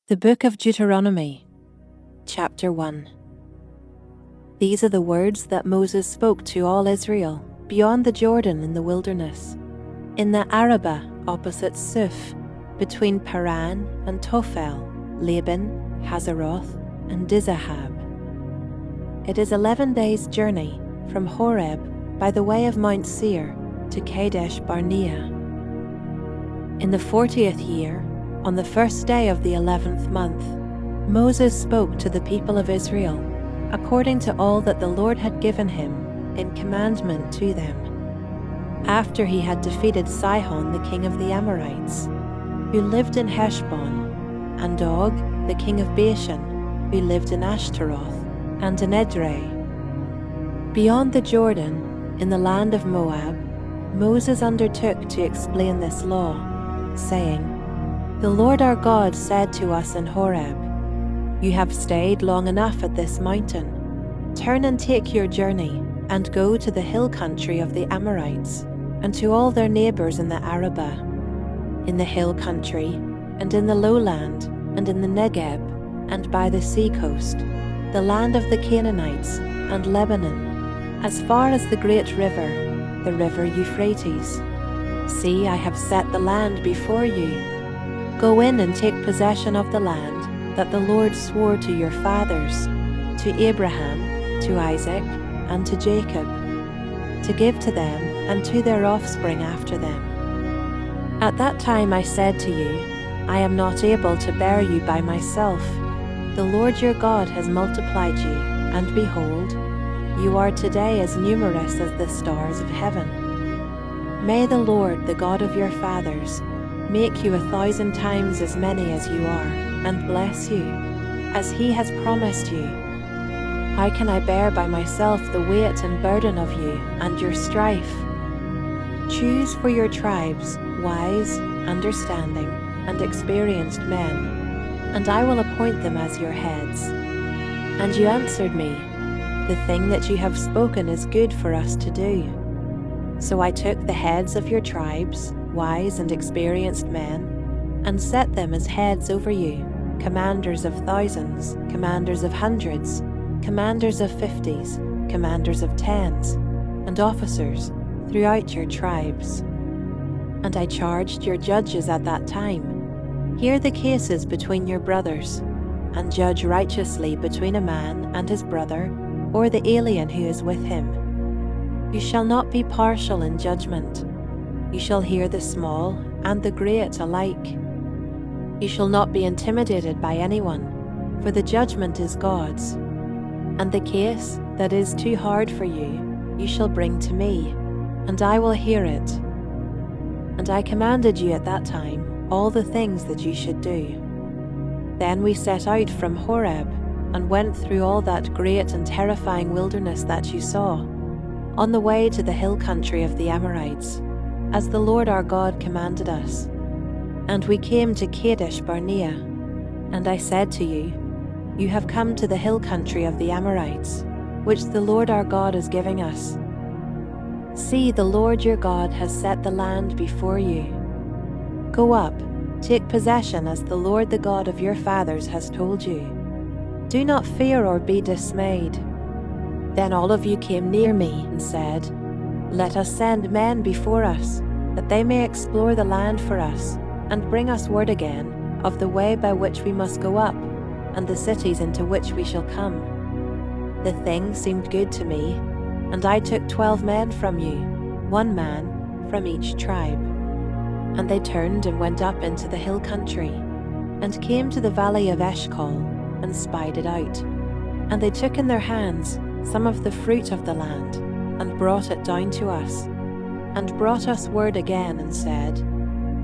The Book of Deuteronomy, Chapter 1. These are the words that Moses spoke to all Israel beyond the Jordan in the wilderness, in the Arabah opposite Suf, between Paran and Tophel, Laban, Hazeroth, and Dizahab. It is 11 days' journey from Horeb by the way of Mount Seir to Kadesh Barnea. In the 40th year, on the first day of the 11th month, Moses spoke to the people of Israel, according to all that the Lord had given him in commandment to them, after he had defeated Sihon the king of the Amorites, who lived in Heshbon, and Og the king of Bashan, who lived in Ashtaroth and in Edrei. Beyond the Jordan, in the land of Moab, Moses undertook to explain this law, saying, "The Lord our God said to us in Horeb, 'You have stayed long enough at this mountain. Turn and take your journey, and go to the hill country of the Amorites, and to all their neighbors in the Arabah, in the hill country, and in the lowland, and in the Negeb, and by the sea coast, the land of the Canaanites, and Lebanon, as far as the great river, the river Euphrates. See, I have set the land before you. Go in and take possession of the land that the Lord swore to your fathers, to Abraham, to Isaac, and to Jacob, to give to them and to their offspring after them. At that time I said to you, I am not able to bear you by myself. The Lord your God has multiplied you, and behold, you are today as numerous as the stars of heaven. May the Lord, the God of your fathers, make you 1,000 times as many as you are, and bless you, as he has promised you. How can I bear by myself the weight and burden of you and your strife? Choose for your tribes wise, understanding, and experienced men, and I will appoint them as your heads." And you answered me, "The thing that you have spoken is good for us to do." So I took the heads of your tribes, wise and experienced men, and set them as heads over you, commanders of thousands, commanders of hundreds, commanders of 50s, commanders of 10s, and officers throughout your tribes. And I charged your judges at that time, "Hear the cases between your brothers, and judge righteously between a man and his brother, or the alien who is with him. You shall not be partial in judgment. You shall hear the small and the great alike. You shall not be intimidated by anyone, for the judgment is God's. And the case that is too hard for you, you shall bring to me, and I will hear it." And I commanded you at that time all the things that you should do. Then we set out from Horeb, and went through all that great and terrifying wilderness that you saw, on the way to the hill country of the Amorites, as the Lord our God commanded us. And we came to Kadesh Barnea, and I said to you, "You have come to the hill country of the Amorites, which the Lord our God is giving us. See, the Lord your God has set the land before you. Go up, take possession as the Lord the God of your fathers has told you. Do not fear or be dismayed." Then all of you came near me and said, "Let us send men before us, that they may explore the land for us, and bring us word again of the way by which we must go up, and the cities into which we shall come." The thing seemed good to me, and I took 12 men from you, 1 man from each tribe. And they turned and went up into the hill country, and came to the valley of Eshcol, and spied it out. And they took in their hands some of the fruit of the land, and brought it down to us, and brought us word again, and said,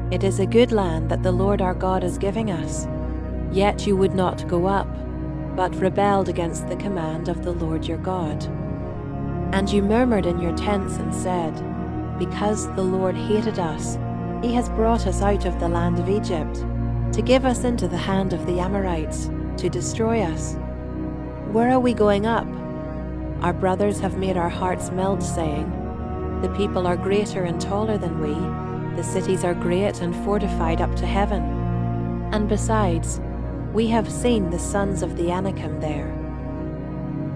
"It is a good land that the Lord our God is giving us. Yet you would not go up, but rebelled against the command of the Lord your God. And you murmured in your tents and said, 'Because the Lord hated us, he has brought us out of the land of Egypt, to give us into the hand of the Amorites, to destroy us. Where are we going up? Our brothers have made our hearts melt, saying, The people are greater and taller than we, the cities are great and fortified up to heaven. And besides, We have seen the sons of the Anakim there.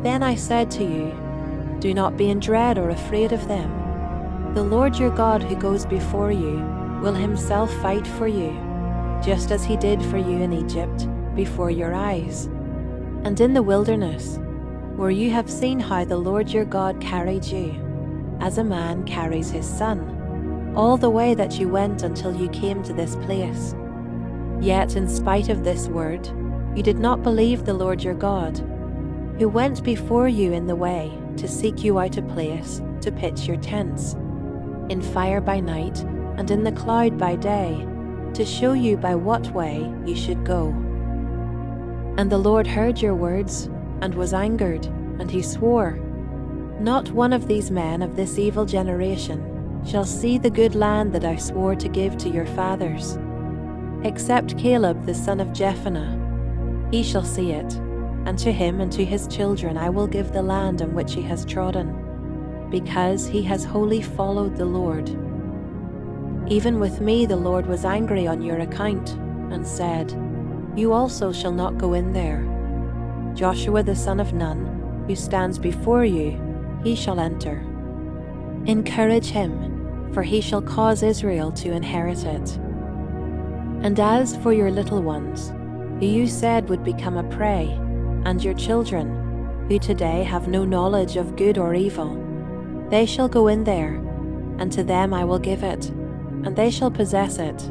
Then I said to you, do not be in dread or afraid of them. The Lord your God who goes before you will himself fight for you, just as he did for you in Egypt before your eyes. And in the wilderness, where you have seen how the Lord your God carried you, as a man carries his son, all the way that you went until you came to this place. Yet in spite of this word, you did not believe the Lord your God, who went before you in the way to seek you out a place to pitch your tents, in fire by night and in the cloud by day, to show you by what way you should go. And the Lord heard your words and was angered, and he swore, not one of these men of this evil generation shall see the good land that I swore to give to your fathers, except Caleb the son of Jephunneh. He shall see it, and to him and to his children I will give the land on which he has trodden, because he has wholly followed the Lord. Even with me the Lord was angry on your account, and said, you also shall not go in there. Joshua the son of Nun, who stands before you, he shall enter. Encourage him, for he shall cause Israel to inherit it. And as for your little ones, who you said would become a prey, and your children, who today have no knowledge of good or evil, they shall go in there, and to them I will give it, and they shall possess it.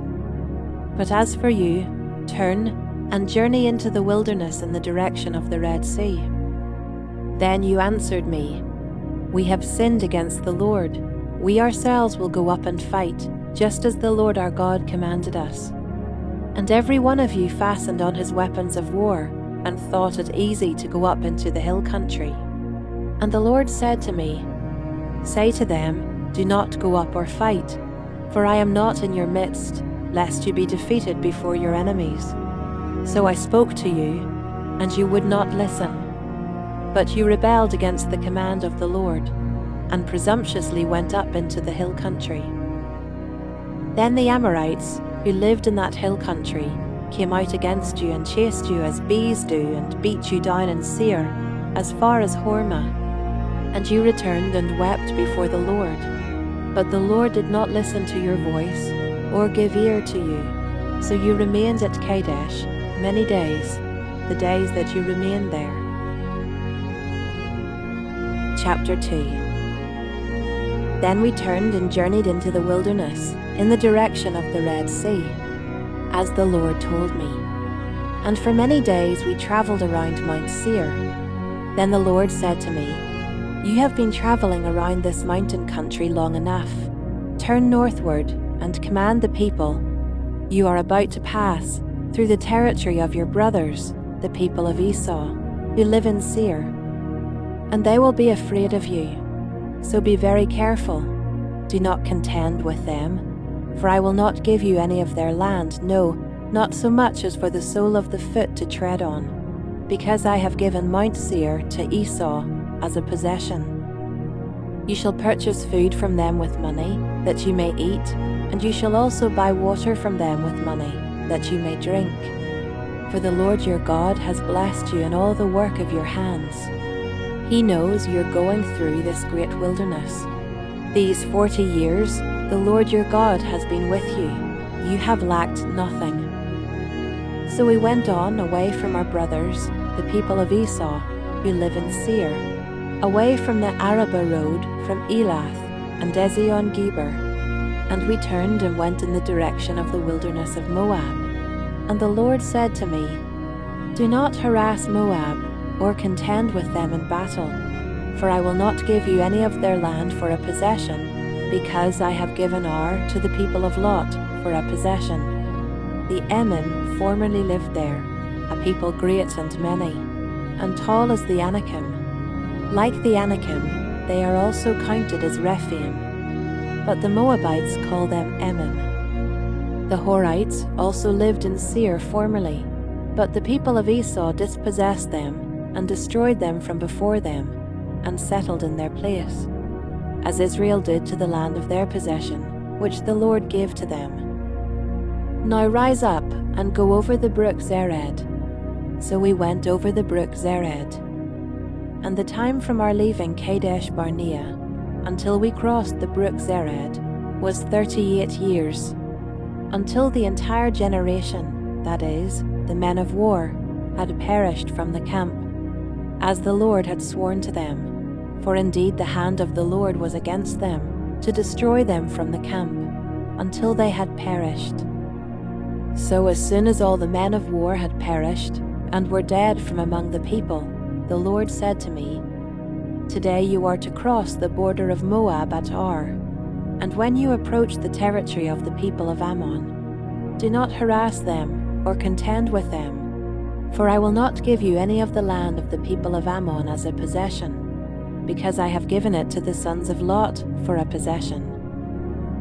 But as for you, turn and journey into the wilderness in the direction of the Red Sea. Then you answered me, we have sinned against the Lord. We ourselves will go up and fight, just as the Lord our God commanded us. And every one of you fastened on his weapons of war, and thought it easy to go up into the hill country. And the Lord said to me, say to them, do not go up or fight, for I am not in your midst, lest you be defeated before your enemies. So I spoke to you, and you would not listen. But you rebelled against the command of the Lord, and presumptuously went up into the hill country. Then the Amorites, who lived in that hill country, came out against you and chased you as bees do, and beat you down in Seir, as far as Hormah. And you returned and wept before the Lord. But the Lord did not listen to your voice, or give ear to you. So you remained at Kadesh many days, the days that you remained there. Chapter 2. Then we turned and journeyed into the wilderness, in the direction of the Red Sea, as the Lord told me. And for many days we traveled around Mount Seir. Then the Lord said to me, you have been traveling around this mountain country long enough. Turn northward and command the people. You are about to pass through the territory of your brothers, the people of Esau, who live in Seir. And they will be afraid of you. So be very careful. Do not contend with them. For I will not give you any of their land, no, not so much as for the sole of the foot to tread on, because I have given Mount Seir to Esau as a possession. You shall purchase food from them with money, that you may eat, and you shall also buy water from them with money, that you may drink. For the Lord your God has blessed you in all the work of your hands. He knows you're going through this great wilderness. These 40 years, the Lord your God has been with you. You have lacked nothing. So we went on away from our brothers, the people of Esau, who live in Seir, away from the Arabah road from Elath and Ezion-Geber. And we turned and went in the direction of the wilderness of Moab. And the Lord said to me, do not harass Moab, or contend with them in battle, for I will not give you any of their land for a possession, because I have given Ar to the people of Lot for a possession. The Emim formerly lived there, a people great and many, and tall as the Anakim. Like the Anakim, they are also counted as Rephaim, but the Moabites call them Emim. The Horites also lived in Seir formerly, but the people of Esau dispossessed them and destroyed them from before them, and settled in their place, as Israel did to the land of their possession, which the Lord gave to them. Now rise up and go over the brook Zered, So we went over the brook Zered. And the time from our leaving Kadesh Barnea until we crossed the brook Zered was 38 years, until the entire generation, that is, the men of war, had perished from the camp, as the Lord had sworn to them. For indeed the hand of the Lord was against them, to destroy them from the camp, until they had perished. So as soon as all the men of war had perished, and were dead from among the people, the Lord said to me, "Today you are to cross the border of Moab at Ar, and when you approach the territory of the people of Ammon, do not harass them or contend with them, for I will not give you any of the land of the people of Ammon as a possession, because I have given it to the sons of Lot for a possession.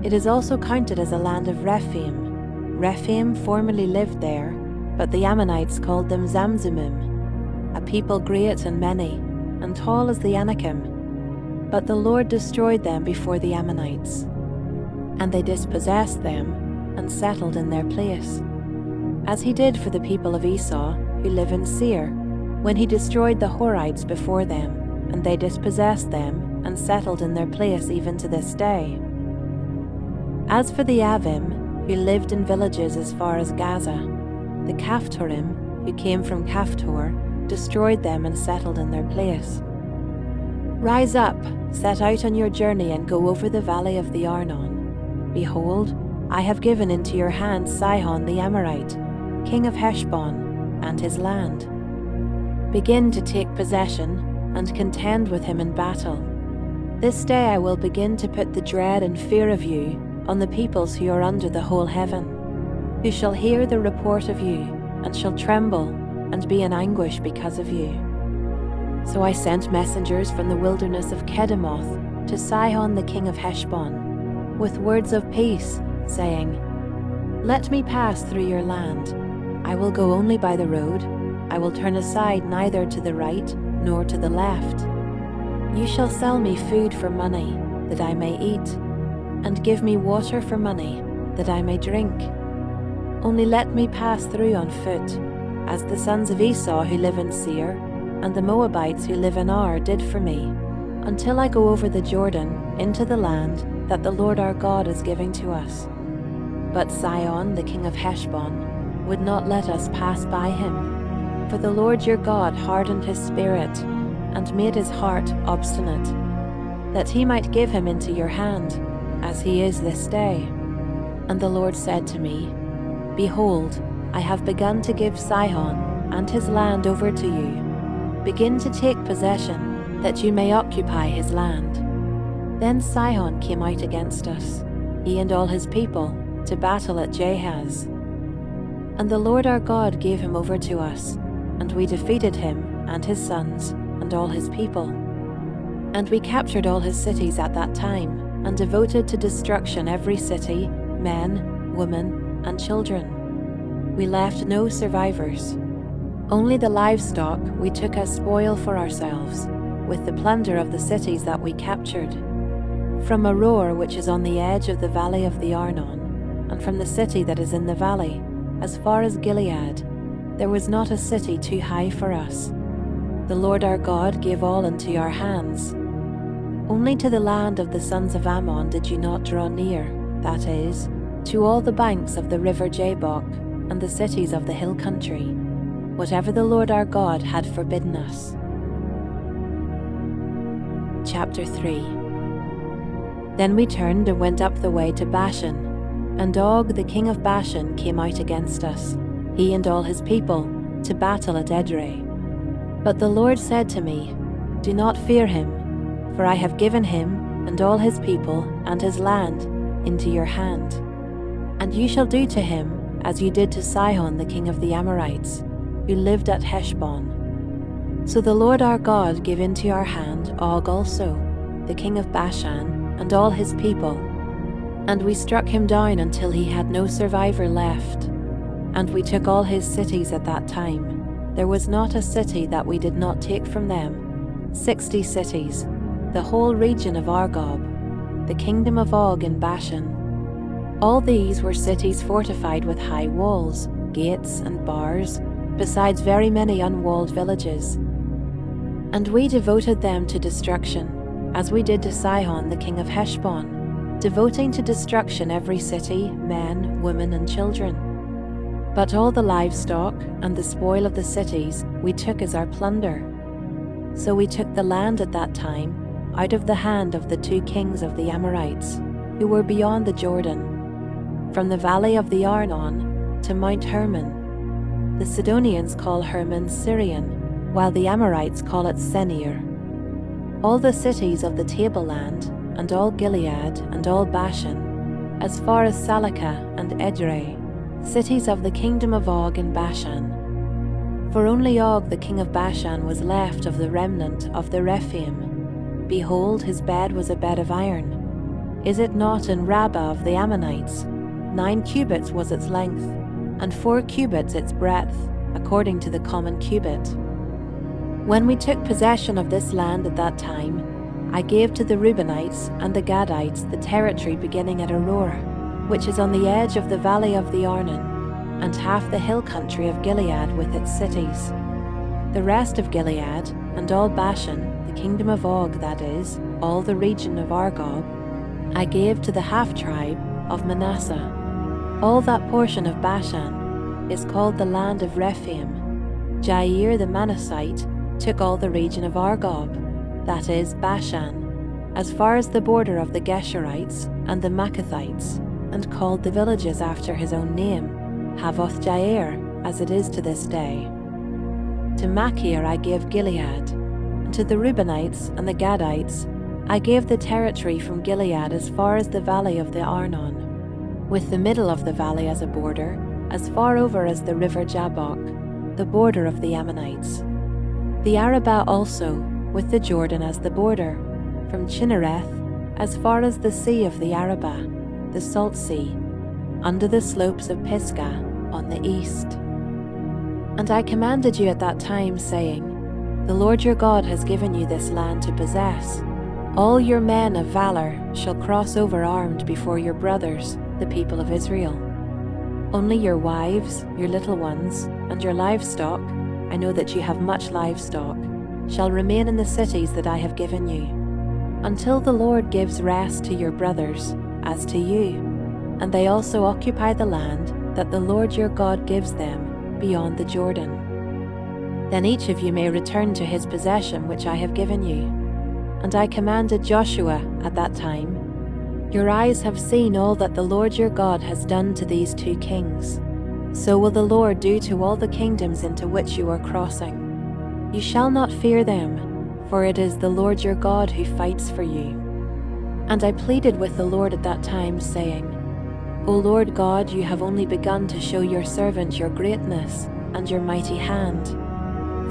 It is also counted as a land of Rephaim. Rephaim formerly lived there, but the Ammonites called them Zamzummim, a people great and many, and tall as the Anakim. But the Lord destroyed them before the Ammonites, and they dispossessed them and settled in their place, as he did for the people of Esau who live in Seir, when he destroyed the Horites before them, and they dispossessed them and settled in their place even to this day. As for the Avim, who lived in villages as far as Gaza, the Caphtorim, who came from Caphtor, destroyed them and settled in their place. Rise up, set out on your journey and go over the valley of the Arnon. Behold, I have given into your hand Sihon the Amorite, king of Heshbon, and his land. Begin to take possession and contend with him in battle. This day I will begin to put the dread and fear of you on the peoples who are under the whole heaven, who shall hear the report of you and shall tremble and be in anguish because of you. So I sent messengers from the wilderness of Kedemoth to Sihon the king of Heshbon, with words of peace, saying, "Let me pass through your land. I will go only by the road. I will turn aside neither to the right nor to the left. You shall sell me food for money, that I may eat, and give me water for money, that I may drink. Only let me pass through on foot, as the sons of Esau who live in Seir, and the Moabites who live in Ar did for me, until I go over the Jordan into the land that the Lord our God is giving to us." But Sihon the king of Heshbon would not let us pass by him, for the Lord your God hardened his spirit, and made his heart obstinate, that he might give him into your hand, as he is this day. And the Lord said to me, "Behold, I have begun to give Sihon and his land over to you. Begin to take possession, that you may occupy his land." Then Sihon came out against us, he and all his people, to battle at Jahaz. And the Lord our God gave him over to us, and we defeated him and his sons and all his people. And we captured all his cities at that time, and devoted to destruction every city, men, women, and children. We left no survivors. Only the livestock we took as spoil for ourselves, with the plunder of the cities that we captured. From Aroer, which is on the edge of the valley of the Arnon, and from the city that is in the valley, as far as Gilead, there was not a city too high for us. The Lord our God gave all into our hands. Only to the land of the sons of Ammon did you not draw near, that is, to all the banks of the river Jabbok and the cities of the hill country, whatever the Lord our God had forbidden us. Chapter 3. Then we turned and went up the way to Bashan, and Og the king of Bashan came out against us, he and all his people, to battle at Edrei. But the Lord said to me, "Do not fear him, for I have given him and all his people and his land into your hand. And you shall do to him as you did to Sihon the king of the Amorites, who lived at Heshbon." So the Lord our God gave into our hand Og also, the king of Bashan, and all his people. And we struck him down until he had no survivor left. And we took all his cities at that time. There was not a city that we did not take from them. 60 cities, the whole region of Argob, the kingdom of Og in Bashan. All these were cities fortified with high walls, gates, and bars, besides very many unwalled villages. And we devoted them to destruction, as we did to Sihon the king of Heshbon, devoting to destruction every city, men, women, and children. But all the livestock and the spoil of the cities we took as our plunder. So we took the land at that time out of the hand of the 2 kings of the Amorites, who were beyond the Jordan, from the valley of the Arnon to Mount Hermon. The Sidonians call Hermon Syrian, while the Amorites call it Senir. All the cities of the tableland, and all Gilead, and all Bashan, as far as Salakah and Edrei, cities of the kingdom of Og in Bashan. For only Og the king of Bashan was left of the remnant of the Rephaim. Behold, his bed was a bed of iron. Is it not in Rabbah of the Ammonites? 9 cubits was its length, and 4 cubits its breadth, according to the common cubit. When we took possession of this land at that time, I gave to the Reubenites and the Gadites the territory beginning at Aroer, which is on the edge of the valley of the Arnon, and half the hill country of Gilead with its cities. The rest of Gilead, and all Bashan, the kingdom of Og, that is, all the region of Argob, I gave to the half-tribe of Manasseh. All that portion of Bashan is called the land of Rephaim. Jair the Manassite took all the region of Argob, that is, Bashan, as far as the border of the Geshurites and the Maccathites, and called the villages after his own name, Havoth Jair, as it is to this day. To Machir I gave Gilead, and to the Reubenites and the Gadites I gave the territory from Gilead as far as the valley of the Arnon, with the middle of the valley as a border, as far over as the river Jabbok, the border of the Ammonites. The Arabah also, with the Jordan as the border, from Chinnereth as far as the sea of the Arabah, the salt sea, under the slopes of Pisgah on the east. And I commanded you at that time, saying, The Lord your God has given you this land to possess. All your men of valor shall cross over armed before your brothers, the people of Israel. Only your wives, your little ones, and your livestock, I know that you have much livestock, shall remain in the cities that I have given you, until the Lord gives rest to your brothers, as to you, and they also occupy the land that the Lord your God gives them beyond the Jordan. Then each of you may return to his possession which I have given you. And I commanded Joshua at that time, Your eyes have seen all that the Lord your God has done to these 2 kings. So will the Lord do to all the kingdoms into which you are crossing. You shall not fear them, for it is the Lord your God who fights for you. And I pleaded with the Lord at that time, saying, O Lord God, you have only begun to show your servant your greatness and your mighty hand.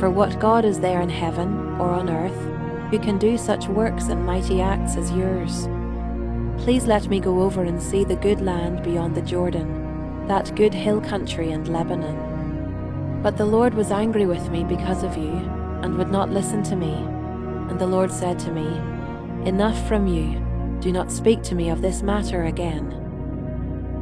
For what God is there in heaven or on earth who can do such works and mighty acts as yours? Please let me go over and see the good land beyond the Jordan, that good hill country and Lebanon. But the Lord was angry with me because of you, and would not listen to me. And the Lord said to me, Enough from you, do not speak to me of this matter again.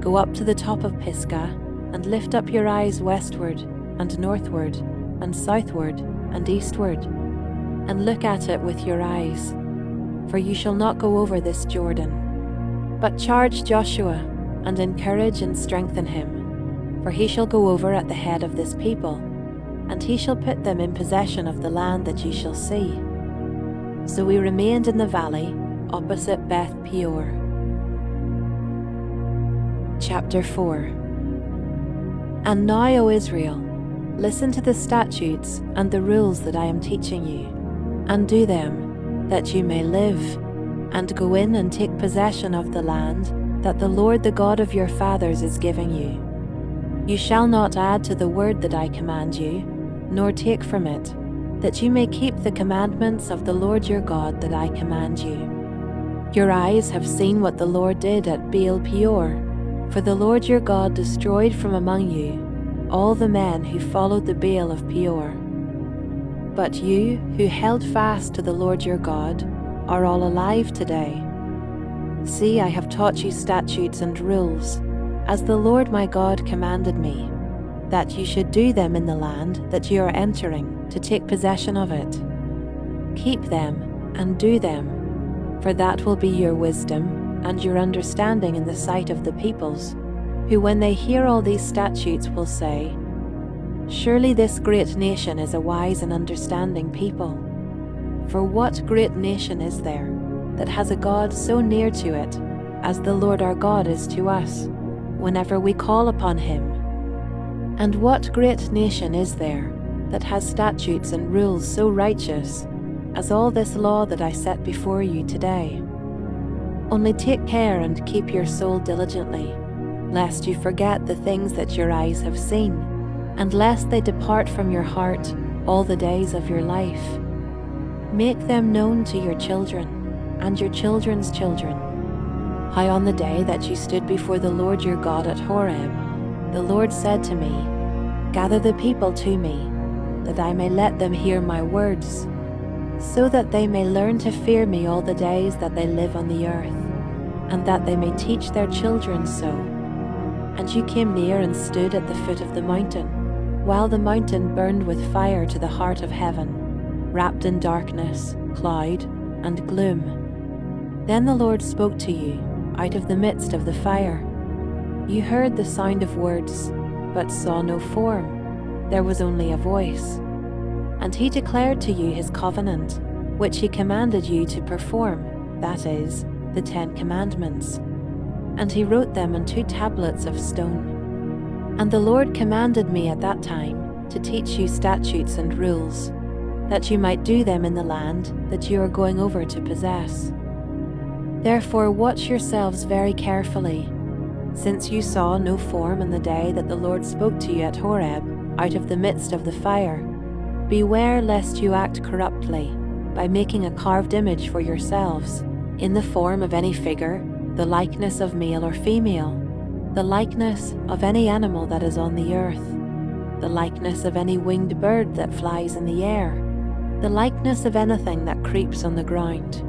Go up to the top of Pisgah, and lift up your eyes westward, and northward, and southward, and eastward, and look at it with your eyes. For you shall not go over this Jordan. But charge Joshua, and encourage and strengthen him, for he shall go over at the head of this people, and he shall put them in possession of the land that ye shall see. So we remained in the valley, opposite Beth Peor. Chapter 4. And now, O Israel, listen to the statutes and the rules that I am teaching you, and do them, that you may live, and go in and take possession of the land that the Lord the God of your fathers is giving you. You shall not add to the word that I command you, nor take from it, that you may keep the commandments of the Lord your God that I command you. Your eyes have seen what the Lord did at Baal Peor, for the Lord your God destroyed from among you all the men who followed the Baal of Peor. But you, who held fast to the Lord your God, are all alive today. See, I have taught you statutes and rules, as the Lord my God commanded me. that you should do them in the land that you are entering to take possession of it. Keep them and do them, for that will be your wisdom and your understanding in the sight of the peoples, who when they hear all these statutes will say, "Surely this great nation is a wise and understanding people." For what great nation is there that has a God so near to it as the Lord our God is to us, whenever we call upon him? And what great nation is there that has statutes and rules so righteous as all this law that I set before you today? Only take care and keep your soul diligently, lest you forget the things that your eyes have seen, and lest they depart from your heart all the days of your life. Make them known to your children and your children's children, how on the day that you stood before the Lord your God at Horeb, the Lord said to me, "Gather the people to me, that I may let them hear my words, so that they may learn to fear me all the days that they live on the earth, and that they may teach their children so." And you came near and stood at the foot of the mountain, while the mountain burned with fire to the heart of heaven, wrapped in darkness, cloud, and gloom. Then the Lord spoke to you out of the midst of the fire. You heard the sound of words, but saw no form. There was only a voice. And he declared to you his covenant, which he commanded you to perform, that is, the 10 Commandments. And he wrote them on 2 tablets of stone. And the Lord commanded me at that time to teach you statutes and rules, that you might do them in the land that you are going over to possess. Therefore watch yourselves very carefully, since you saw no form in the day that the Lord spoke to you at Horeb out of the midst of the fire. Beware lest you act corruptly by making a carved image for yourselves, in the form of any figure, the likeness of male or female, the likeness of any animal that is on the earth, the likeness of any winged bird that flies in the air, the likeness of anything that creeps on the ground,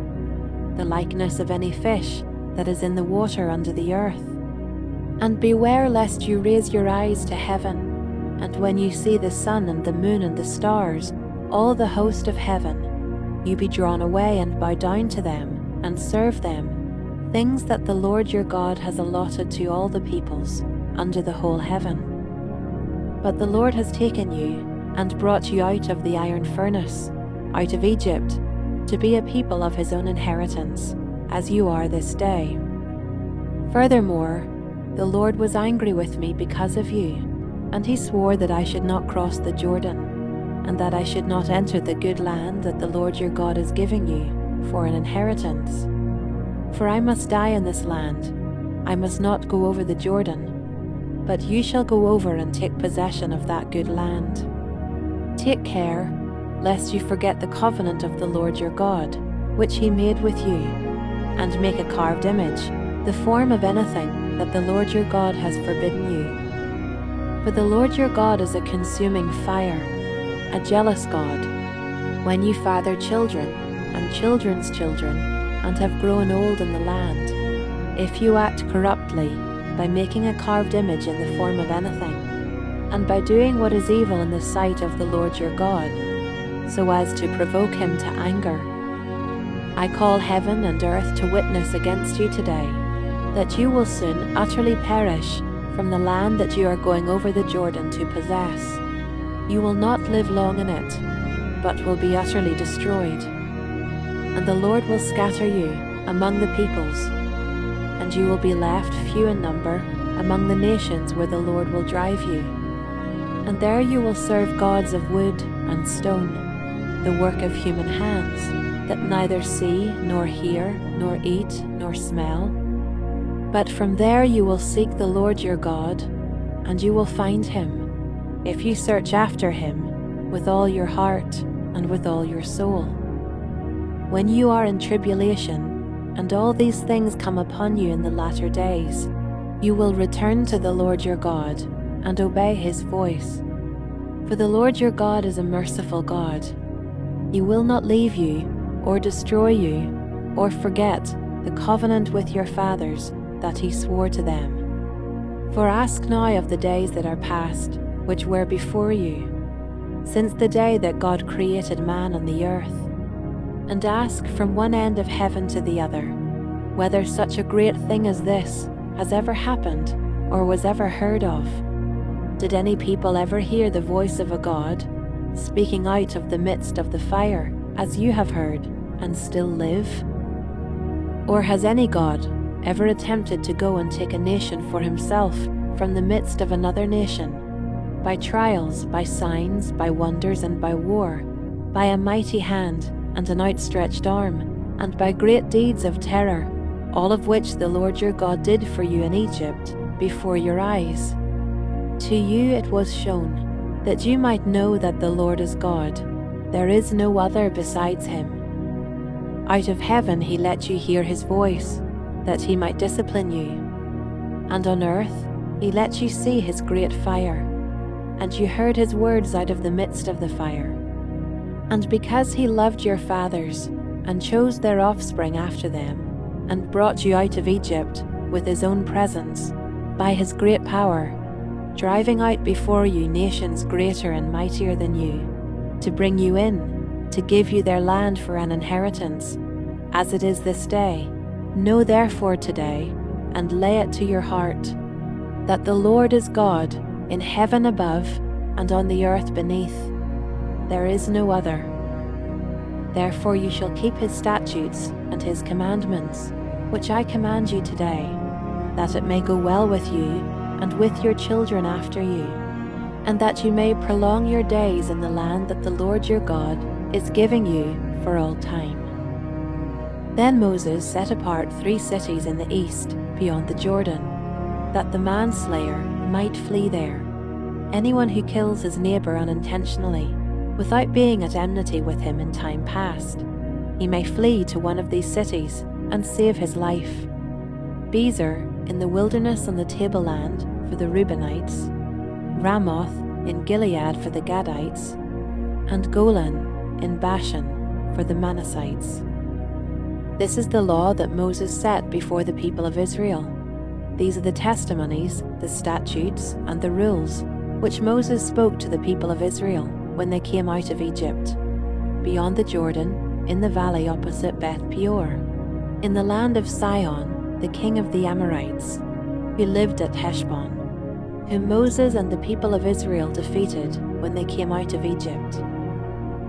the likeness of any fish that is in the water under the earth. And beware lest you raise your eyes to heaven, and when you see the sun and the moon and the stars, all the host of heaven, you be drawn away and bow down to them and serve them, things that the Lord your God has allotted to all the peoples under the whole heaven. But the Lord has taken you and brought you out of the iron furnace, out of Egypt, to be a people of his own inheritance, as you are this day. Furthermore, the Lord was angry with me because of you, and he swore that I should not cross the Jordan, and that I should not enter the good land that the Lord your God is giving you for an inheritance. For I must die in this land, I must not go over the Jordan, but you shall go over and take possession of that good land. Take care, lest you forget the covenant of the Lord your God, which he made with you, and make a carved image, the form of anything that the Lord your God has forbidden you. For the Lord your God is a consuming fire, a jealous God. When you father children and children's children, and have grown old in the land, if you act corruptly by making a carved image in the form of anything, and by doing what is evil in the sight of the Lord your God, so as to provoke him to anger, I call heaven and earth to witness against you today, that you will soon utterly perish from the land that you are going over the Jordan to possess. You will not live long in it, but will be utterly destroyed. And the Lord will scatter you among the peoples, and you will be left few in number among the nations where the Lord will drive you. And there you will serve gods of wood and stone, the work of human hands, that neither see, nor hear, nor eat, nor smell. But from there you will seek the Lord your God, and you will find him, if you search after him with all your heart and with all your soul. When you are in tribulation, and all these things come upon you in the latter days, you will return to the Lord your God, and obey his voice. For the Lord your God is a merciful God. He will not leave you, or destroy you, or forget the covenant with your fathers that he swore to them. For ask now of the days that are past, which were before you, since the day that God created man on the earth, and ask from one end of heaven to the other, whether such a great thing as this has ever happened or was ever heard of. Did any people ever hear the voice of a God speaking out of the midst of the fire, as you have heard, and still live? Or has any God ever attempted to go and take a nation for himself from the midst of another nation, by trials, by signs, by wonders, and by war, by a mighty hand and an outstretched arm, and by great deeds of terror, all of which the Lord your God did for you in Egypt before your eyes? To you it was shown, that you might know that the Lord is God, there is no other besides him. Out of heaven he let you hear his voice, that he might discipline you. And on earth he let you see his great fire, and you heard his words out of the midst of the fire. And because he loved your fathers, and chose their offspring after them, and brought you out of Egypt with his own presence, by his great power, driving out before you nations greater and mightier than you, to bring you in, to give you their land for an inheritance, as it is this day, know therefore today, and lay it to your heart, that the Lord is God in heaven above and on the earth beneath. There is no other. Therefore you shall keep his statutes and his commandments, which I command you today, that it may go well with you and with your children after you, and that you may prolong your days in the land that the Lord your God is giving you for all time. Then Moses set apart 3 cities in the east beyond the Jordan, that the manslayer might flee there. Anyone who kills his neighbor unintentionally, without being at enmity with him in time past, he may flee to one of these cities and save his life. Bezer in the wilderness on the tableland for the Reubenites, Ramoth in Gilead for the Gadites, and Golan in Bashan for the Manassites. This is the law that Moses set before the people of Israel. These are the testimonies, the statutes, and the rules which Moses spoke to the people of Israel when they came out of Egypt, beyond the Jordan, in the valley opposite Beth Peor, in the land of Sihon, the king of the Amorites, who lived at Heshbon, whom Moses and the people of Israel defeated when they came out of Egypt.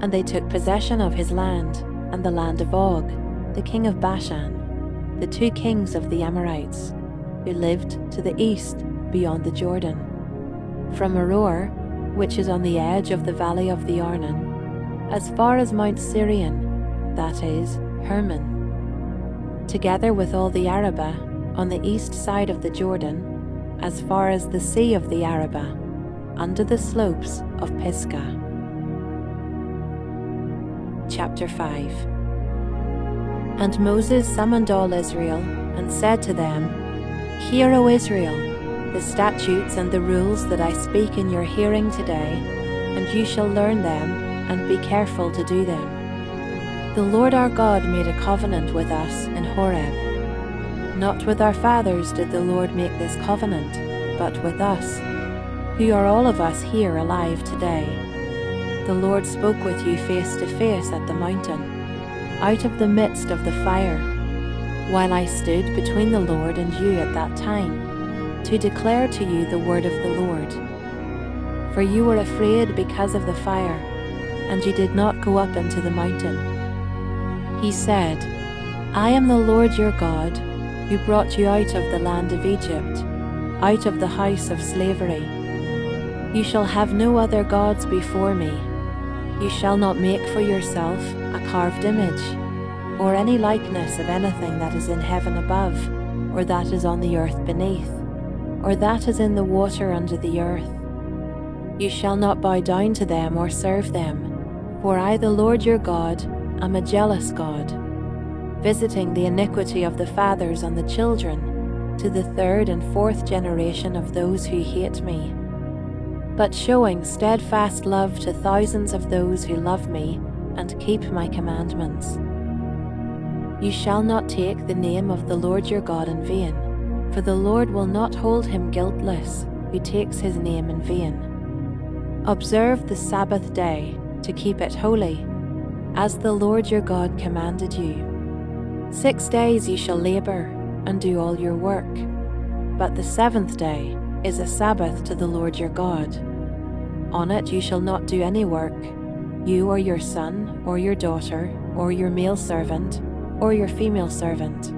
And they took possession of his land, and the land of Og, the king of Bashan, the 2 kings of the Amorites, who lived to the east beyond the Jordan, from Aroer, which is on the edge of the valley of the Arnon, as far as Mount Sirion, that is, Hermon, together with all the Arabah on the east side of the Jordan, as far as the sea of the Arabah, under the slopes of Pisgah. Chapter 5. And Moses summoned all Israel, and said to them, Hear, O Israel, the statutes and the rules that I speak in your hearing today, and you shall learn them, and be careful to do them. The Lord our God made a covenant with us in Horeb. Not with our fathers did the Lord make this covenant, but with us, who are all of us here alive today. The Lord spoke with you face to face at the mountain, out of the midst of the fire, while I stood between the Lord and you at that time, to declare to you the word of the Lord. For you were afraid because of the fire, and you did not go up into the mountain. He said, I am the Lord your God, who brought you out of the land of Egypt, out of the house of slavery. You shall have no other gods before me. You shall not make for yourself a carved image, or any likeness of anything that is in heaven above, or that is on the earth beneath, or that is in the water under the earth. You shall not bow down to them or serve them, for I, the Lord your God, am a jealous God, visiting the iniquity of the fathers on the children, to the 3rd and 4th generation of those who hate me, but showing steadfast love to thousands of those who love me and keep my commandments. You shall not take the name of the Lord your God in vain, for the Lord will not hold him guiltless who takes his name in vain. Observe the Sabbath day to keep it holy, as the Lord your God commanded you. 6 days you shall labor and do all your work, but the seventh day is a Sabbath to the Lord your God. On it you shall not do any work, you or your son or your daughter or your male servant or your female servant,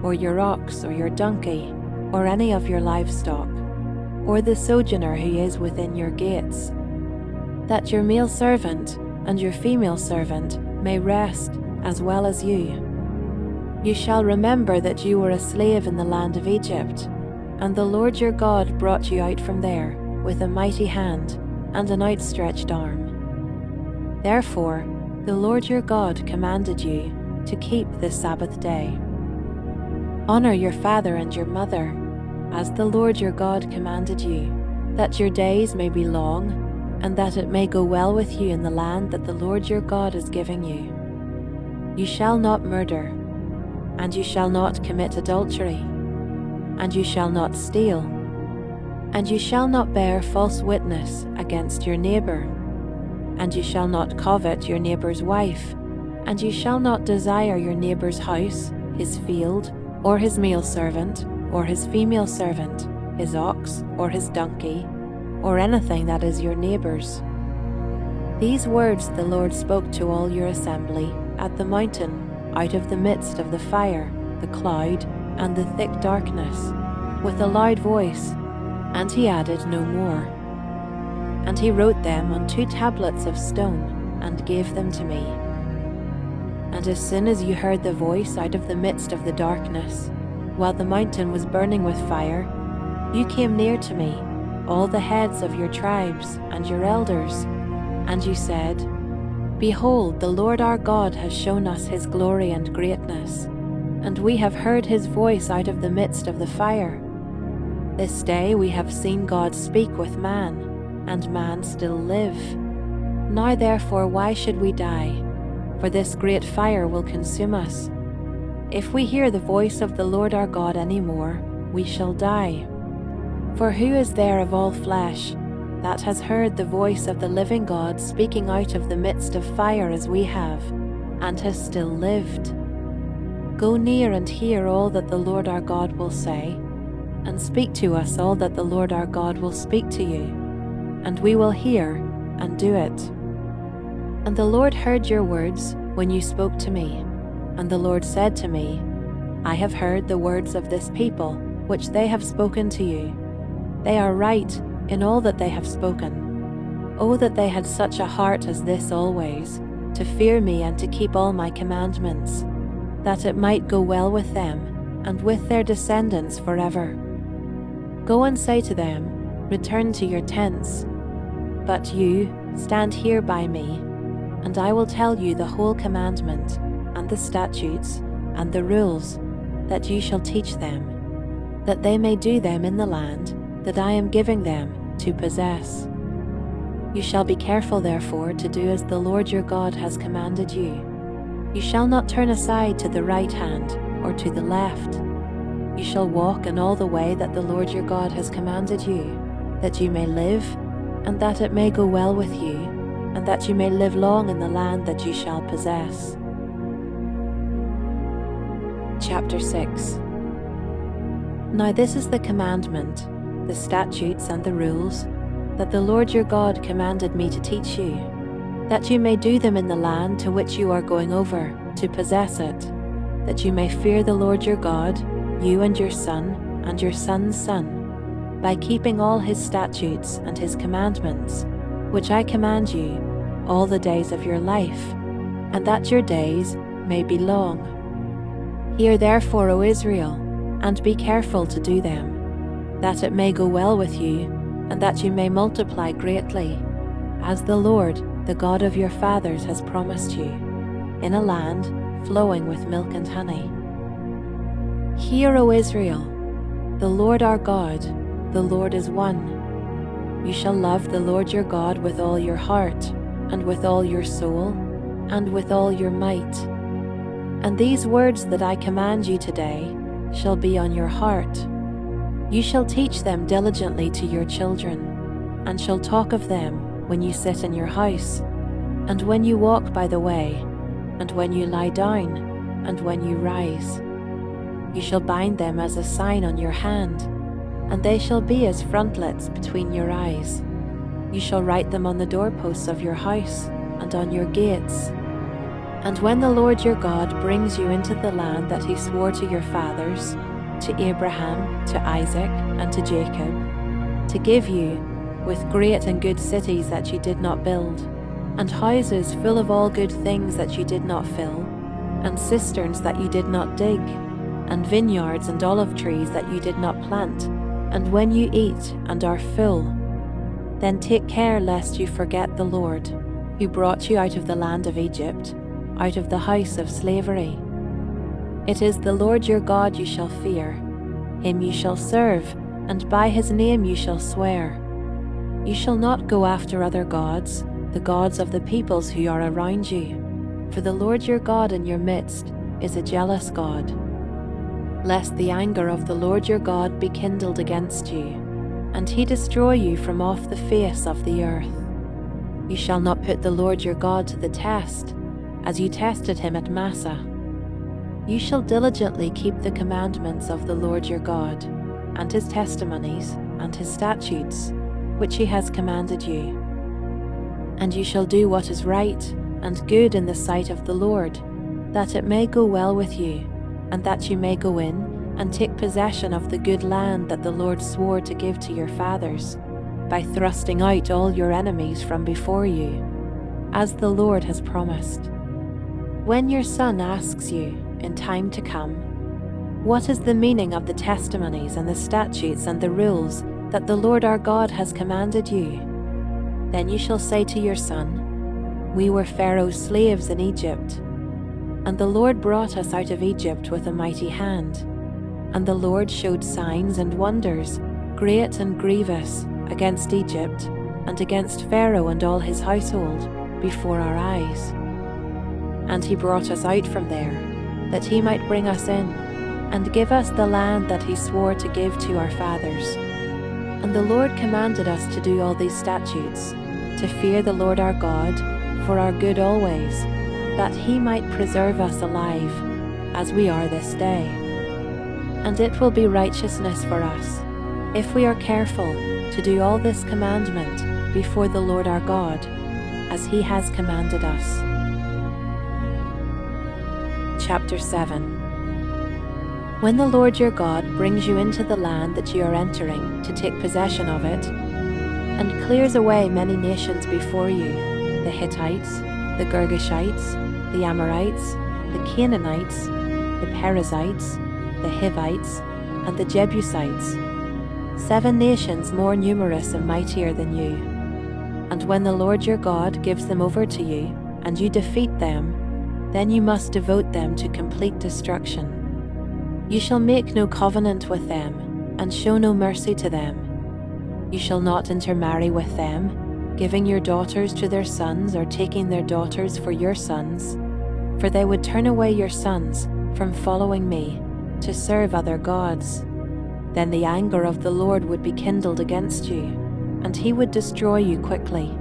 or your ox or your donkey or any of your livestock, or the sojourner who is within your gates, that your male servant and your female servant may rest as well as you. You shall remember that you were a slave in the land of Egypt, and the Lord your God brought you out from there with a mighty hand and an outstretched arm. Therefore, the Lord your God commanded you to keep this Sabbath day. Honor your father and your mother, as the Lord your God commanded you, that your days may be long, and that it may go well with you in the land that the Lord your God is giving you. You shall not murder, and you shall not commit adultery, and you shall not steal, and you shall not bear false witness against your neighbor, and you shall not covet your neighbor's wife, and you shall not desire your neighbor's house, his field, or his male servant, or his female servant, his ox, or his donkey, or anything that is your neighbor's. These words the Lord spoke to all your assembly at the mountain, out of the midst of the fire, the cloud, and the thick darkness, with a loud voice, and he added no more. And he wrote them on 2 tablets of stone, and gave them to me. And as soon as you heard the voice out of the midst of the darkness, while the mountain was burning with fire, you came near to me, all the heads of your tribes and your elders, and you said, Behold, the Lord our God has shown us his glory and greatness, and we have heard his voice out of the midst of the fire. This day we have seen God speak with man, and man still live. Now therefore why should we die? For this great fire will consume us. If we hear the voice of the Lord our God any more, we shall die. For who is there of all flesh that has heard the voice of the living God speaking out of the midst of fire as we have, and has still lived? Go near and hear all that the Lord our God will say, and speak to us all that the Lord our God will speak to you, and we will hear and do it. And the Lord heard your words when you spoke to me, and the Lord said to me, I have heard the words of this people, which they have spoken to you. They are right in all that they have spoken. Oh, that they had such a heart as this always, to fear me and to keep all my commandments, that it might go well with them and with their descendants forever. Go and say to them, Return to your tents. But you, stand here by me, and I will tell you the whole commandment, and the statutes, and the rules, that you shall teach them, that they may do them in the land that I am giving them to possess. You shall be careful therefore to do as the Lord your God has commanded you. You shall not turn aside to the right hand or to the left. You shall walk in all the way that the Lord your God has commanded you, that you may live, and that it may go well with you, and that you may live long in the land that you shall possess. Chapter 6. Now this is the commandment, the statutes and the rules, that the Lord your God commanded me to teach you, that you may do them in the land to which you are going over, to possess it, that you may fear the Lord your God, you and your son, and your son's son, by keeping all his statutes and his commandments, which I command you, all the days of your life, and that your days may be long. Hear therefore, O Israel, and be careful to do them, that it may go well with you, and that you may multiply greatly, as the Lord, the God of your fathers, has promised you, in a land flowing with milk and honey. Hear, O Israel, the Lord our God, the Lord is one. You shall love the Lord your God with all your heart, and with all your soul, and with all your might. And these words that I command you today shall be on your heart. You shall teach them diligently to your children, and shall talk of them when you sit in your house, and when you walk by the way, and when you lie down, and when you rise. You shall bind them as a sign on your hand, and they shall be as frontlets between your eyes. You shall write them on the doorposts of your house and on your gates. And when the Lord your God brings you into the land that he swore to your fathers, to Abraham, to Isaac, and to Jacob, to give you, with great and good cities that you did not build, and houses full of all good things that you did not fill, and cisterns that you did not dig, and vineyards and olive trees that you did not plant, and when you eat and are full, then take care lest you forget the Lord, who brought you out of the land of Egypt, out of the house of slavery. It is the Lord your God you shall fear, him you shall serve, and by his name you shall swear. You shall not go after other gods, the gods of the peoples who are around you, for the Lord your God in your midst is a jealous God. Lest the anger of the Lord your God be kindled against you, and he destroy you from off the face of the earth. You shall not put the Lord your God to the test, as you tested him at Massah. You shall diligently keep the commandments of the Lord your God, and his testimonies, and his statutes, which he has commanded you. And you shall do what is right and good in the sight of the Lord, that it may go well with you, and that you may go in and take possession of the good land that the Lord swore to give to your fathers, by thrusting out all your enemies from before you, as the Lord has promised. When your son asks you, in time to come, what is the meaning of the testimonies and the statutes and the rules that the Lord our God has commanded you? Then you shall say to your son, we were Pharaoh's slaves in Egypt, and the Lord brought us out of Egypt with a mighty hand, and the Lord showed signs and wonders, great and grievous, against Egypt, and against Pharaoh and all his household, before our eyes. And he brought us out from there, that he might bring us in, and give us the land that he swore to give to our fathers. And the Lord commanded us to do all these statutes, to fear the Lord our God, for our good always, that he might preserve us alive, as we are this day. And it will be righteousness for us, if we are careful to do all this commandment before the Lord our God, as he has commanded us. Chapter 7. When the Lord your God brings you into the land that you are entering to take possession of it, and clears away many nations before you, the Hittites, the Girgashites, the Amorites, the Canaanites, the Perizzites, the Hivites, and the Jebusites, 7 nations more numerous and mightier than you. And when the Lord your God gives them over to you, and you defeat them, then you must devote them to complete destruction. You shall make no covenant with them, and show no mercy to them. You shall not intermarry with them, giving your daughters to their sons or taking their daughters for your sons, for they would turn away your sons from following me to serve other gods. Then the anger of the Lord would be kindled against you, and he would destroy you quickly.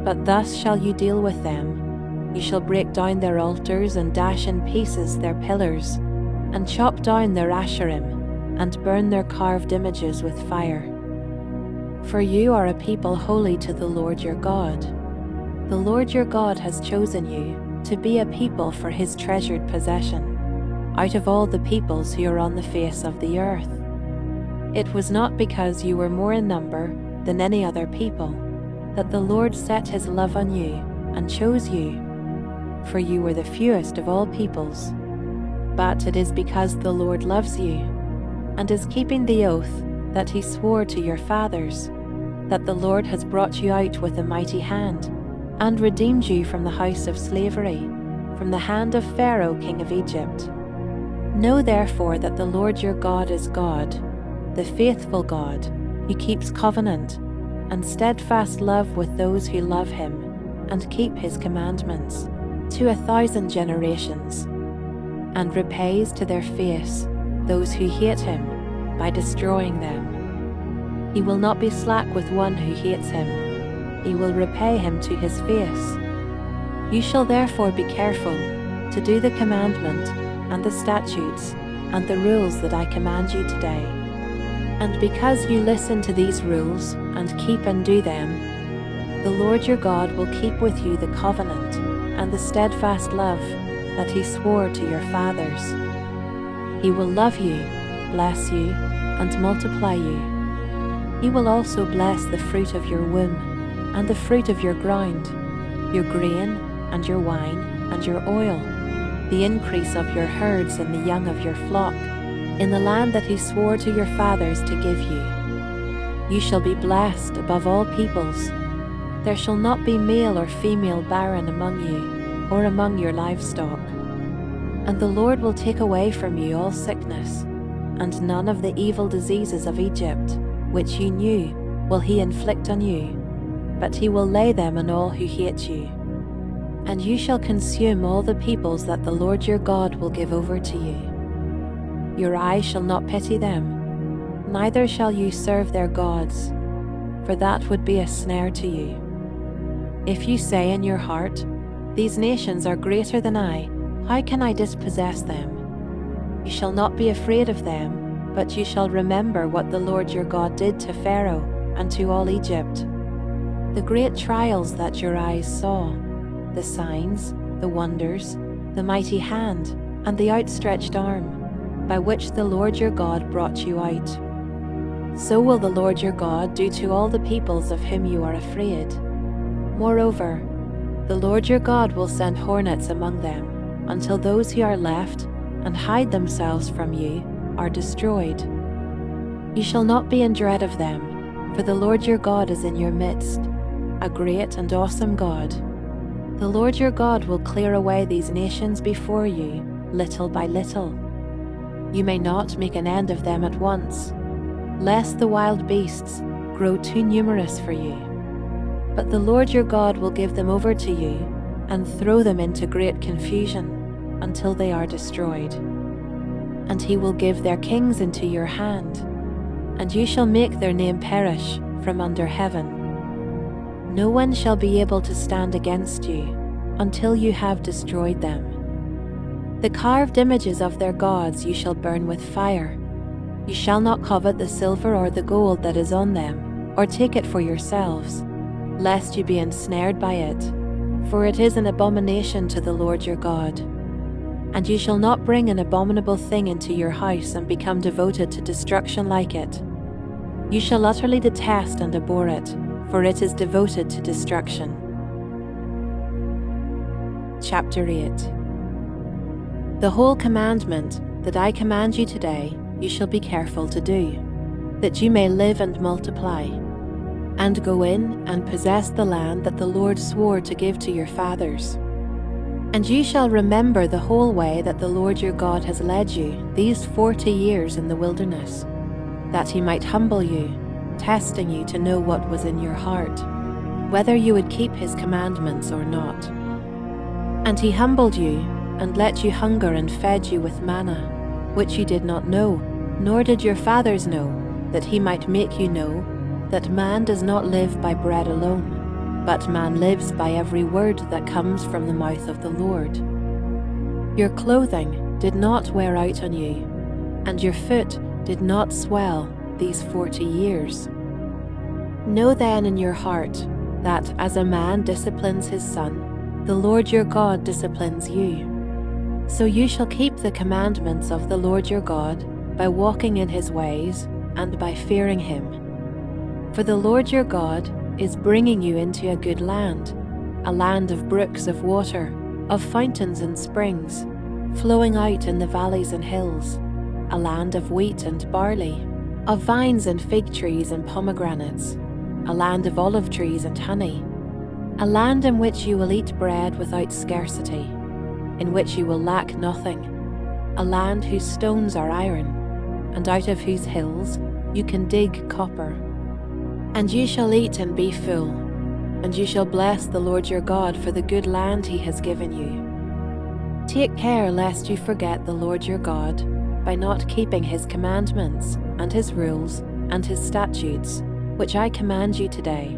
But thus shall you deal with them. You shall break down their altars and dash in pieces their pillars, and chop down their Asherim, and burn their carved images with fire. For you are a people holy to the Lord your God. The Lord your God has chosen you to be a people for his treasured possession, out of all the peoples who are on the face of the earth. It was not because you were more in number than any other people that the Lord set his love on you and chose you, for you were the fewest of all peoples. But it is because the Lord loves you, and is keeping the oath that he swore to your fathers, that the Lord has brought you out with a mighty hand, and redeemed you from the house of slavery, from the hand of Pharaoh king of Egypt. Know therefore that the Lord your God is God, the faithful God, who keeps covenant and steadfast love with those who love him and keep his commandments, to 1,000 generations, and repays to their face those who hate him by destroying them. He will not be slack with one who hates him, he will repay him to his face. You shall therefore be careful to do the commandment and the statutes and the rules that I command you today. And because you listen to these rules and keep and do them, the Lord your God will keep with you the covenant and the steadfast love that he swore to your fathers. He will love you, bless you, and multiply you. He will also bless the fruit of your womb and the fruit of your ground, your grain and your wine and your oil, the increase of your herds and the young of your flock, in the land that he swore to your fathers to give you. You shall be blessed above all peoples. There shall not be male or female barren among you, or among your livestock. And the Lord will take away from you all sickness, and none of the evil diseases of Egypt, which you knew, will he inflict on you, but he will lay them on all who hate you. And you shall consume all the peoples that the Lord your God will give over to you. Your eye shall not pity them, neither shall you serve their gods, for that would be a snare to you. If you say in your heart, "These nations are greater than I, how can I dispossess them?" You shall not be afraid of them, but you shall remember what the Lord your God did to Pharaoh and to all Egypt, the great trials that your eyes saw, the signs, the wonders, the mighty hand, and the outstretched arm, by which the Lord your God brought you out. So will the Lord your God do to all the peoples of whom you are afraid. Moreover, the Lord your God will send hornets among them, until those who are left and hide themselves from you are destroyed. You shall not be in dread of them, for the Lord your God is in your midst, a great and awesome God. The Lord your God will clear away these nations before you, little by little. You may not make an end of them at once, lest the wild beasts grow too numerous for you. But the Lord your God will give them over to you and throw them into great confusion until they are destroyed. And he will give their kings into your hand, and you shall make their name perish from under heaven. No one shall be able to stand against you until you have destroyed them. The carved images of their gods you shall burn with fire. You shall not covet the silver or the gold that is on them, or take it for yourselves, lest you be ensnared by it, for it is an abomination to the Lord your God. And you shall not bring an abominable thing into your house and become devoted to destruction like it. You shall utterly detest and abhor it, for it is devoted to destruction. Chapter 8. The whole commandment that I command you today you shall be careful to do, that you may live and multiply, and go in and possess the land that the Lord swore to give to your fathers. And you shall remember the whole way that the Lord your God has led you these 40 years in the wilderness, that he might humble you, testing you to know what was in your heart, whether you would keep his commandments or not. And he humbled you, and let you hunger and fed you with manna, which you did not know, nor did your fathers know, that he might make you know that man does not live by bread alone, but man lives by every word that comes from the mouth of the Lord. Your clothing did not wear out on you, and your foot did not swell these 40 years. Know then in your heart that as a man disciplines his son, the Lord your God disciplines you. So you shall keep the commandments of the Lord your God by walking in his ways and by fearing him. For the Lord your God is bringing you into a good land, a land of brooks of water, of fountains and springs, flowing out in the valleys and hills, a land of wheat and barley, of vines and fig trees and pomegranates, a land of olive trees and honey, a land in which you will eat bread without scarcity, in which you will lack nothing, a land whose stones are iron, and out of whose hills you can dig copper. And you shall eat and be full, and you shall bless the Lord your God for the good land he has given you. Take care lest you forget the Lord your God by not keeping his commandments and his rules and his statutes, which I command you today.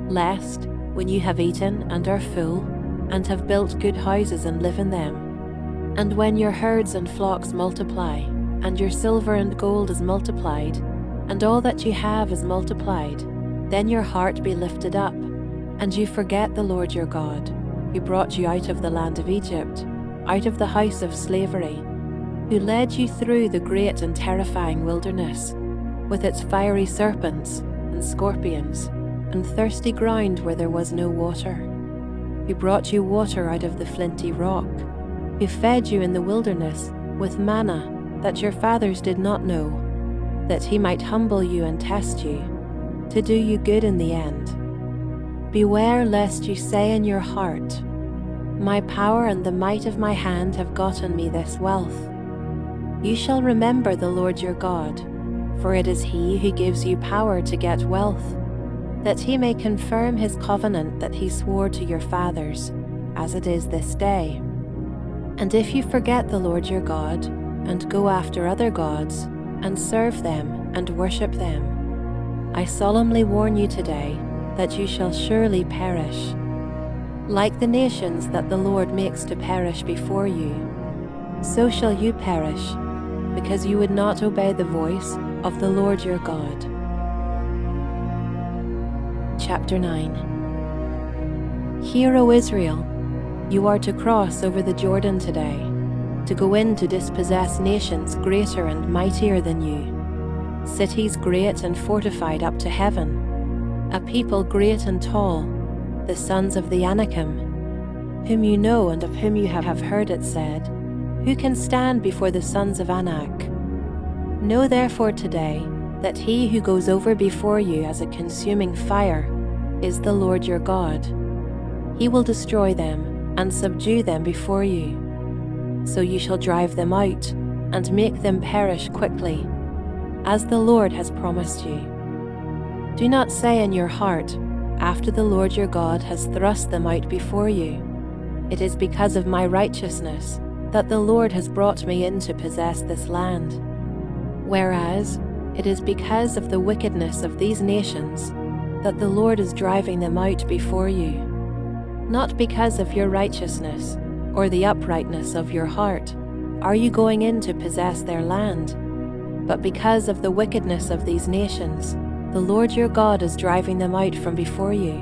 lest, when you have eaten and are full, and have built good houses and live in them, and when your herds and flocks multiply, and your silver and gold is multiplied, and all that you have is multiplied, then your heart be lifted up, and you forget the Lord your God, who brought you out of the land of Egypt, out of the house of slavery, who led you through the great and terrifying wilderness, with its fiery serpents and scorpions, and thirsty ground where there was no water, who brought you water out of the flinty rock, who fed you in the wilderness with manna that your fathers did not know, that he might humble you and test you, to do you good in the end. Beware lest you say in your heart, my power and the might of my hand have gotten me this wealth. You shall remember the Lord your God, for it is he who gives you power to get wealth, that he may confirm his covenant that he swore to your fathers, as it is this day. And if you forget the Lord your God, and go after other gods, and serve them and worship them, I solemnly warn you today that you shall surely perish. Like the nations that the Lord makes to perish before you, so shall you perish, because you would not obey the voice of the Lord your God. Chapter 9. Hear, O Israel, you are to cross over the Jordan today, to go in to dispossess nations greater and mightier than you, cities great and fortified up to heaven, a people great and tall, the sons of the Anakim, whom you know and of whom you have heard it said, who can stand before the sons of Anak? Know therefore today that he who goes over before you as a consuming fire is the Lord your God. He will destroy them and subdue them before you. So you shall drive them out and make them perish quickly, as the Lord has promised you. Do not say in your heart, after the Lord your God has thrust them out before you, it is because of my righteousness that the Lord has brought me in to possess this land. Whereas it is because of the wickedness of these nations that the Lord is driving them out before you, not because of your righteousness or the uprightness of your heart are you going in to possess their land, but because of the wickedness of these nations the Lord your God is driving them out from before you,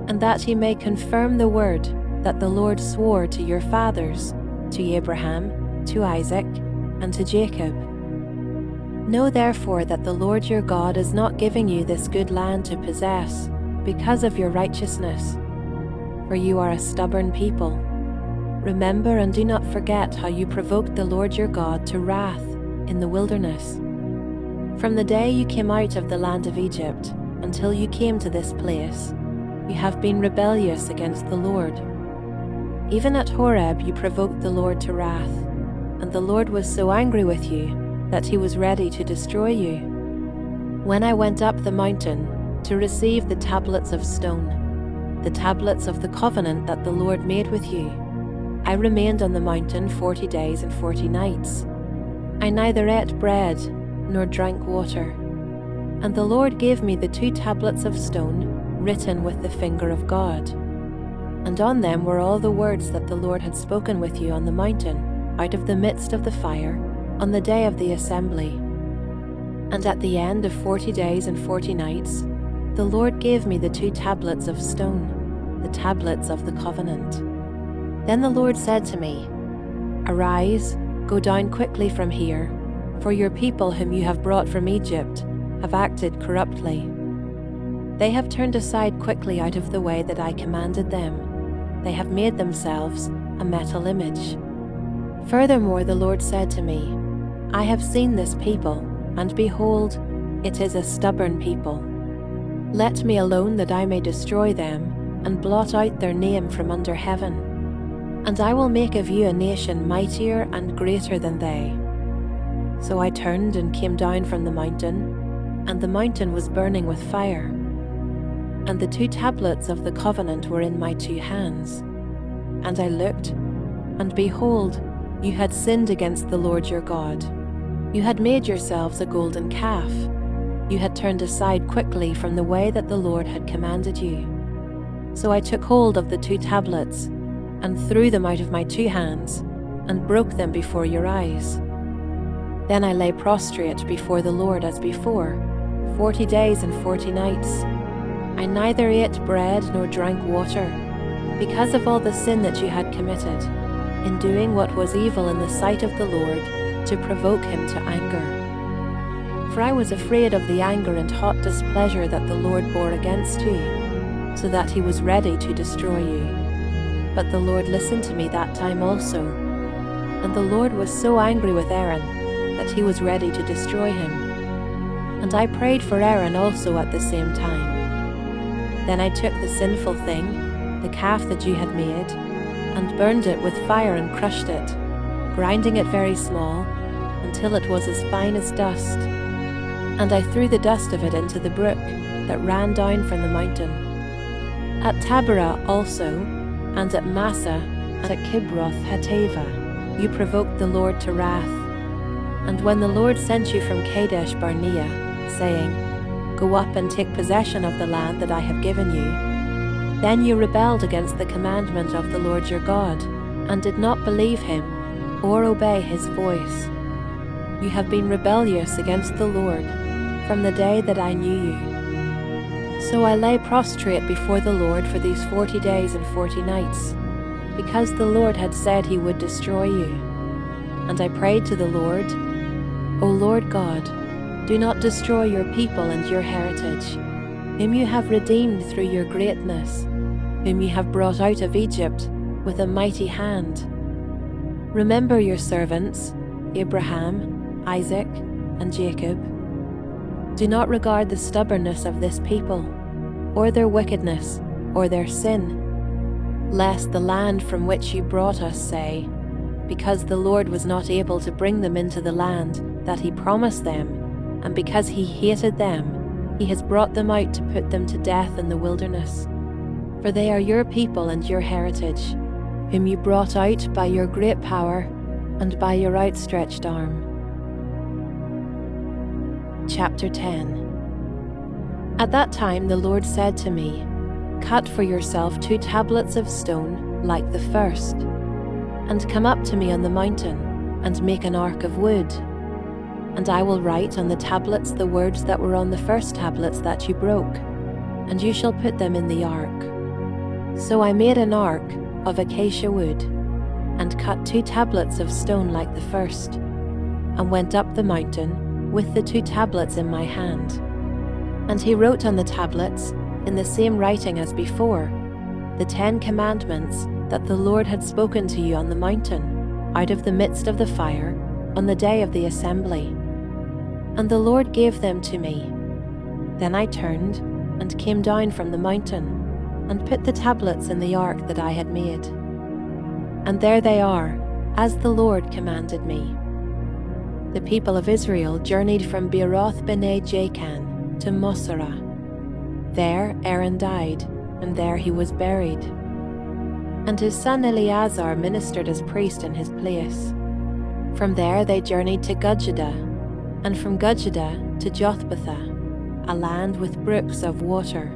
and that he may confirm the word that the Lord swore to your fathers, to Abraham, to Isaac, and to Jacob. Know therefore that the Lord your God is not giving you this good land to possess because of your righteousness, for you are a stubborn people. Remember and do not forget how you provoked the Lord your God to wrath in the wilderness. From the day you came out of the land of Egypt until you came to this place, you have been rebellious against the Lord. Even at Horeb you provoked the Lord to wrath, and the Lord was so angry with you that he was ready to destroy you. When I went up the mountain to receive the tablets of stone, the tablets of the covenant that the Lord made with you, I remained on the mountain 40 days and 40 nights. I neither ate bread nor drank water. And the Lord gave me the 2 tablets of stone written with the finger of God. And on them were all the words that the Lord had spoken with you on the mountain, out of the midst of the fire, on the day of the assembly. And at the end of 40 days and 40 nights, the Lord gave me the 2 tablets of stone, the tablets of the covenant. Then the Lord said to me, Arise, go down quickly from here, for your people whom you have brought from Egypt have acted corruptly. They have turned aside quickly out of the way that I commanded them. They have made themselves a metal image. Furthermore, the Lord said to me, I have seen this people, and behold, it is a stubborn people. Let me alone that I may destroy them, and blot out their name from under heaven. And I will make of you a nation mightier and greater than they. So I turned and came down from the mountain, and the mountain was burning with fire. And the 2 tablets of the covenant were in my 2 hands. And I looked, and behold, you had sinned against the Lord your God. You had made yourselves a golden calf. You had turned aside quickly from the way that the Lord had commanded you. So I took hold of the 2 tablets, and threw them out of my 2 hands, and broke them before your eyes. Then I lay prostrate before the Lord as before, 40 days and 40 nights. I neither ate bread nor drank water, because of all the sin that you had committed, in doing what was evil in the sight of the Lord, to provoke him to anger. For I was afraid of the anger and hot displeasure that the Lord bore against you, so that he was ready to destroy you. But the Lord listened to me that time also, and the Lord was so angry with Aaron that he was ready to destroy him. And I prayed for Aaron also at the same time. Then I took the sinful thing, the calf that you had made, and burned it with fire and crushed it, grinding it very small, until it was as fine as dust. And I threw the dust of it into the brook that ran down from the mountain. At Taberah also, and at Massah, and at Kibroth Hattaavah, you provoked the Lord to wrath. And when the Lord sent you from Kadesh Barnea, saying, "Go up and take possession of the land that I have given you," then you rebelled against the commandment of the Lord your God, and did not believe him, or obey his voice. You have been rebellious against the Lord from the day that I knew you. So I lay prostrate before the Lord for these 40 days and 40 nights, because the Lord had said he would destroy you. And I prayed to the Lord, "O Lord God, do not destroy your people and your heritage, whom you have redeemed through your greatness, whom you have brought out of Egypt with a mighty hand. Remember your servants, Abraham, Isaac, and Jacob. Do not regard the stubbornness of this people, or their wickedness, or their sin, lest the land from which you brought us say, because the Lord was not able to bring them into the land that he promised them, and because he hated them, he has brought them out to put them to death in the wilderness. For they are your people and your heritage, whom you brought out by your great power and by your outstretched arm." Chapter 10. At that time the Lord said to me, "Cut for yourself 2 tablets of stone like the first, and come up to me on the mountain, and make an ark of wood. And I will write on the tablets the words that were on the first tablets that you broke, and you shall put them in the ark." So I made an ark of acacia wood, and cut 2 tablets of stone like the first, and went up the mountain with the 2 tablets in my hand. And he wrote on the tablets, in the same writing as before, the 10 commandments that the Lord had spoken to you on the mountain, out of the midst of the fire, on the day of the assembly. And the Lord gave them to me. Then I turned and came down from the mountain, and put the tablets in the ark that I had made. And there they are, as the Lord commanded me. The people of Israel journeyed from Beeroth Bene Jaakan to Moserah. There Aaron died, and there he was buried. And his son Eleazar ministered as priest in his place. From there they journeyed to Gudgedah, and from Gudgedah to Jothbatha, a land with brooks of water.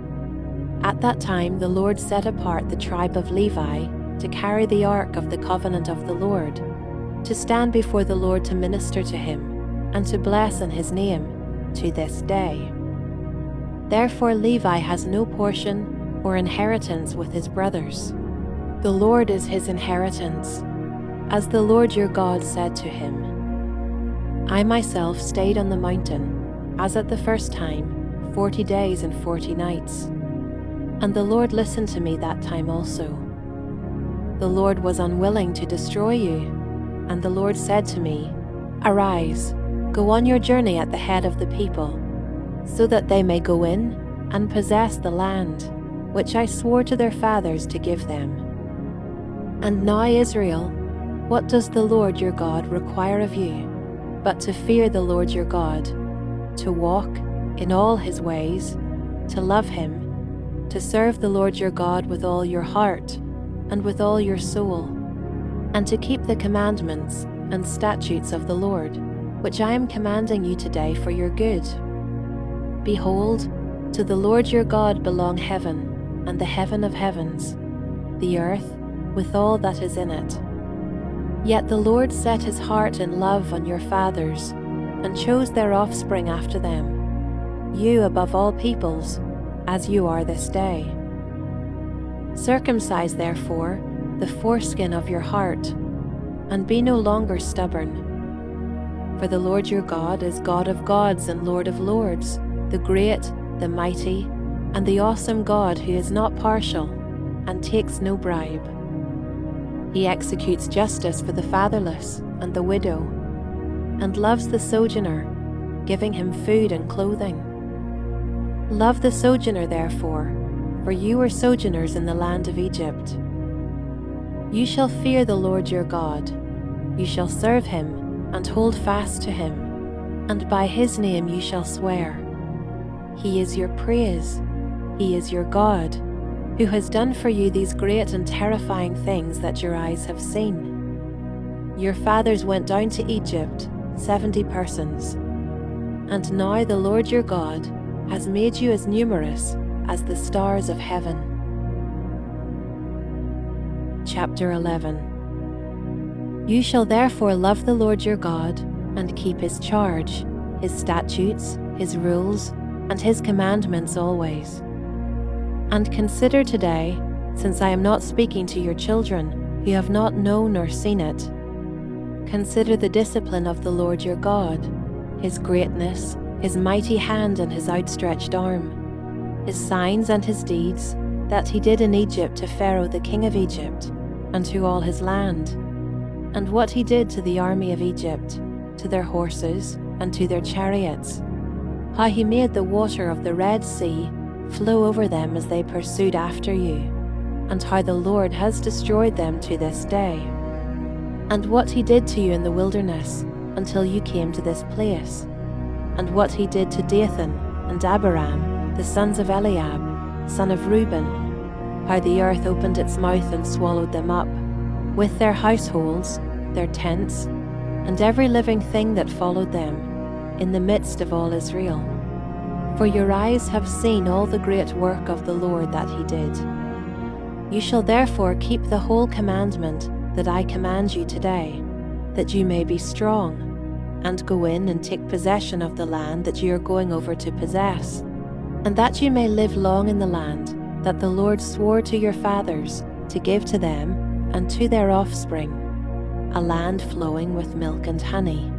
At that time the Lord set apart the tribe of Levi to carry the ark of the covenant of the Lord, to stand before the Lord to minister to him, and to bless in his name, to this day. Therefore Levi has no portion or inheritance with his brothers. The Lord is his inheritance, as the Lord your God said to him. I myself stayed on the mountain, as at the first time, 40 days and 40 nights. And the Lord listened to me that time also. The Lord was unwilling to destroy you, and the Lord said to me, "Arise, go on your journey at the head of the people, so that they may go in and possess the land, which I swore to their fathers to give them. And now, Israel, what does the Lord your God require of you, but to fear the Lord your God, to walk in all his ways, to love him, to serve the Lord your God with all your heart and with all your soul, and to keep the commandments and statutes of the Lord, which I am commanding you today for your good. Behold, to the Lord your God belong heaven, and the heaven of heavens, the earth with all that is in it. Yet the Lord set his heart in love on your fathers, and chose their offspring after them, you above all peoples, as you are this day. Circumcise therefore the foreskin of your heart, and be no longer stubborn. For the Lord your God is God of gods and Lord of lords, the great, the mighty, and the awesome God who is not partial, and takes no bribe. He executes justice for the fatherless and the widow, and loves the sojourner, giving him food and clothing. Love the sojourner therefore, for you were sojourners in the land of Egypt. You shall fear the Lord your God, you shall serve him and hold fast to him, and by his name you shall swear. He is your praise, he is your God, who has done for you these great and terrifying things that your eyes have seen. Your fathers went down to Egypt, 70 persons, and now the Lord your God has made you as numerous as the stars of heaven. Chapter 11. You shall therefore love the Lord your God, and keep his charge, his statutes, his rules, and his commandments always. And consider today, since I am not speaking to your children, who have not known nor seen it, consider the discipline of the Lord your God, his greatness, his mighty hand and his outstretched arm, his signs and his deeds, that he did in Egypt to Pharaoh the king of Egypt, and to all his land, and what he did to the army of Egypt, to their horses, and to their chariots, how he made the water of the Red Sea flow over them as they pursued after you, and how the Lord has destroyed them to this day, and what he did to you in the wilderness until you came to this place, and what he did to Dathan and Abiram, the sons of Eliab, son of Reuben, how the earth opened its mouth and swallowed them up, with their households, their tents, and every living thing that followed them, in the midst of all Israel. For your eyes have seen all the great work of the Lord that he did. You shall therefore keep the whole commandment that I command you today, that you may be strong, and go in and take possession of the land that you are going over to possess, and that you may live long in the land that the Lord swore to your fathers to give to them and to their offspring, a land flowing with milk and honey.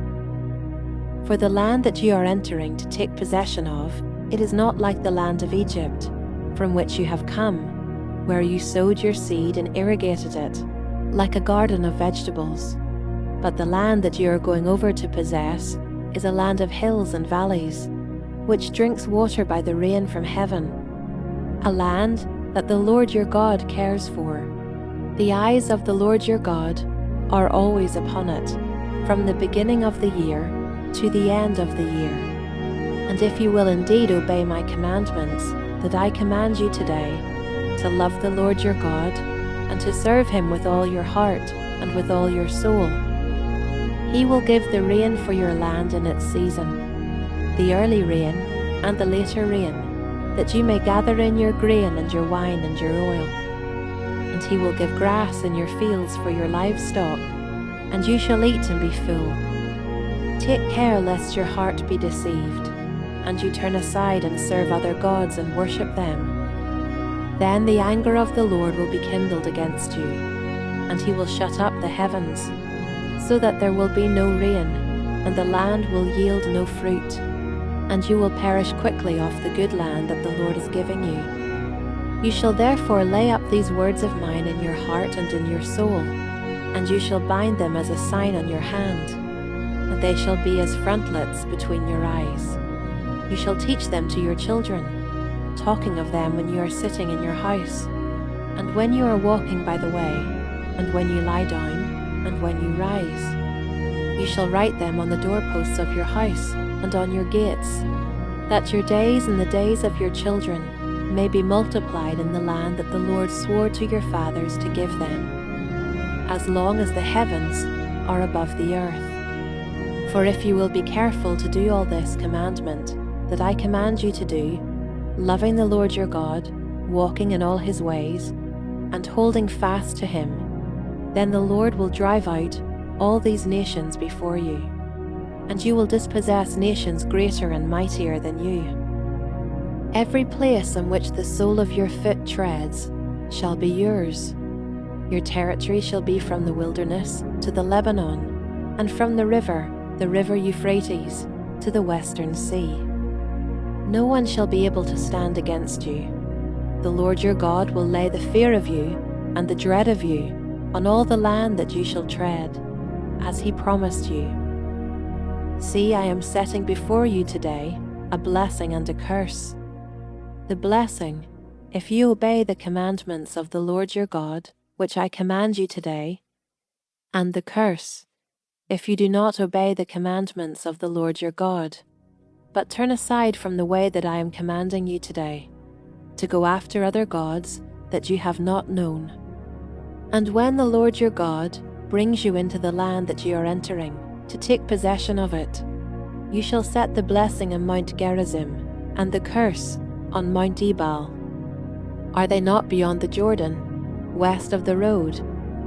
For the land that you are entering to take possession of, it is not like the land of Egypt, from which you have come, where you sowed your seed and irrigated it, like a garden of vegetables. But the land that you are going over to possess is a land of hills and valleys, which drinks water by the rain from heaven, a land that the Lord your God cares for. The eyes of the Lord your God are always upon it, from the beginning of the year to the end of the year. And if you will indeed obey my commandments that I command you today, to love the Lord your God, and to serve him with all your heart and with all your soul, he will give the rain for your land in its season, the early rain and the later rain, that you may gather in your grain and your wine and your oil. And he will give grass in your fields for your livestock, and you shall eat and be full. Take care lest your heart be deceived, and you turn aside and serve other gods and worship them. Then the anger of the Lord will be kindled against you, and he will shut up the heavens, so that there will be no rain, and the land will yield no fruit, and you will perish quickly off the good land that the Lord is giving you. You shall therefore lay up these words of mine in your heart and in your soul, and you shall bind them as a sign on your hand, and they shall be as frontlets between your eyes. You shall teach them to your children, talking of them when you are sitting in your house, and when you are walking by the way, and when you lie down, and when you rise. You shall write them on the doorposts of your house and on your gates, that your days and the days of your children may be multiplied in the land that the Lord swore to your fathers to give them, as long as the heavens are above the earth. For if you will be careful to do all this commandment that I command you to do, loving the Lord your God, walking in all his ways, and holding fast to him, then the Lord will drive out all these nations before you, and you will dispossess nations greater and mightier than you. Every place on which the sole of your foot treads shall be yours. Your territory shall be from the wilderness to the Lebanon, and from the river Euphrates, to the western sea. No one shall be able to stand against you. The Lord your God will lay the fear of you and the dread of you on all the land that you shall tread, as he promised you. See, I am setting before you today a blessing and a curse. The blessing, if you obey the commandments of the Lord your God, which I command you today, and the curse, if you do not obey the commandments of the Lord your God, but turn aside from the way that I am commanding you today, to go after other gods that you have not known. And when the Lord your God brings you into the land that you are entering, to take possession of it, you shall set the blessing on Mount Gerizim, and the curse on Mount Ebal. Are they not beyond the Jordan, west of the road,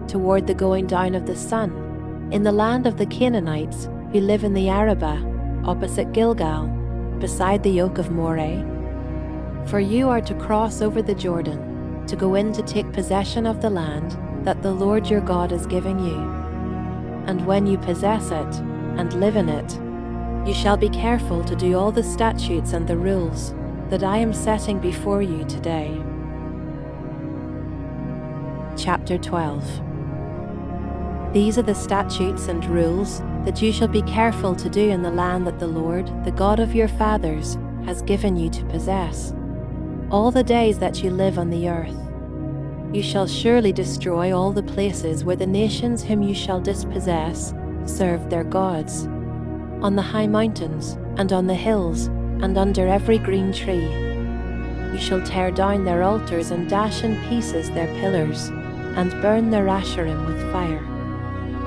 toward the going down of the sun, in the land of the Canaanites who live in the Arabah, opposite Gilgal, beside the oak of Moreh? For you are to cross over the Jordan, to go in to take possession of the land that the Lord your God is giving you. And when you possess it, and live in it, you shall be careful to do all the statutes and the rules that I am setting before you today. Chapter 12. These are the statutes and rules that you shall be careful to do in the land that the Lord, the God of your fathers, has given you to possess, all the days that you live on the earth. You shall surely destroy all the places where the nations whom you shall dispossess served their gods, on the high mountains, and on the hills, and under every green tree. You shall tear down their altars and dash in pieces their pillars, and burn their Asherim with fire.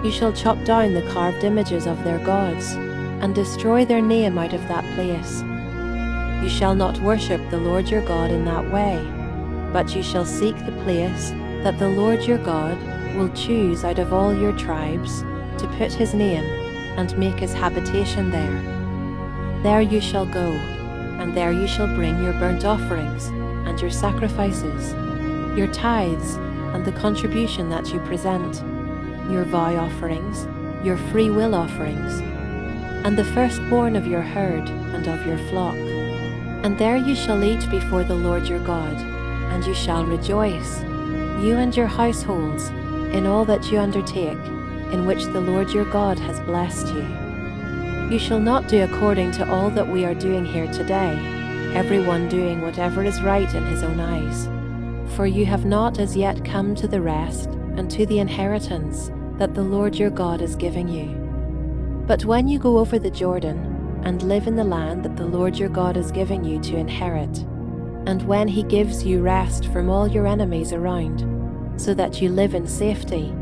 You shall chop down the carved images of their gods, and destroy their name out of that place. You shall not worship the Lord your God in that way, but you shall seek the place that the Lord your God will choose out of all your tribes to put his name and make his habitation there. There you shall go, and there you shall bring your burnt offerings and your sacrifices, your tithes and the contribution that you present, your vow offerings, your free will offerings, and the firstborn of your herd and of your flock. And there you shall eat before the Lord your God, and you shall rejoice, you and your households, in all that you undertake, in which the Lord your God has blessed you. You shall not do according to all that we are doing here today, everyone doing whatever is right in his own eyes. For you have not as yet come to the rest and to the inheritance that the Lord your God is giving you. But when you go over the Jordan, and live in the land that the Lord your God is giving you to inherit, and when he gives you rest from all your enemies around, so that you live in safety,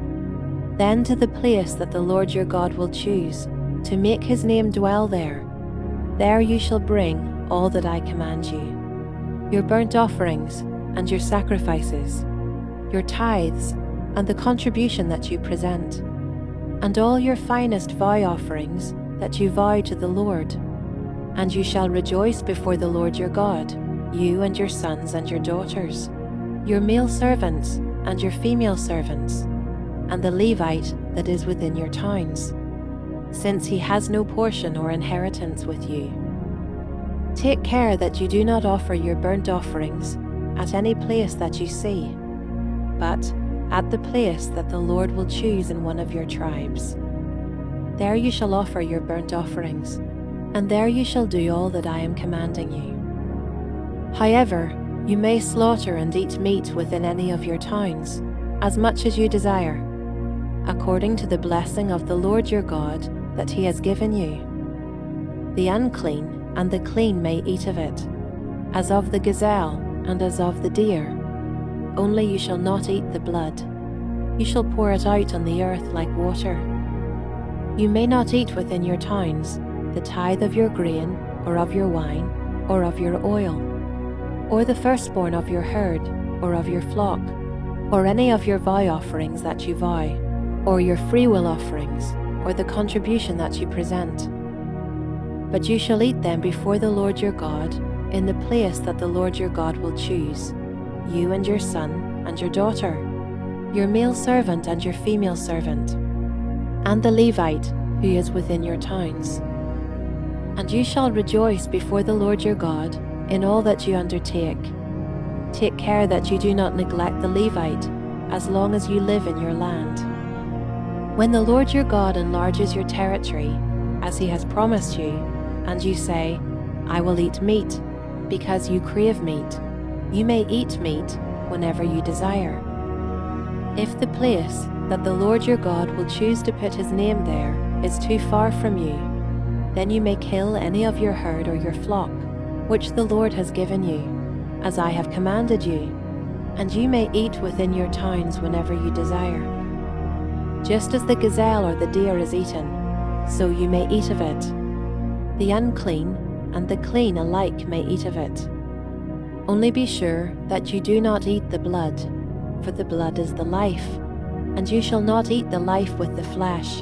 then to the place that the Lord your God will choose, to make his name dwell there, there you shall bring all that I command you, your burnt offerings and your sacrifices, your tithes and the contribution that you present, and all your finest vow offerings that you vow to the Lord. And you shall rejoice before the Lord your God, you and your sons and your daughters, your male servants and your female servants, and the Levite that is within your towns, since he has no portion or inheritance with you. Take care that you do not offer your burnt offerings at any place that you see, but at the place that the Lord will choose in one of your tribes. There you shall offer your burnt offerings, and there you shall do all that I am commanding you. However, you may slaughter and eat meat within any of your towns, as much as you desire, according to the blessing of the Lord your God that he has given you. The unclean and the clean may eat of it, as of the gazelle and as of the deer. Only you shall not eat the blood. You shall pour it out on the earth like water. You may not eat within your towns the tithe of your grain, or of your wine, or of your oil. or the firstborn of your herd, or of your flock, or any of your vow offerings that you vow, or your freewill offerings, or the contribution that you present. But you shall eat them before the Lord your God, in the place that the Lord your God will choose, you and your son and your daughter, your male servant and your female servant, and the Levite who is within your towns. And you shall rejoice before the Lord your God in all that you undertake. Take care that you do not neglect the Levite as long as you live in your land. When the Lord your God enlarges your territory, as he has promised you, and you say, I will eat meat, because you crave meat, you may eat meat whenever you desire. If the place that the Lord your God will choose to put his name there is too far from you, then you may kill any of your herd or your flock, which the Lord has given you, as I have commanded you, and you may eat within your towns whenever you desire. Just as the gazelle or the deer is eaten, so you may eat of it. The unclean and the clean alike may eat of it. Only be sure that you do not eat the blood, for the blood is the life, and you shall not eat the life with the flesh.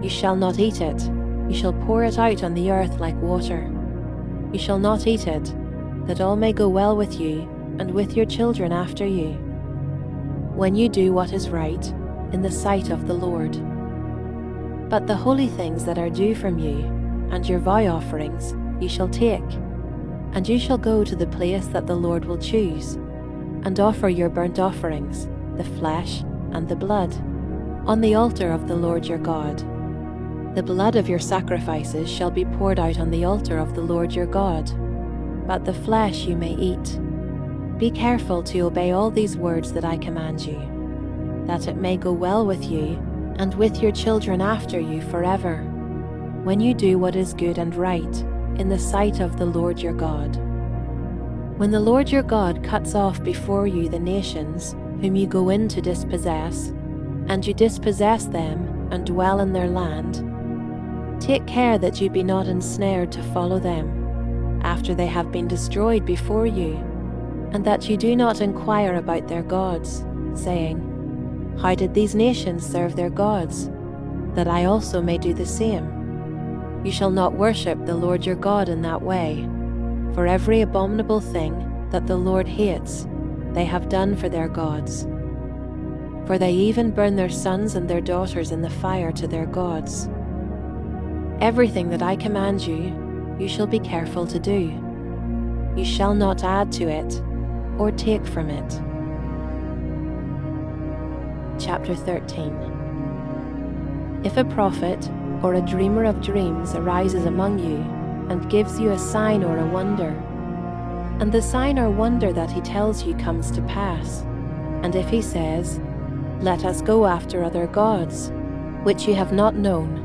You shall not eat it, you shall pour it out on the earth like water. You shall not eat it, that all may go well with you and with your children after you, when you do what is right in the sight of the Lord. But the holy things that are due from you, and your vow offerings, you shall take, and you shall go to the place that the Lord will choose, and offer your burnt offerings, the flesh and the blood, on the altar of the Lord your God. The blood of your sacrifices shall be poured out on the altar of the Lord your God, but the flesh you may eat. Be careful to obey all these words that I command you, that it may go well with you and with your children after you forever, when you do what is good and right in the sight of the Lord your God. When the Lord your God cuts off before you the nations whom you go in to dispossess, and you dispossess them and dwell in their land, take care that you be not ensnared to follow them, after they have been destroyed before you, and that you do not inquire about their gods, saying, How did these nations serve their gods, that I also may do the same? You shall not worship the Lord your God in that way, for every abominable thing that the Lord hates, they have done for their gods. For they even burn their sons and their daughters in the fire to their gods. Everything that I command you, you shall be careful to do. You shall not add to it or take from it. Chapter 13. If a prophet or a dreamer of dreams arises among you and gives you a sign or a wonder, and the sign or wonder that he tells you comes to pass, and if he says, Let us go after other gods, which you have not known,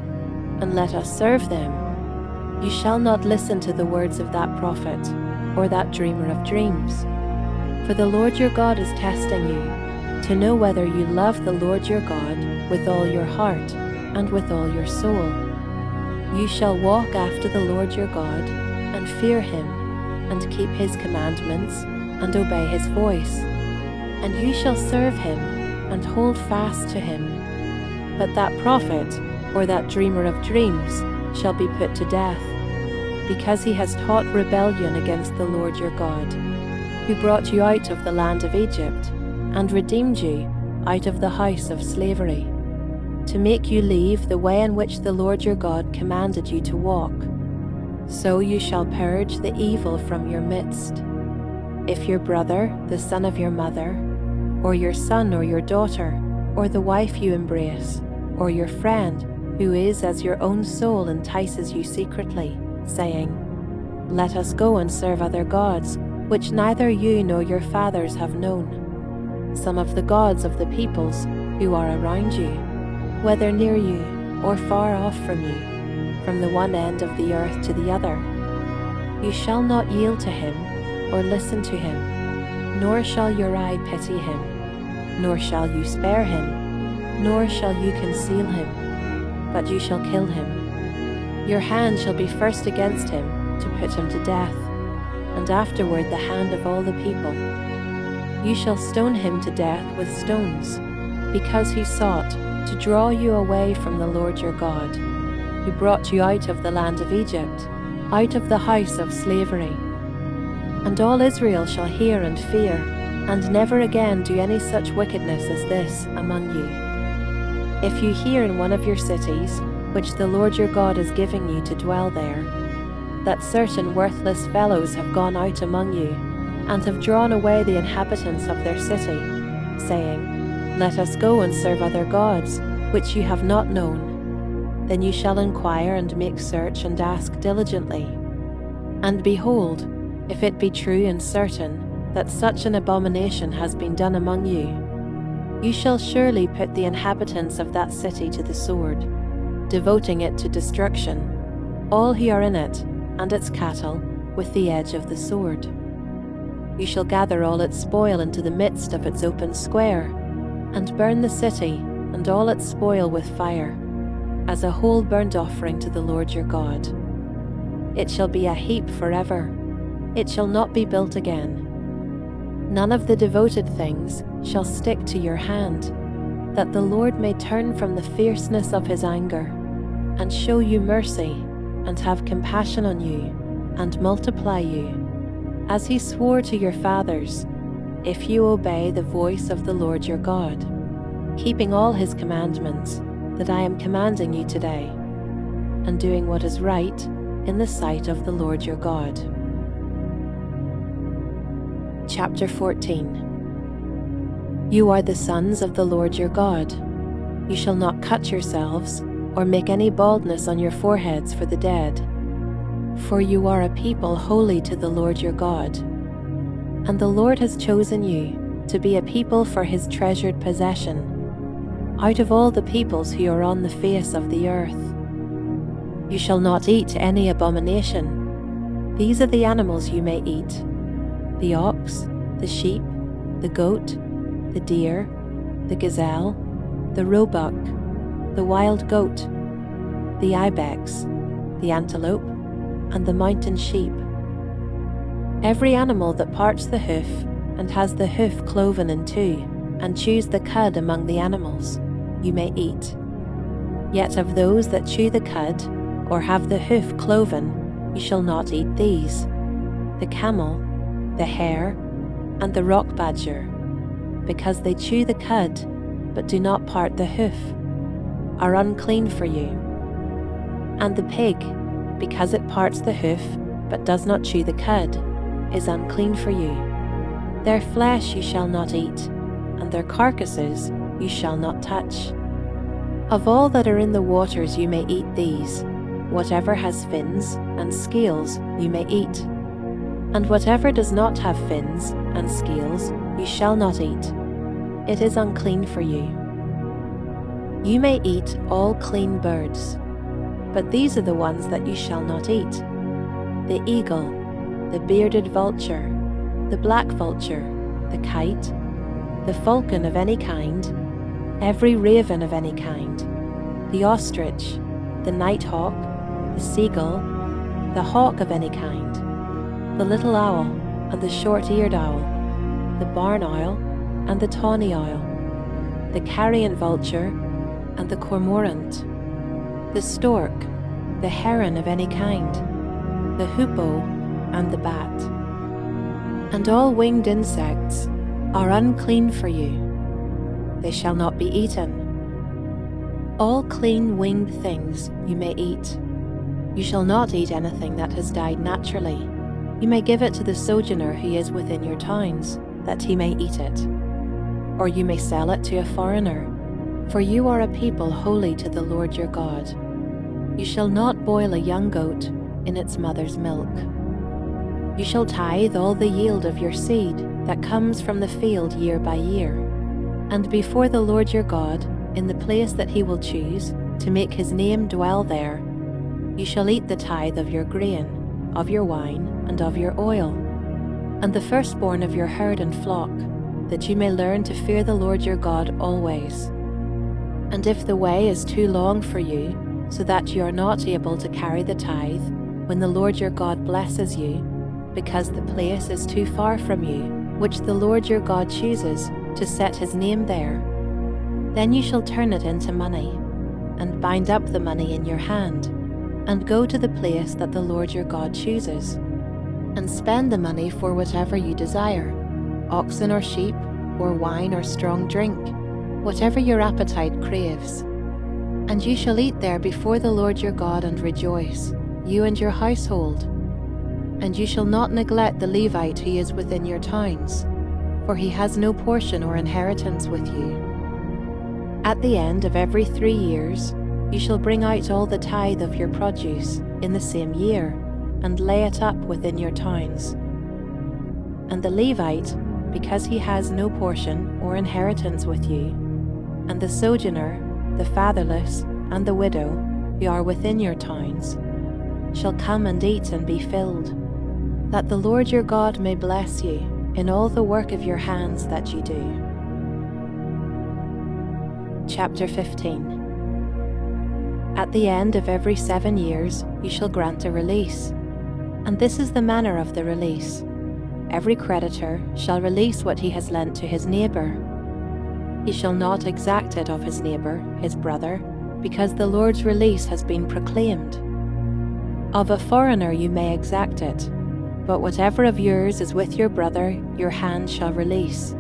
and let us serve them, you shall not listen to the words of that prophet or that dreamer of dreams. For the Lord your God is testing you, to know whether you love the Lord your God with all your heart and with all your soul. You shall walk after the Lord your God, and fear him, and keep his commandments, and obey his voice. And you shall serve him, and hold fast to him. But that prophet, or that dreamer of dreams, shall be put to death, because he has taught rebellion against the Lord your God, who brought you out of the land of Egypt, and redeemed you out of the house of slavery, to make you leave the way in which the Lord your God commanded you to walk. So you shall purge the evil from your midst. If your brother, the son of your mother, or your son or your daughter, or the wife you embrace, or your friend, who is as your own soul, entices you secretly, saying, Let us go and serve other gods, which neither you nor your fathers have known, some of the gods of the peoples who are around you, whether near you or far off from you, from the one end of the earth to the other, you shall not yield to him or listen to him, nor shall your eye pity him, nor shall you spare him, nor shall you conceal him, but you shall kill him. Your hand shall be first against him to put him to death. and afterward the hand of all the people. You shall stone him to death with stones, because he sought to draw you away from the Lord your God, who brought you out of the land of Egypt, out of the house of slavery. And all Israel shall hear and fear, and never again do any such wickedness as this among you. If you hear in one of your cities, which the Lord your God is giving you to dwell there, that certain worthless fellows have gone out among you, and have drawn away the inhabitants of their city, saying, Let us go and serve other gods, which you have not known, then you shall inquire and make search and ask diligently. And behold, if it be true and certain that such an abomination has been done among you, you shall surely put the inhabitants of that city to the sword, devoting it to destruction, all who are in it, and its cattle, with the edge of the sword. You shall gather all its spoil into the midst of its open square, and burn the city and all its spoil with fire, as a whole burnt offering to the Lord your God. It shall be a heap forever, it shall not be built again. None of the devoted things shall stick to your hand, that the Lord may turn from the fierceness of his anger, and show you mercy, and have compassion on you, and multiply you, as he swore to your fathers, if you obey the voice of the Lord your God, keeping all his commandments that I am commanding you today, and doing what is right in the sight of the Lord your God. Chapter 14. You are the sons of the Lord your God. You shall not cut yourselves, or make any baldness on your foreheads for the dead. For you are a people holy to the Lord your God. And the Lord has chosen you to be a people for his treasured possession, out of all the peoples who are on the face of the earth. You shall not eat any abomination. These are the animals you may eat: the ox, the sheep, the goat, the deer, the gazelle, the roebuck, the wild goat, the ibex, the antelope, and the mountain sheep. Every animal that parts the hoof, and has the hoof cloven in two, and chews the cud among the animals, you may eat. Yet of those that chew the cud, or have the hoof cloven, you shall not eat these: the camel, the hare, and the rock badger, because they chew the cud, but do not part the hoof, are unclean for you. And the pig, because it parts the hoof, but does not chew the cud, is unclean for you. Their flesh you shall not eat, and their carcasses you shall not touch. Of all that are in the waters you may eat these: whatever has fins and scales you may eat. And whatever does not have fins and scales you shall not eat. It is unclean for you. You may eat all clean birds, but these are the ones that you shall not eat: the eagle, the bearded vulture, the black vulture, the kite, the falcon of any kind, every raven of any kind, the ostrich, the nighthawk, the seagull, the hawk of any kind, the little owl and the short-eared owl, the barn owl and the tawny owl, the carrion vulture and the cormorant, the stork, the heron of any kind, the hoopoe and the bat. And all winged insects are unclean for you. They shall not be eaten. All clean winged things you may eat. You shall not eat anything that has died naturally. You may give it to the sojourner who is within your towns, that he may eat it. Or you may sell it to a foreigner, for you are a people holy to the Lord your God. You shall not boil a young goat in its mother's milk. You shall tithe all the yield of your seed that comes from the field year by year. And before the Lord your God, in the place that he will choose, to make his name dwell there, you shall eat the tithe of your grain, of your wine, and of your oil, and the firstborn of your herd and flock, that you may learn to fear the Lord your God always. And if the way is too long for you, so that you are not able to carry the tithe, when the Lord your God blesses you, because the place is too far from you, which the Lord your God chooses to set his name there. Then you shall turn it into money, and bind up the money in your hand, and go to the place that the Lord your God chooses, and spend the money for whatever you desire, oxen or sheep, or wine or strong drink, whatever your appetite craves. And you shall eat there before the Lord your God and rejoice, you and your household. And you shall not neglect the Levite who is within your towns, for he has no portion or inheritance with you. At the end of every 3 years, you shall bring out all the tithe of your produce in the same year, and lay it up within your towns. And the Levite, because he has no portion or inheritance with you, and the sojourner, the fatherless, and the widow, who are within your towns, shall come and eat and be filled, that the Lord your God may bless you in all the work of your hands that you do. Chapter 15. At the end of every 7 years you shall grant a release, and this is the manner of the release. Every creditor shall release what he has lent to his neighbour. He shall not exact it of his neighbour, his brother, because the Lord's release has been proclaimed. Of a foreigner you may exact it, but whatever of yours is with your brother, your hand shall release.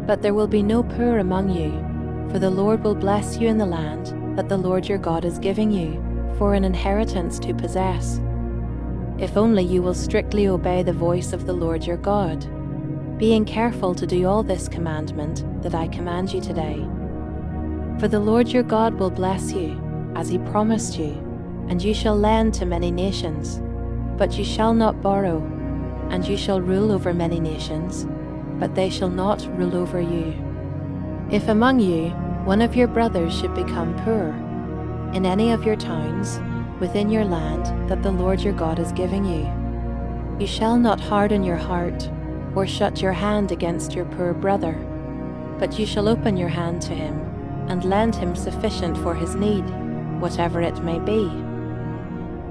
But there will be no poor among you, for the Lord will bless you in the land that the Lord your God is giving you for an inheritance to possess, if only you will strictly obey the voice of the Lord your God, being careful to do all this commandment that I command you today. For the Lord your God will bless you, as he promised you, and you shall lend to many nations, but you shall not borrow, and you shall rule over many nations, but they shall not rule over you. If among you one of your brothers should become poor, in any of your towns, within your land that the Lord your God is giving you, you shall not harden your heart, or shut your hand against your poor brother, but you shall open your hand to him, and lend him sufficient for his need, whatever it may be.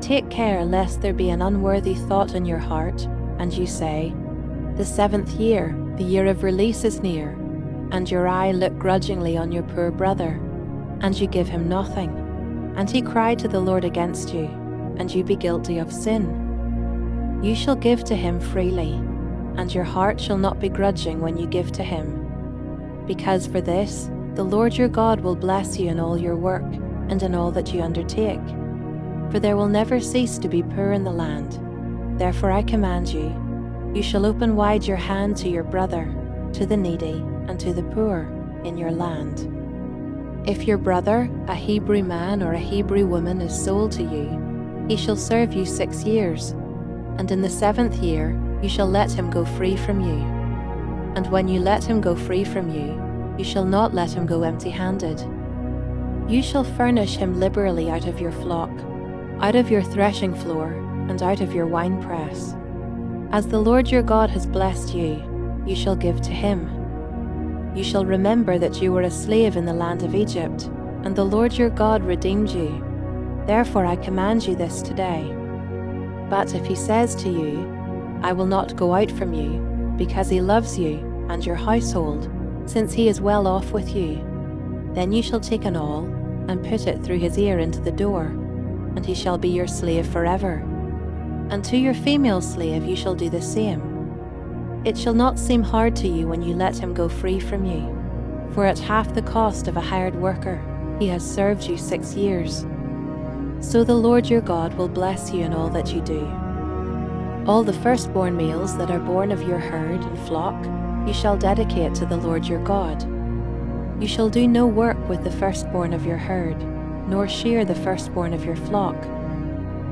Take care lest there be an unworthy thought in your heart, and you say, "The 7th year, the year of release is near," and your eye look grudgingly on your poor brother, and you give him nothing, and he cry to the Lord against you, and you be guilty of sin. You shall give to him freely, and your heart shall not be grudging when you give to him. Because for this, the Lord your God will bless you in all your work, and in all that you undertake. For there will never cease to be poor in the land. Therefore I command you, you shall open wide your hand to your brother, to the needy, and to the poor in your land. If your brother, a Hebrew man or a Hebrew woman, is sold to you, he shall serve you 6 years, and in the 7th year you shall let him go free from you. And when you let him go free from you, you shall not let him go empty-handed. You shall furnish him liberally out of your flock, out of your threshing floor, and out of your winepress. As the Lord your God has blessed you, you shall give to him. You shall remember that you were a slave in the land of Egypt, and the Lord your God redeemed you. Therefore I command you this today. But if he says to you, "I will not go out from you," because he loves you and your household, since he is well off with you, then you shall take an awl and put it through his ear into the door, and he shall be your slave forever. And to your female slave you shall do the same. It shall not seem hard to you when you let him go free from you, for at half the cost of a hired worker he has served you 6 years. So the Lord your God will bless you in all that you do. All the firstborn males that are born of your herd and flock you shall dedicate to the Lord your God. You shall do no work with the firstborn of your herd, nor shear the firstborn of your flock.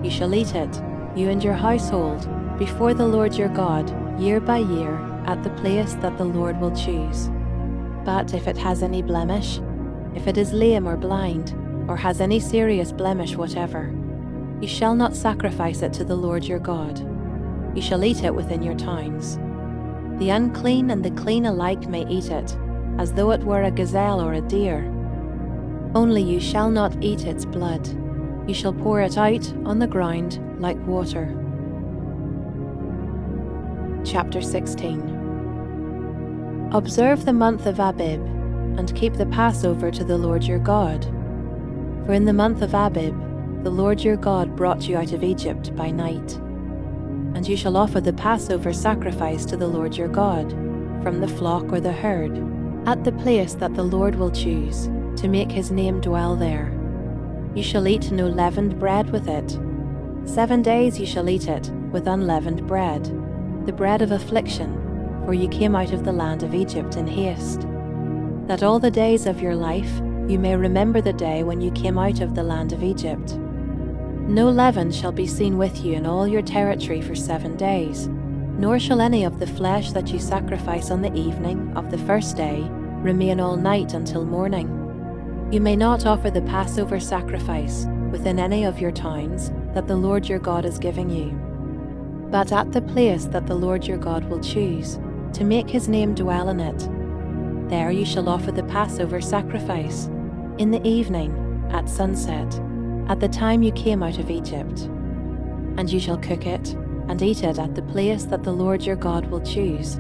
You shall eat it, you and your household, before the Lord your God, year by year, at the place that the Lord will choose. But if it has any blemish, if it is lame or blind, or has any serious blemish whatever, you shall not sacrifice it to the Lord your God. You shall eat it within your towns. The unclean and the clean alike may eat it, as though it were a gazelle or a deer. Only you shall not eat its blood. You shall pour it out on the ground like water. Chapter 16. Observe the month of Abib, and keep the Passover to the Lord your God. For in the month of Abib, the Lord your God brought you out of Egypt by night. And you shall offer the Passover sacrifice to the Lord your God, from the flock or the herd, at the place that the Lord will choose, to make his name dwell there. You shall eat no leavened bread with it. 7 days you shall eat it with unleavened bread, the bread of affliction, for you came out of the land of Egypt in haste, that all the days of your life you may remember the day when you came out of the land of Egypt. No leaven shall be seen with you in all your territory for 7 days, nor shall any of the flesh that you sacrifice on the evening of the first day remain all night until morning. You may not offer the Passover sacrifice within any of your towns that the Lord your God is giving you, but at the place that the Lord your God will choose, to make his name dwell in it. There you shall offer the Passover sacrifice, in the evening, at sunset, at the time you came out of Egypt. And you shall cook it, and eat it at the place that the Lord your God will choose.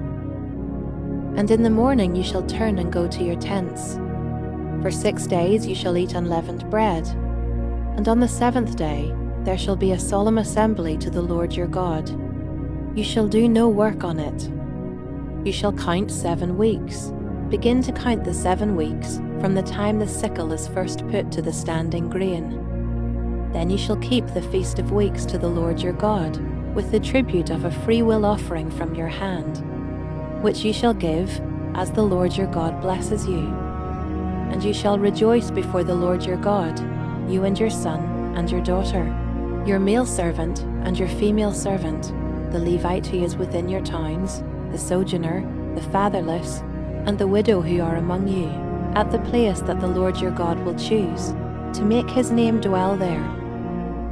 And in the morning you shall turn and go to your tents. For 6 days you shall eat unleavened bread, and on the 7th day there shall be a solemn assembly to the Lord your God. You shall do no work on it. You shall count 7 weeks. Begin to count the 7 weeks from the time the sickle is first put to the standing grain. Then you shall keep the Feast of Weeks to the Lord your God, with the tribute of a freewill offering from your hand, which you shall give as the Lord your God blesses you. And you shall rejoice before the Lord your God, you and your son and your daughter, your male servant and your female servant, the Levite who is within your towns, the sojourner, the fatherless, and the widow who are among you, at the place that the Lord your God will choose, to make his name dwell there.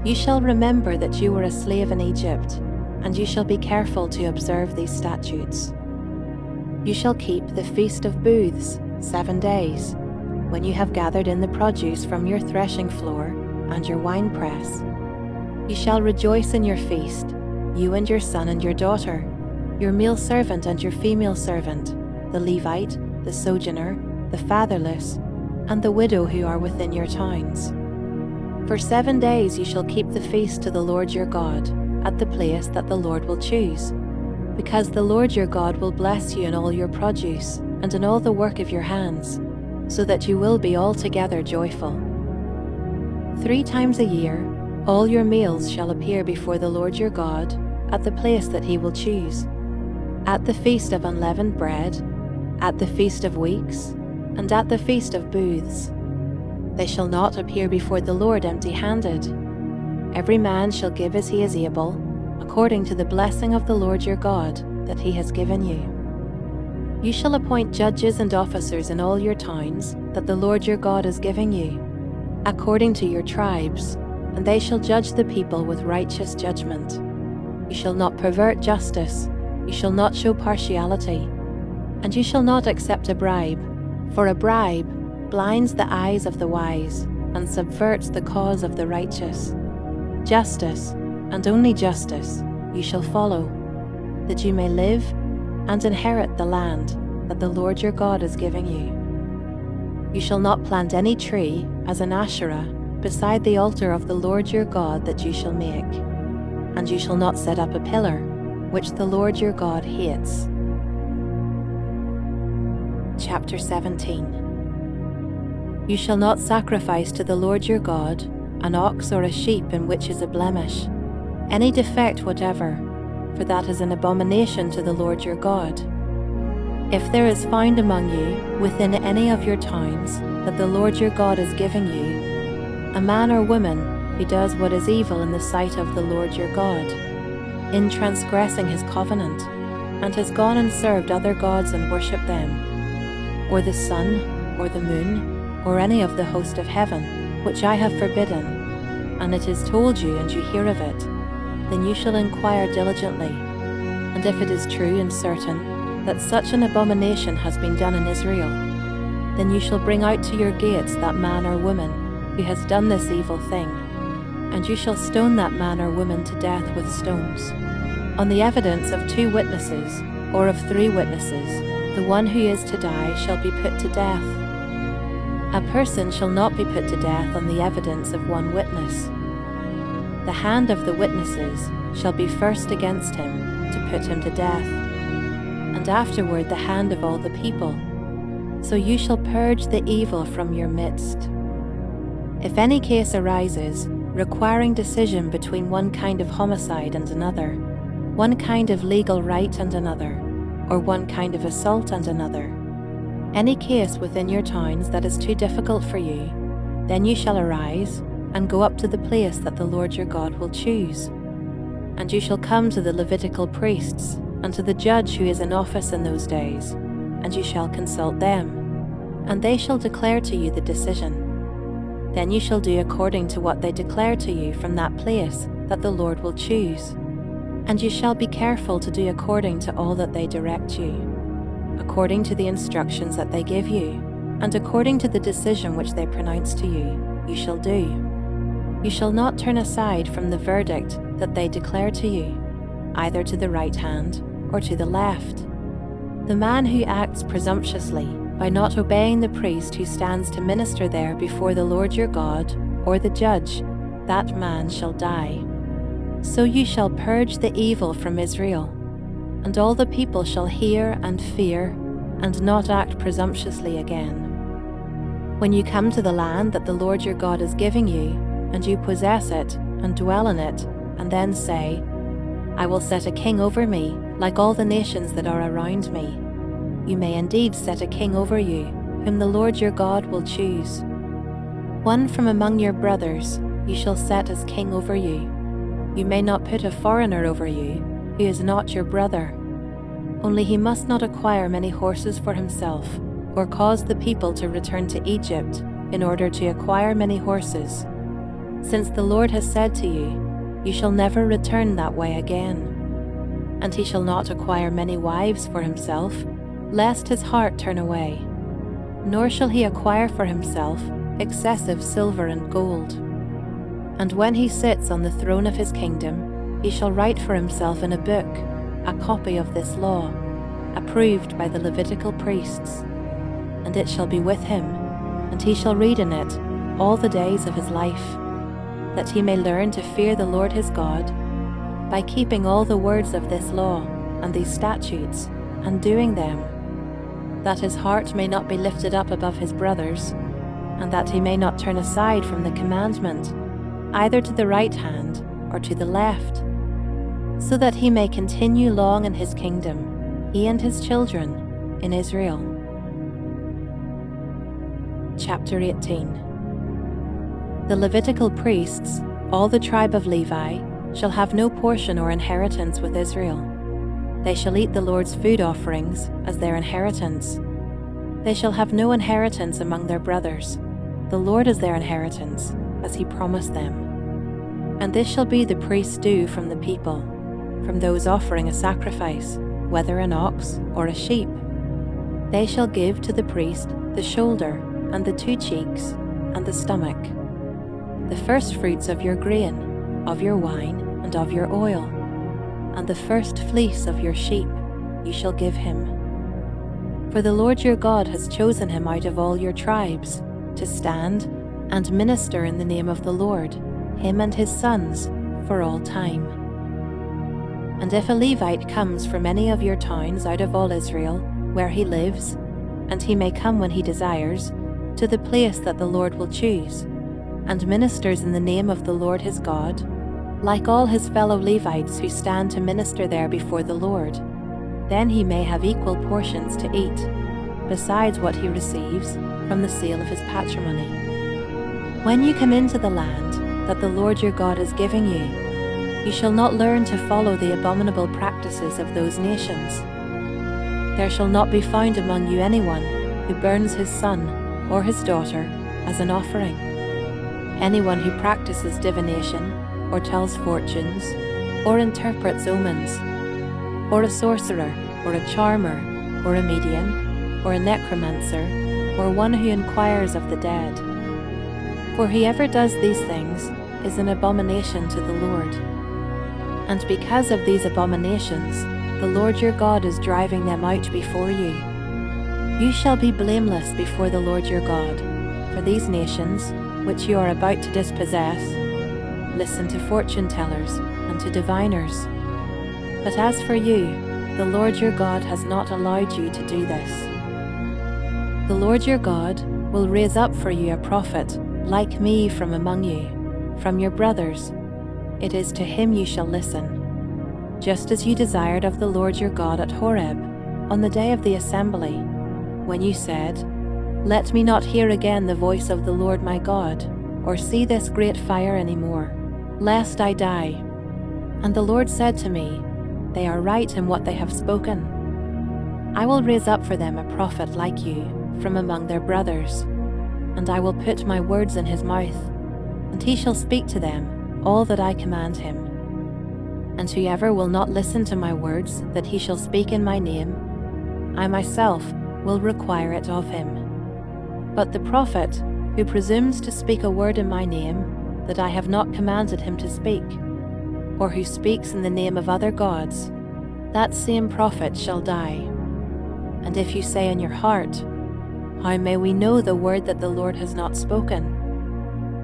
You shall remember that you were a slave in Egypt, and you shall be careful to observe these statutes. You shall keep the Feast of Booths 7 days, when you have gathered in the produce from your threshing floor and your winepress. You shall rejoice in your feast, you and your son and your daughter, your male servant and your female servant, the Levite, the sojourner, the fatherless, and the widow who are within your towns. For 7 days you shall keep the feast to the Lord your God, at the place that the Lord will choose, because the Lord your God will bless you in all your produce, and in all the work of your hands, so that you will be altogether joyful. 3 times a year all your meals shall appear before the Lord your God, at the place that he will choose, at the Feast of Unleavened Bread, at the Feast of Weeks, and at the Feast of Booths. They shall not appear before the Lord empty-handed. Every man shall give as he is able, according to the blessing of the Lord your God that he has given you. You shall appoint judges and officers in all your towns that the Lord your God is giving you, according to your tribes, and they shall judge the people with righteous judgment. You shall not pervert justice, you shall not show partiality, and you shall not accept a bribe, for a bribe blinds the eyes of the wise and subverts the cause of the righteous. Justice, and only justice, you shall follow, that you may live and inherit the land that the Lord your God is giving you. You shall not plant any tree as an Asherah beside the altar of the Lord your God that you shall make, and you shall not set up a pillar, which the Lord your God hates. Chapter 17. You shall not sacrifice to the Lord your God an ox or a sheep in which is a blemish, any defect whatever, for that is an abomination to the Lord your God. If there is found among you, within any of your towns, that the Lord your God is giving you, a man or woman who does what is evil in the sight of the Lord your God, in transgressing his covenant, and has gone and served other gods and worshipped them, or the sun, or the moon, or any of the host of heaven, which I have forbidden, and it is told you and you hear of it, then you shall inquire diligently, and if it is true and certain that such an abomination has been done in Israel, then you shall bring out to your gates that man or woman who has done this evil thing, and you shall stone that man or woman to death with stones, On the evidence of 2 witnesses, or of 3 witnesses, the one who is to die shall be put to death. A person shall not be put to death on the evidence of 1 witness. The hand of the witnesses shall be first against him to put him to death, and afterward the hand of all the people. So you shall purge the evil from your midst. If any case arises, requiring decision between one kind of homicide and another, one kind of legal right and another, or one kind of assault and another, any case within your towns that is too difficult for you, then you shall arise and go up to the place that the Lord your God will choose. And you shall come to the Levitical priests and to the judge who is in office in those days, and you shall consult them, and they shall declare to you the decision. Then you shall do according to what they declare to you from that place that the Lord will choose. And you shall be careful to do according to all that they direct you, according to the instructions that they give you, and according to the decision which they pronounce to you, you shall do. You shall not turn aside from the verdict that they declare to you, either to the right hand or to the left. The man who acts presumptuously by not obeying the priest who stands to minister there before the Lord your God, or the judge, that man shall die. So you shall purge the evil from Israel, and all the people shall hear and fear, and not act presumptuously again. When you come to the land that the Lord your God is giving you, and you possess it, and dwell in it, and then say, I will set a king over me, like all the nations that are around me. You may indeed set a king over you, whom the Lord your God will choose. One from among your brothers you shall set as king over you. You may not put a foreigner over you, who is not your brother. Only he must not acquire many horses for himself, or cause the people to return to Egypt, in order to acquire many horses. Since the Lord has said to you, you shall never return that way again. And he shall not acquire many wives for himself, lest his heart turn away. Nor shall he acquire for himself excessive silver and gold. And when he sits on the throne of his kingdom, he shall write for himself in a book a copy of this law, approved by the Levitical priests. And it shall be with him, and he shall read in it all the days of his life, that he may learn to fear the Lord his God, by keeping all the words of this law and these statutes, and doing them, that his heart may not be lifted up above his brothers, and that he may not turn aside from the commandment, either to the right hand or to the left, so that he may continue long in his kingdom, he and his children, in Israel. Chapter 18. The Levitical priests, all the tribe of Levi, shall have no portion or inheritance with Israel. They shall eat the Lord's food offerings as their inheritance. They shall have no inheritance among their brothers. The Lord is their inheritance, as he promised them. And this shall be the priest's due from the people, from those offering a sacrifice, whether an ox or a sheep. They shall give to the priest the shoulder, and the 2 cheeks, and the stomach, the first fruits of your grain, of your wine, and of your oil, and the first fleece of your sheep you shall give him. For the Lord your God has chosen him out of all your tribes, to stand and minister in the name of the Lord, him and his sons, for all time. And if a Levite comes from any of your towns out of all Israel, where he lives, and he may come when he desires, to the place that the Lord will choose, and ministers in the name of the Lord his God, like all his fellow Levites who stand to minister there before the Lord, then he may have equal portions to eat, besides what he receives from the sale of his patrimony. When you come into the land that the Lord your God is giving you, you shall not learn to follow the abominable practices of those nations. There shall not be found among you anyone who burns his son or his daughter as an offering, anyone who practices divination, or tells fortunes, or interprets omens, or a sorcerer, or a charmer, or a medium, or a necromancer, or one who inquires of the dead. For whoever does these things is an abomination to the Lord. And because of these abominations, the Lord your God is driving them out before you. You shall be blameless before the Lord your God, for these nations, which you are about to dispossess, listen to fortune tellers and to diviners. But as for you, the Lord your God has not allowed you to do this. The Lord your God will raise up for you a prophet like me from among you, from your brothers. It is to him you shall listen, just as you desired of the Lord your God at Horeb, on the day of the assembly, when you said, "Let me not hear again the voice of the Lord my God, or see this great fire any more, lest I die." And the Lord said to me, "They are right in what they have spoken. I will raise up for them a prophet like you from among their brothers, and I will put my words in his mouth, and he shall speak to them all that I command him. And whoever will not listen to my words that he shall speak in my name, I myself will require it of him. But the prophet who presumes to speak a word in my name that I have not commanded him to speak, or who speaks in the name of other gods, that same prophet shall die. And if you say in your heart, 'How may we know the word that the Lord has not spoken?'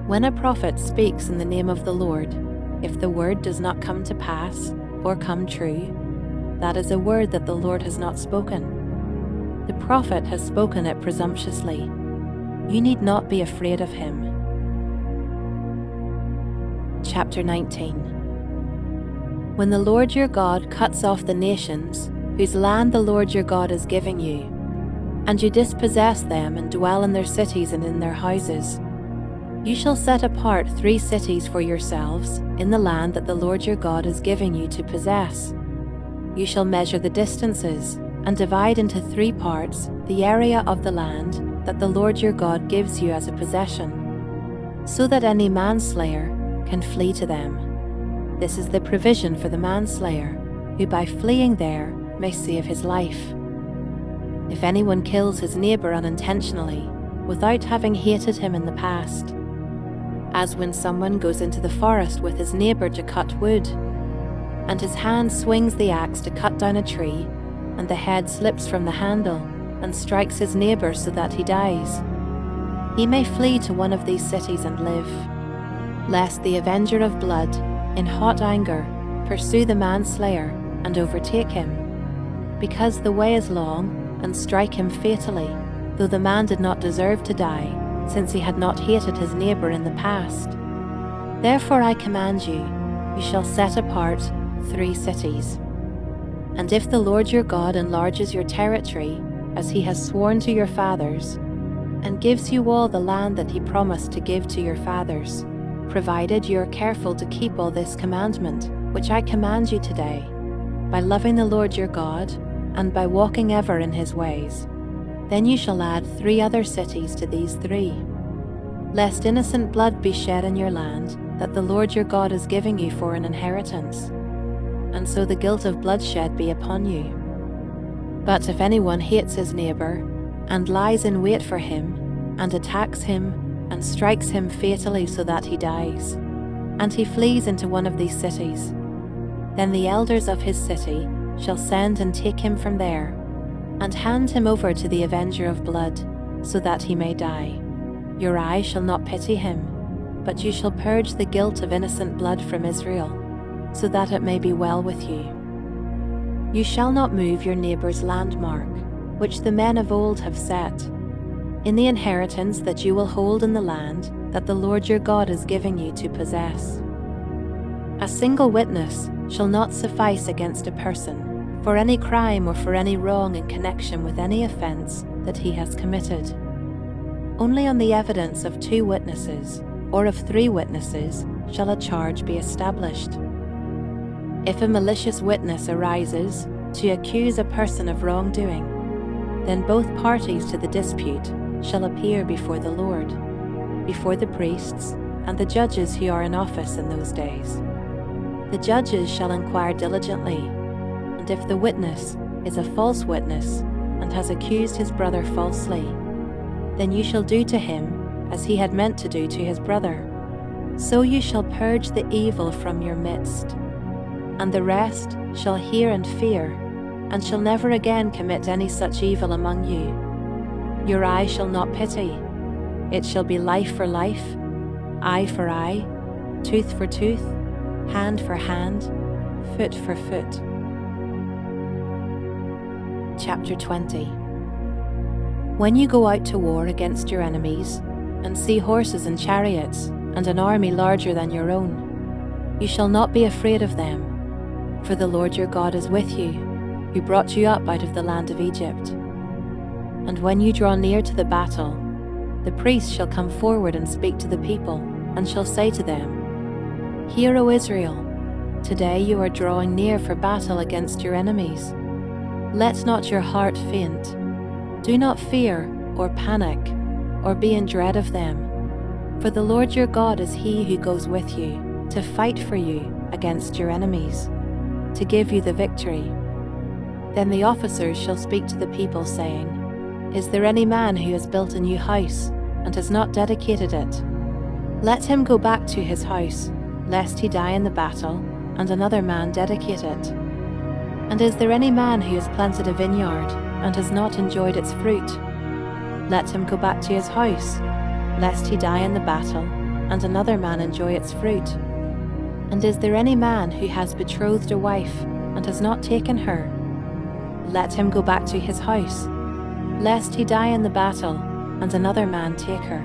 When a prophet speaks in the name of the Lord, if the word does not come to pass or come true, that is a word that the Lord has not spoken. The prophet has spoken it presumptuously. You need not be afraid of him." Chapter 19. When the Lord your God cuts off the nations, whose land the Lord your God is giving you, and you dispossess them and dwell in their cities and in their houses, you shall set apart 3 cities for yourselves in the land that the Lord your God is giving you to possess. You shall measure the distances and divide into 3 parts the area of the land that the Lord your God gives you as a possession, so that any manslayer can flee to them. This is the provision for the manslayer, who by fleeing there may save his life. If anyone kills his neighbor unintentionally, without having hated him in the past, as when someone goes into the forest with his neighbor to cut wood, and his hand swings the axe to cut down a tree, and the head slips from the handle and strikes his neighbor so that he dies, he may flee to one of these cities and live, lest the avenger of blood, in hot anger, pursue the manslayer and overtake him, because the way is long, and strike him fatally, though the man did not deserve to die, since he had not hated his neighbor in the past. Therefore I command you, you shall set apart 3 cities. And if the Lord your God enlarges your territory, as he has sworn to your fathers, and gives you all the land that he promised to give to your fathers, provided you are careful to keep all this commandment, which I command you today, by loving the Lord your God, and by walking ever in his ways, then you shall add 3 other cities to these 3, lest innocent blood be shed in your land that the Lord your God is giving you for an inheritance, and so the guilt of bloodshed be upon you. But if anyone hates his neighbor, and lies in wait for him, and attacks him, and strikes him fatally so that he dies, and he flees into one of these cities, then the elders of his city shall send and take him from there, and hand him over to the avenger of blood, so that he may die. Your eye shall not pity him, but you shall purge the guilt of innocent blood from Israel, so that it may be well with you. You shall not move your neighbor's landmark, which the men of old have set, in the inheritance that you will hold in the land that the Lord your God is giving you to possess. A single witness shall not suffice against a person for any crime or for any wrong in connection with any offense that he has committed. Only on the evidence of 2 witnesses, or of 3 witnesses, shall a charge be established. If a malicious witness arises to accuse a person of wrongdoing, then both parties to the dispute shall appear before the Lord, before the priests and the judges who are in office in those days. The judges shall inquire diligently, and if the witness is a false witness and has accused his brother falsely, then you shall do to him as he had meant to do to his brother. So you shall purge the evil from your midst. and the rest shall hear and fear, and shall never again commit any such evil among you. Your eye shall not pity. It shall be life for life, eye for eye, tooth for tooth, hand for hand, foot for foot. Chapter 20. When you go out to war against your enemies, and see horses and chariots, and an army larger than your own, you shall not be afraid of them, for the Lord your God is with you, who brought you up out of the land of Egypt. And when you draw near to the battle, the priest shall come forward and speak to the people, and shall say to them, Hear, O Israel, today you are drawing near for battle against your enemies. Let not your heart faint. Do not fear or panic, or be in dread of them, for the Lord your God is he who goes with you to fight for you against your enemies, to give you the victory. Then the officers shall speak to the people, saying, Is there any man who has built a new house, and has not dedicated it? Let him go back to his house, lest he die in the battle, and another man dedicate it. And is there any man who has planted a vineyard, and has not enjoyed its fruit? Let him go back to his house, lest he die in the battle, and another man enjoy its fruit. And is there any man who has betrothed a wife, and has not taken her? Let him go back to his house, lest he die in the battle, and another man take her.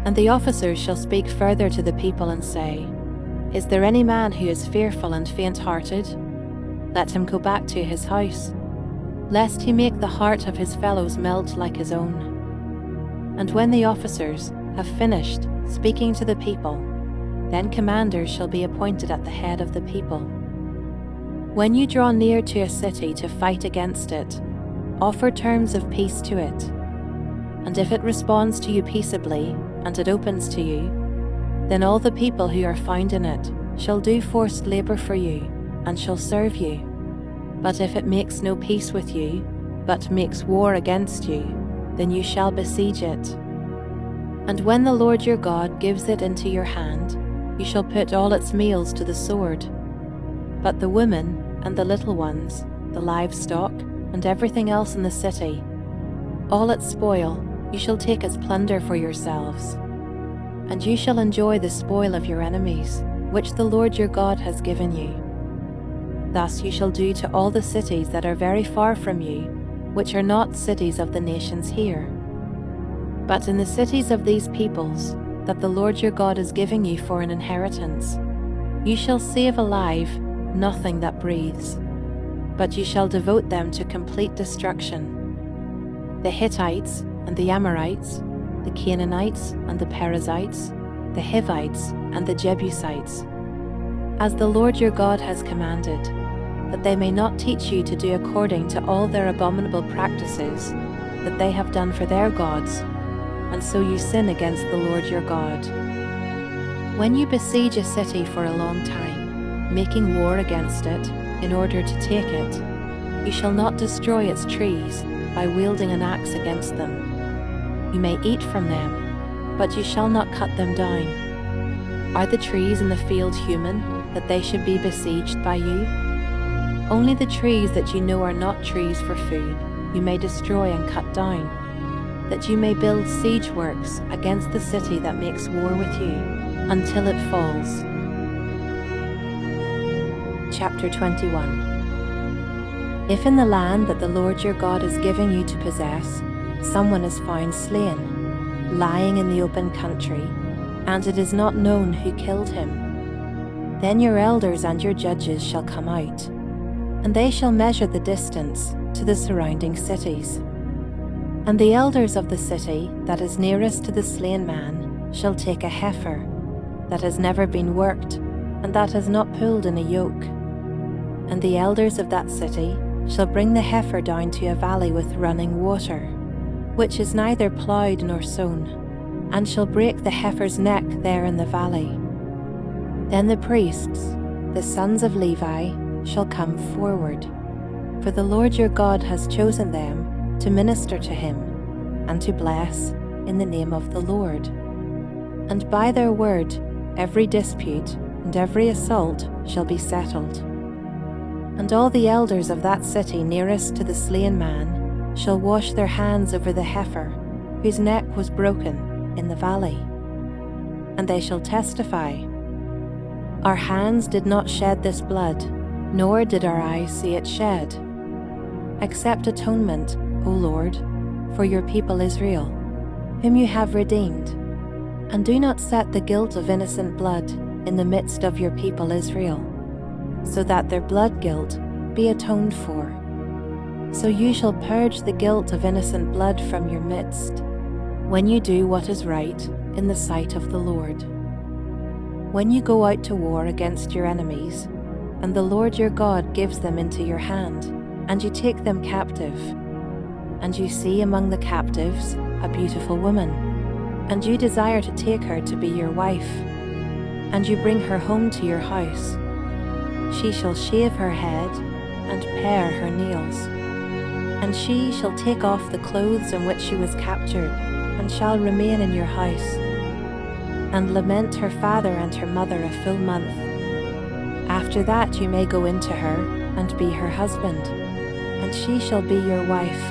And the officers shall speak further to the people and say, Is there any man who is fearful and faint-hearted? Let him go back to his house, lest he make the heart of his fellows melt like his own. And when the officers have finished speaking to the people, then commanders shall be appointed at the head of the people. When you draw near to a city to fight against it, offer terms of peace to it. And if it responds to you peaceably, and it opens to you, then all the people who are found in it shall do forced labor for you, and shall serve you. But if it makes no peace with you, but makes war against you, then you shall besiege it. And when the Lord your God gives it into your hand, you shall put all its meals to the sword. But the women and the little ones, the livestock, and everything else in the city, all its spoil, you shall take as plunder for yourselves. And you shall enjoy the spoil of your enemies, which the Lord your God has given you. Thus you shall do to all the cities that are very far from you, which are not cities of the nations here. But in the cities of these peoples, that the Lord your God is giving you for an inheritance, you shall save alive nothing that breathes, but you shall devote them to complete destruction. The Hittites and the Amorites, the Canaanites and the Perizzites, the Hivites and the Jebusites, as the Lord your God has commanded, that they may not teach you to do according to all their abominable practices that they have done for their gods, and so you sin against the Lord your God. When you besiege a city for a long time, making war against it in order to take it, you shall not destroy its trees by wielding an axe against them. You may eat from them, but you shall not cut them down. Are the trees in the field human, that they should be besieged by you? Only the trees that you know are not trees for food you may destroy and cut down, that you may build siege works against the city that makes war with you, until it falls. Chapter 21. If in the land that the Lord your God is giving you to possess, someone is found slain, lying in the open country, and it is not known who killed him, then your elders and your judges shall come out, and they shall measure the distance to the surrounding cities. And the elders of the city that is nearest to the slain man shall take a heifer that has never been worked, and that has not pulled in a yoke. And the elders of that city shall bring the heifer down to a valley with running water, which is neither ploughed nor sown, and shall break the heifer's neck there in the valley. Then the priests, the sons of Levi, shall come forward, for the Lord your God has chosen them to minister to him, and to bless in the name of the Lord. And by their word every dispute and every assault shall be settled. And all the elders of that city nearest to the slain man shall wash their hands over the heifer, whose neck was broken in the valley. And they shall testify, Our hands did not shed this blood, nor did our eyes see it shed. Accept atonement, O Lord, for your people Israel, whom you have redeemed, and do not set the guilt of innocent blood in the midst of your people Israel, so that their blood guilt be atoned for. So you shall purge the guilt of innocent blood from your midst, when you do what is right in the sight of the Lord. When you go out to war against your enemies, and the Lord your God gives them into your hand, and you take them captive, and you see among the captives a beautiful woman, and you desire to take her to be your wife, and you bring her home to your house, she shall shave her head and pare her nails, and she shall take off the clothes in which she was captured, and shall remain in your house, and lament her father and her mother a full month. After that you may go into her and be her husband, and she shall be your wife.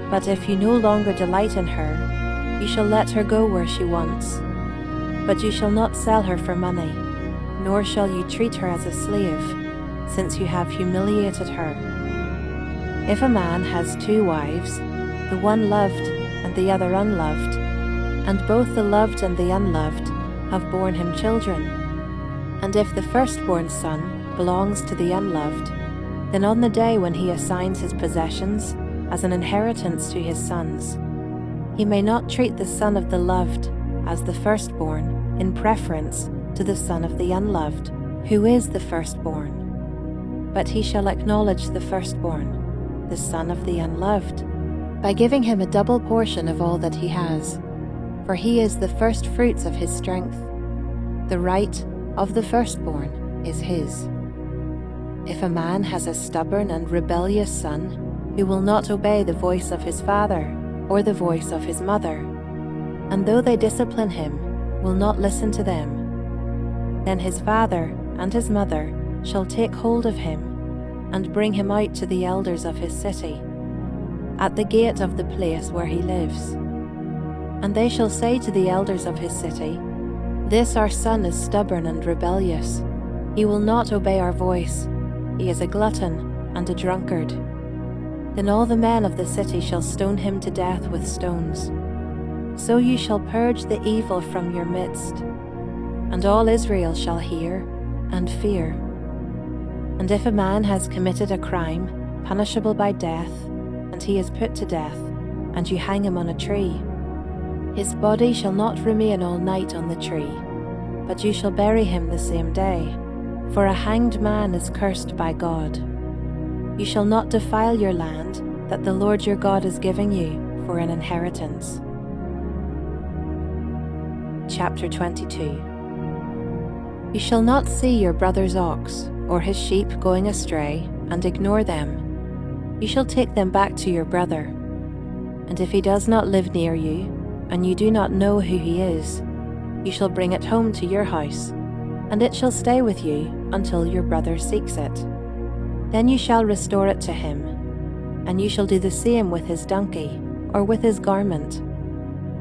But if you no longer delight in her, you shall let her go where she wants. But you shall not sell her for money, nor shall you treat her as a slave, since you have humiliated her. If a man has 2 wives, the one loved and the other unloved, and both the loved and the unloved have borne him children, and if the firstborn son belongs to the unloved, then on the day when he assigns his possessions as an inheritance to his sons, he may not treat the son of the loved as the firstborn in preference to the son of the unloved, who is the firstborn, but he shall acknowledge the firstborn, the son of the unloved, by giving him a double portion of all that he has, for he is the first fruits of his strength. The right of the firstborn is his. If a man has a stubborn and rebellious son, who will not obey the voice of his father or the voice of his mother, and though they discipline him, will not listen to them, then his father and his mother shall take hold of him, and bring him out to the elders of his city, at the gate of the place where he lives. And they shall say to the elders of his city, This our son is stubborn and rebellious. He will not obey our voice. He is a glutton and a drunkard. Then all the men of the city shall stone him to death with stones. So you shall purge the evil from your midst, and all Israel shall hear and fear. And if a man has committed a crime punishable by death, and he is put to death, and you hang him on a tree, his body shall not remain all night on the tree, but you shall bury him the same day, for a hanged man is cursed by God. You shall not defile your land that the Lord your God is giving you for an inheritance. Chapter 22. You shall not see your brother's ox or his sheep going astray and ignore them. You shall take them back to your brother. And if he does not live near you, and you do not know who he is, you shall bring it home to your house, and it shall stay with you until your brother seeks it. Then you shall restore it to him, and you shall do the same with his donkey, or with his garment,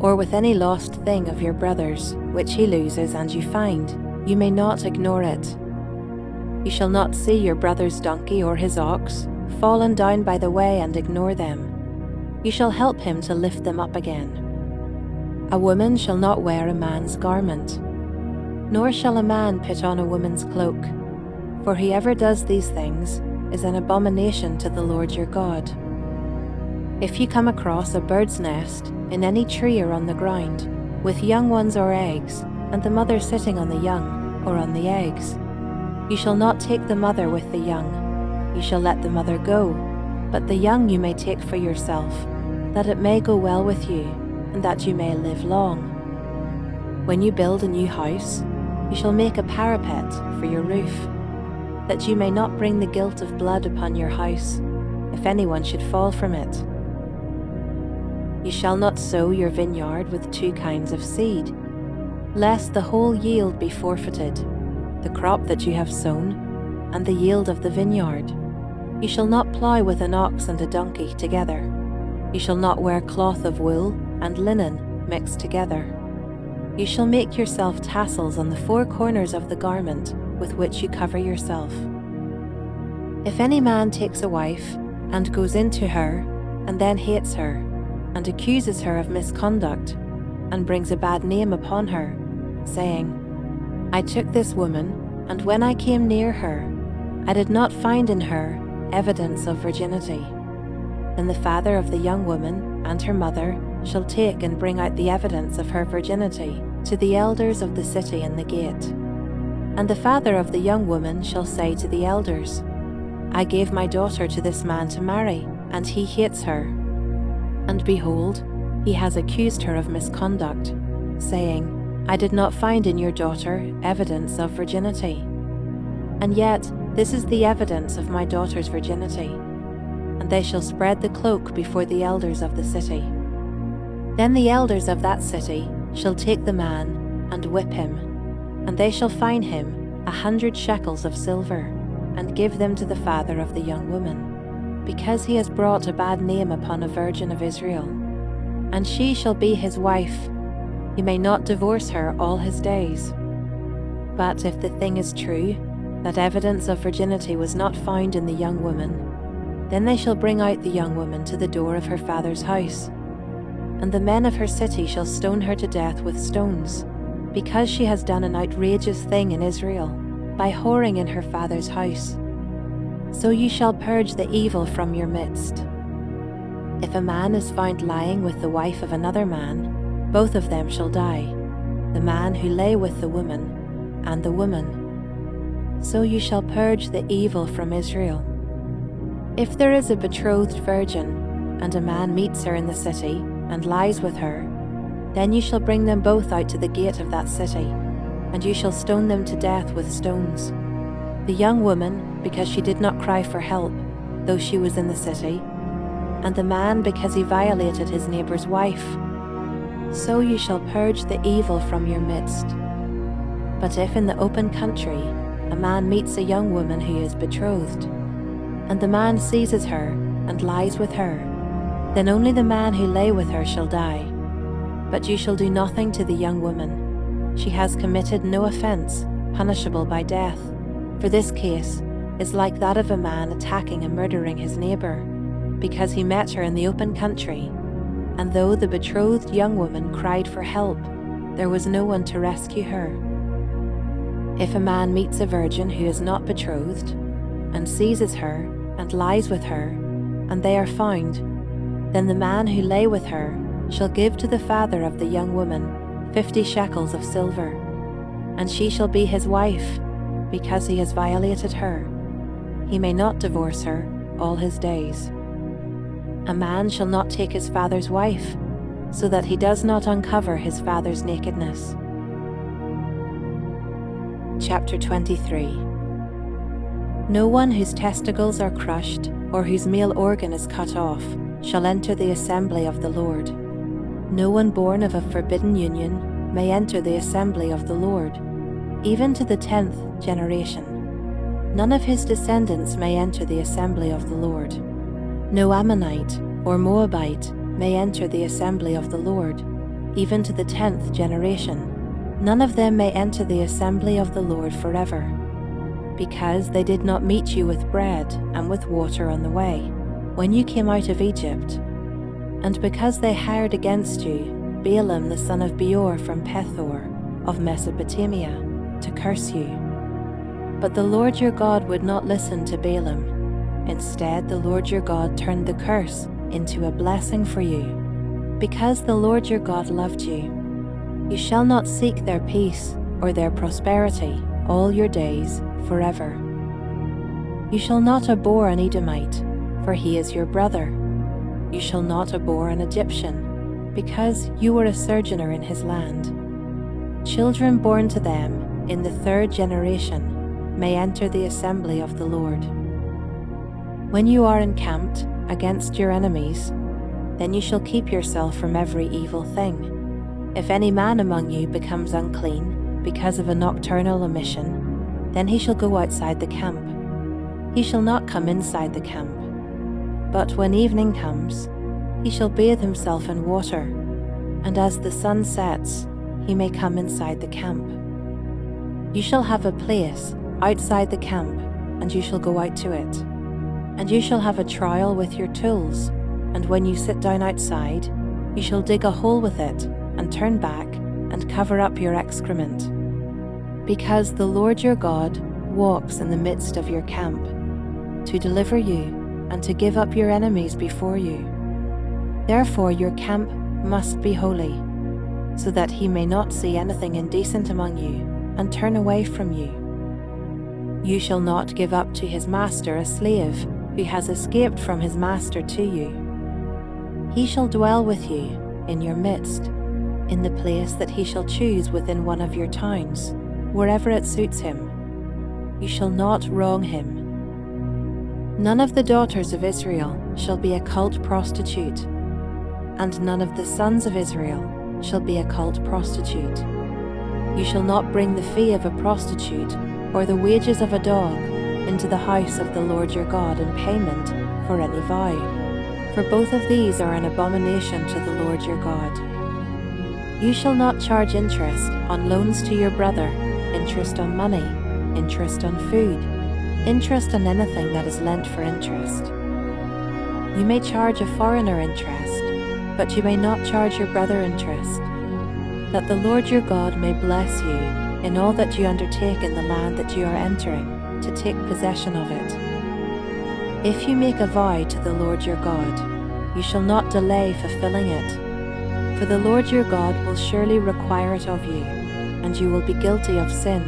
or with any lost thing of your brother's, which he loses and you find. You may not ignore it. You shall not see your brother's donkey or his ox fallen down by the way and ignore them. You shall help him to lift them up again. A woman shall not wear a man's garment, nor shall a man put on a woman's cloak, for whoever does these things is an abomination to the Lord your God. If you come across a bird's nest in any tree or on the ground, with young ones or eggs, and the mother sitting on the young or on the eggs, you shall not take the mother with the young. You shall let the mother go, but the young you may take for yourself, that it may go well with you, and that you may live long. When you build a new house, you shall make a parapet for your roof, that you may not bring the guilt of blood upon your house, if anyone should fall from it. You shall not sow your vineyard with 2 kinds of seed, lest the whole yield be forfeited, the crop that you have sown, and the yield of the vineyard. You shall not plough with an ox and a donkey together. You shall not wear cloth of wool and linen mixed together. You shall make yourself tassels on the four corners of the garment with which you cover yourself. If any man takes a wife and goes into her and then hates her and accuses her of misconduct and brings a bad name upon her, saying, I took this woman, and when I came near her, I did not find in her evidence of virginity, then the father of the young woman and her mother shall take and bring out the evidence of her virginity to the elders of the city in the gate. And the father of the young woman shall say to the elders, I gave my daughter to this man to marry, and he hates her. And behold, he has accused her of misconduct, saying, I did not find in your daughter evidence of virginity. And yet this is the evidence of my daughter's virginity. And they shall spread the cloak before the elders of the city. Then the elders of that city shall take the man and whip him, and they shall fine him 100 shekels of silver, and give them to the father of the young woman, because he has brought a bad name upon a virgin of Israel. And she shall be his wife. He may not divorce her all his days. But if the thing is true, that evidence of virginity was not found in the young woman, then they shall bring out the young woman to the door of her father's house. And the men of her city shall stone her to death with stones, because she has done an outrageous thing in Israel, by whoring in her father's house. So you shall purge the evil from your midst. If a man is found lying with the wife of another man, both of them shall die, the man who lay with the woman, and the woman. So you shall purge the evil from Israel. If there is a betrothed virgin, and a man meets her in the city, and lies with her, then you shall bring them both out to the gate of that city, and you shall stone them to death with stones. The young woman, because she did not cry for help, though she was in the city, and the man because he violated his neighbor's wife. So you shall purge the evil from your midst. But if in the open country a man meets a young woman who is betrothed, and the man seizes her and lies with her, then only the man who lay with her shall die. But you shall do nothing to the young woman. She has committed no offense, punishable by death. For this case is like that of a man attacking and murdering his neighbor, because he met her in the open country, and though the betrothed young woman cried for help, there was no one to rescue her. If a man meets a virgin who is not betrothed, and seizes her, and lies with her, and they are found, then the man who lay with her shall give to the father of the young woman 50 shekels of silver, and she shall be his wife, because he has violated her. He may not divorce her all his days. A man shall not take his father's wife, so that he does not uncover his father's nakedness. Chapter 23. No one whose testicles are crushed, or whose male organ is cut off, shall enter the assembly of the Lord. No one born of a forbidden union may enter the assembly of the Lord, even to the 10th generation. None of his descendants may enter the assembly of the Lord. No Ammonite or Moabite may enter the assembly of the Lord, even to the 10th generation. None of them may enter the assembly of the Lord forever, because they did not meet you with bread and with water on the way, when you came out of Egypt, and because they hired against you Balaam the son of Beor from Pethor of Mesopotamia to curse you. But the Lord your God would not listen to Balaam. Instead, the Lord your God turned the curse into a blessing for you, because the Lord your God loved you. You shall not seek their peace or their prosperity all your days forever. You shall not abhor an Edomite, for he is your brother. You shall not abhor an Egyptian, because you were a sojourner in his land. Children born to them in the 3rd generation may enter the assembly of the Lord. When you are encamped against your enemies, then you shall keep yourself from every evil thing. If any man among you becomes unclean because of a nocturnal emission, Then he shall go outside the camp. He shall not come inside the camp. But when evening comes, he shall bathe himself in water, and as the sun sets, he may come inside the camp. You shall have a place outside the camp, and you shall go out to it. And you shall have a trowel with your tools, and when you sit down outside, you shall dig a hole with it, and turn back, and cover up your excrement. Because the Lord your God walks in the midst of your camp, to deliver you, and to give up your enemies before you. Therefore your camp must be holy, so that he may not see anything indecent among you, and turn away from you. You shall not give up to his master a slave who has escaped from his master to you. He shall dwell with you in your midst, in the place that he shall choose within one of your towns, wherever it suits him. You shall not wrong him. None of the daughters of Israel shall be a cult prostitute, and none of the sons of Israel shall be a cult prostitute. You shall not bring the fee of a prostitute or the wages of a dog into the house of the Lord your God in payment for any vow, for both of these are an abomination to the Lord your God. You shall not charge interest on loans to your brother, interest on money, interest on food, interest on anything that is lent for interest. You may charge a foreigner interest, but you may not charge your brother interest, that the Lord your God may bless you in all that you undertake in the land that you are entering, to take possession of it. If you make a vow to the Lord your God, you shall not delay fulfilling it, for the Lord your God will surely require it of you, and you will be guilty of sin.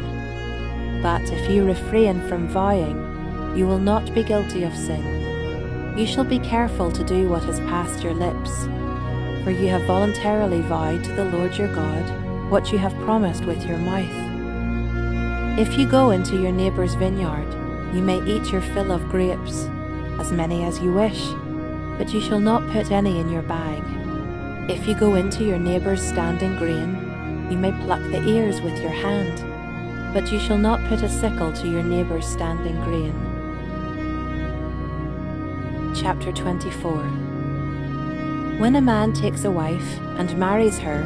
But if you refrain from vowing, you will not be guilty of sin. You shall be careful to do what has passed your lips, for you have voluntarily vowed to the Lord your God what you have promised with your mouth. If you go into your neighbor's vineyard, you may eat your fill of grapes, as many as you wish, but you shall not put any in your bag. If you go into your neighbor's standing grain, you may pluck the ears with your hand, but you shall not put a sickle to your neighbor's standing grain. Chapter 24. When a man takes a wife and marries her,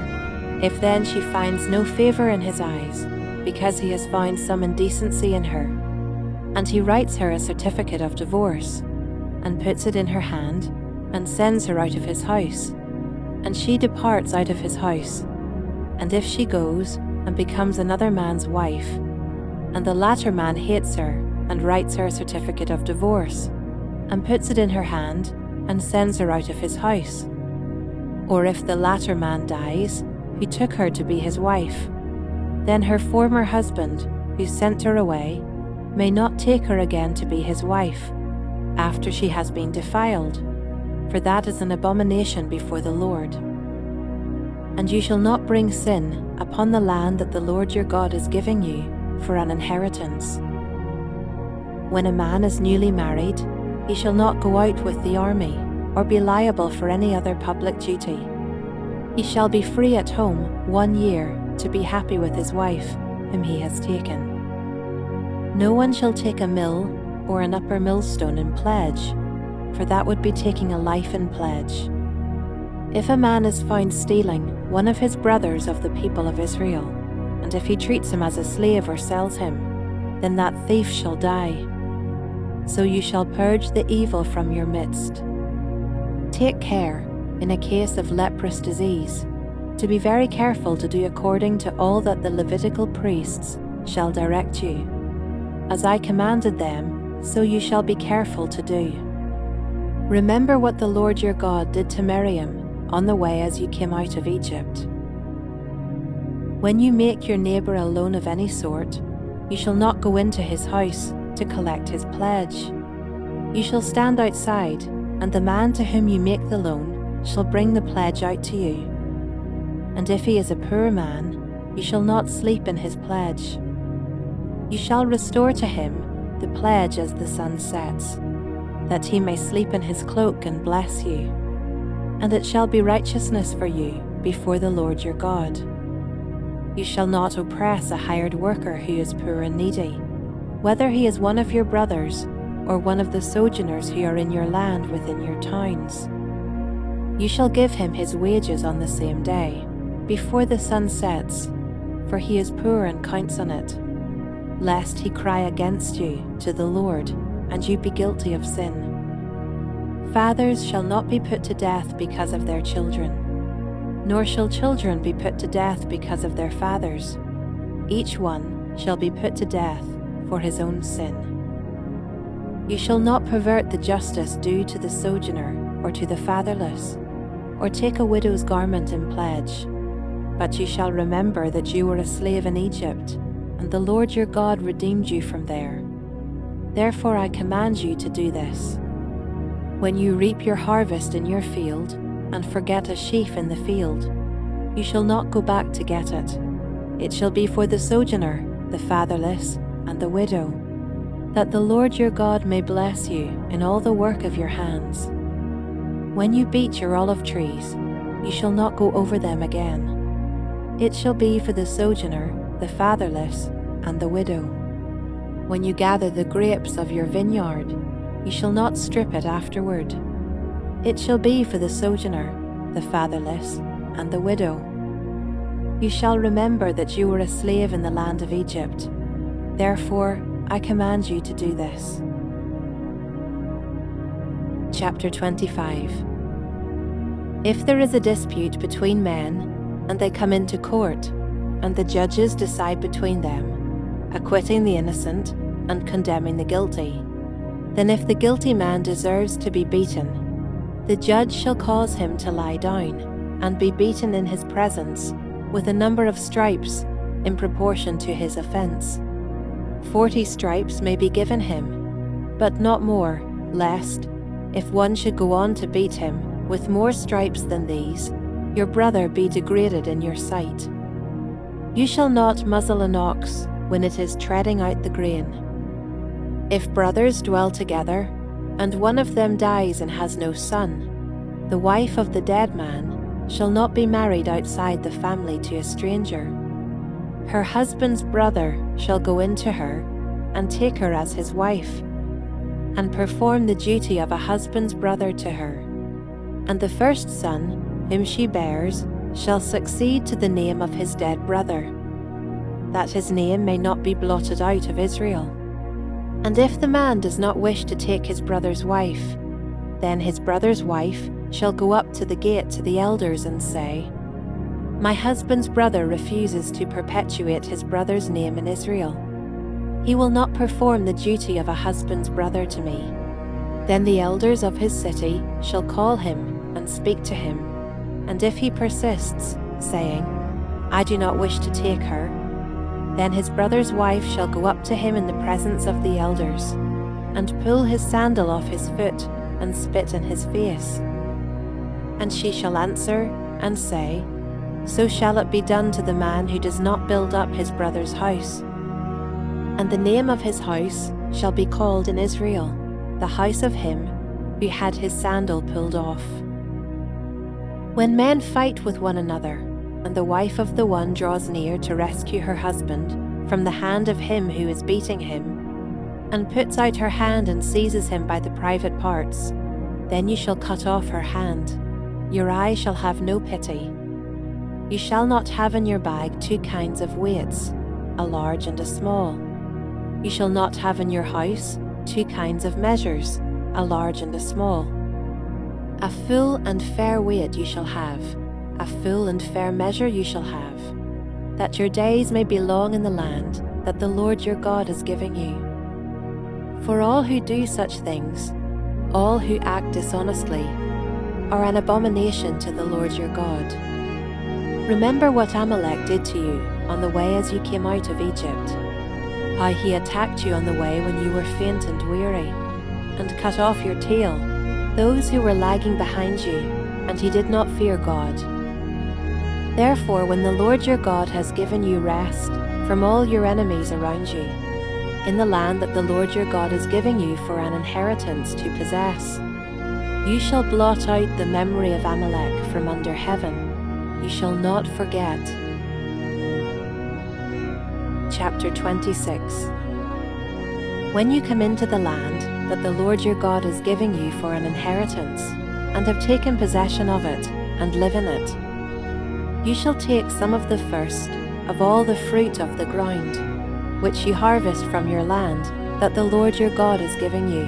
if then she finds no favor in his eyes, because he has found some indecency in her, and he writes her a certificate of divorce, and puts it in her hand, and sends her out of his house, and she departs out of his house, and if she goes and becomes another man's wife, and the latter man hates her, and writes her a certificate of divorce, and puts it in her hand, and sends her out of his house, or if the latter man dies, who took her to be his wife, then her former husband, who sent her away, may not take her again to be his wife, after she has been defiled, for that is an abomination before the Lord. And you shall not bring sin upon the land that the Lord your God is giving you for an inheritance. When a man is newly married, he shall not go out with the army, or be liable for any other public duty. He shall be free at home 1 year to be happy with his wife, whom he has taken. No one shall take a mill or an upper millstone in pledge, for that would be taking a life in pledge. If a man is found stealing one of his brothers of the people of Israel, and if he treats him as a slave or sells him, then that thief shall die. So you shall purge the evil from your midst. Take care, in a case of leprous disease, to be very careful to do according to all that the Levitical priests shall direct you. As I commanded them, so you shall be careful to do. Remember what the Lord your God did to Miriam on the way as you came out of Egypt. When you make your neighbor a loan of any sort, you shall not go into his house to collect his pledge. You shall stand outside, and the man to whom you make the loan shall bring the pledge out to you. And if he is a poor man, you shall not sleep in his pledge. You shall restore to him the pledge as the sun sets, that he may sleep in his cloak and bless you. And it shall be righteousness for you before the Lord your God. You shall not oppress a hired worker who is poor and needy, whether he is one of your brothers or one of the sojourners who are in your land within your towns. You shall give him his wages on the same day, before the sun sets, for he is poor and counts on it, lest he cry against you to the Lord, and you be guilty of sin. Fathers shall not be put to death because of their children, nor shall children be put to death because of their fathers. Each one shall be put to death for his own sin. You shall not pervert the justice due to the sojourner or to the fatherless, or take a widow's garment in pledge, but you shall remember that you were a slave in Egypt, and the Lord your God redeemed you from there. Therefore I command you to do this. When you reap your harvest in your field, and forget a sheaf in the field, you shall not go back to get it. It shall be for the sojourner, the fatherless, and the widow, that the Lord your God may bless you in all the work of your hands. When you beat your olive trees, you shall not go over them again. It shall be for the sojourner, the fatherless, and the widow. When you gather the grapes of your vineyard, you shall not strip it afterward. It shall be for the sojourner, the fatherless, and the widow. You shall remember that you were a slave in the land of Egypt. Therefore, I command you to do this. Chapter 25. If there is a dispute between men, and they come into court, and the judges decide between them, acquitting the innocent and condemning the guilty, then if the guilty man deserves to be beaten, the judge shall cause him to lie down, and be beaten in his presence, with a number of stripes in proportion to his offense. 40 stripes may be given him, but not more, lest, if one should go on to beat him with more stripes than these, your brother be degraded in your sight. You shall not muzzle an ox when it is treading out the grain. If brothers dwell together, and one of them dies and has no son, the wife of the dead man shall not be married outside the family to a stranger. Her husband's brother shall go into her, and take her as his wife, and perform the duty of a husband's brother to her. And the first son, whom she bears, shall succeed to the name of his dead brother, that his name may not be blotted out of Israel. And if the man does not wish to take his brother's wife, then his brother's wife shall go up to the gate to the elders and say, My husband's brother refuses to perpetuate his brother's name in Israel. He will not perform the duty of a husband's brother to me. Then the elders of his city shall call him and speak to him, and if he persists, saying, I do not wish to take her, then his brother's wife shall go up to him in the presence of the elders, and pull his sandal off his foot, and spit in his face. And she shall answer and say, So shall it be done to the man who does not build up his brother's house. And the name of his house shall be called in Israel, the house of him who had his sandal pulled off. When men fight with one another, and the wife of the one draws near to rescue her husband from the hand of him who is beating him, and puts out her hand and seizes him by the private parts, then you shall cut off her hand. Your eye shall have no pity. You shall not have in your bag 2 kinds of weights, a large and a small. You shall not have in your house 2 kinds of measures, a large and a small. A full and fair weight you shall have, a full and fair measure you shall have, that your days may be long in the land that the Lord your God is giving you. For all who do such things, all who act dishonestly, are an abomination to the Lord your God. Remember what Amalek did to you on the way as you came out of Egypt, how he attacked you on the way when you were faint and weary, and cut off your tail, those who were lagging behind you, and he did not fear God. Therefore, when the Lord your God has given you rest from all your enemies around you, in the land that the Lord your God is giving you for an inheritance to possess, you shall blot out the memory of Amalek from under heaven. You shall not forget. Chapter 26. When you come into the land that the Lord your God is giving you for an inheritance, and have taken possession of it, and live in it, you shall take some of the first of all the fruit of the ground, which you harvest from your land that the Lord your God is giving you,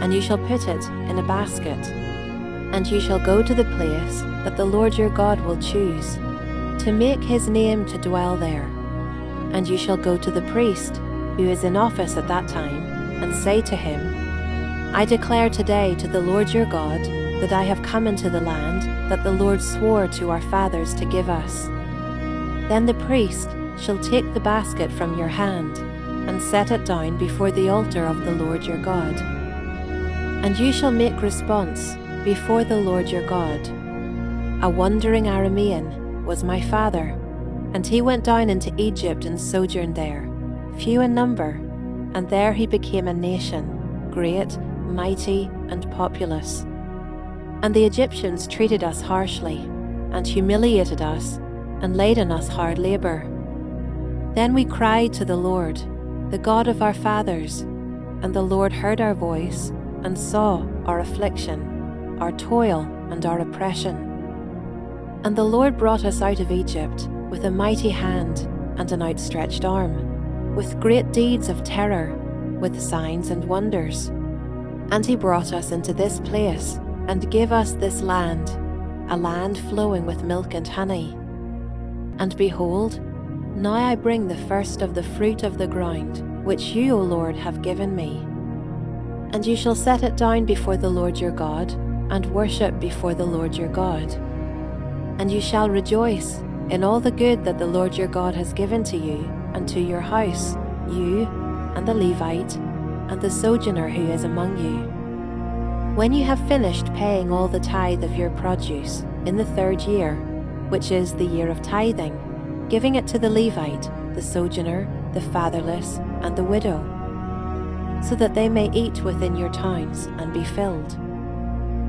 and you shall put it in a basket, and you shall go to the place that the Lord your God will choose, to make his name to dwell there. And you shall go to the priest who is in office at that time, and say to him, I declare today to the Lord your God that I have come into the land that the Lord swore to our fathers to give us. Then the priest shall take the basket from your hand, and set it down before the altar of the Lord your God. And you shall make response before the Lord your God. A wandering Aramean was my father, and he went down into Egypt and sojourned there, few in number, and there he became a nation, great, mighty, and populous. And the Egyptians treated us harshly, and humiliated us, and laid on us hard labor. Then we cried to the Lord, the God of our fathers, and the Lord heard our voice, and saw our affliction, our toil, and our oppression. And the Lord brought us out of Egypt with a mighty hand and an outstretched arm, with great deeds of terror, with signs and wonders. And he brought us into this place, and gave us this land, a land flowing with milk and honey. And behold, now I bring the first of the fruit of the ground, which you, O Lord, have given me. And you shall set it down before the Lord your God, and worship before the Lord your God. And you shall rejoice in all the good that the Lord your God has given to you, and to your house, you, and the Levite, and the sojourner who is among you. When you have finished paying all the tithe of your produce in the 3rd year, which is the year of tithing, giving it to the Levite, the sojourner, the fatherless, and the widow, so that they may eat within your towns and be filled.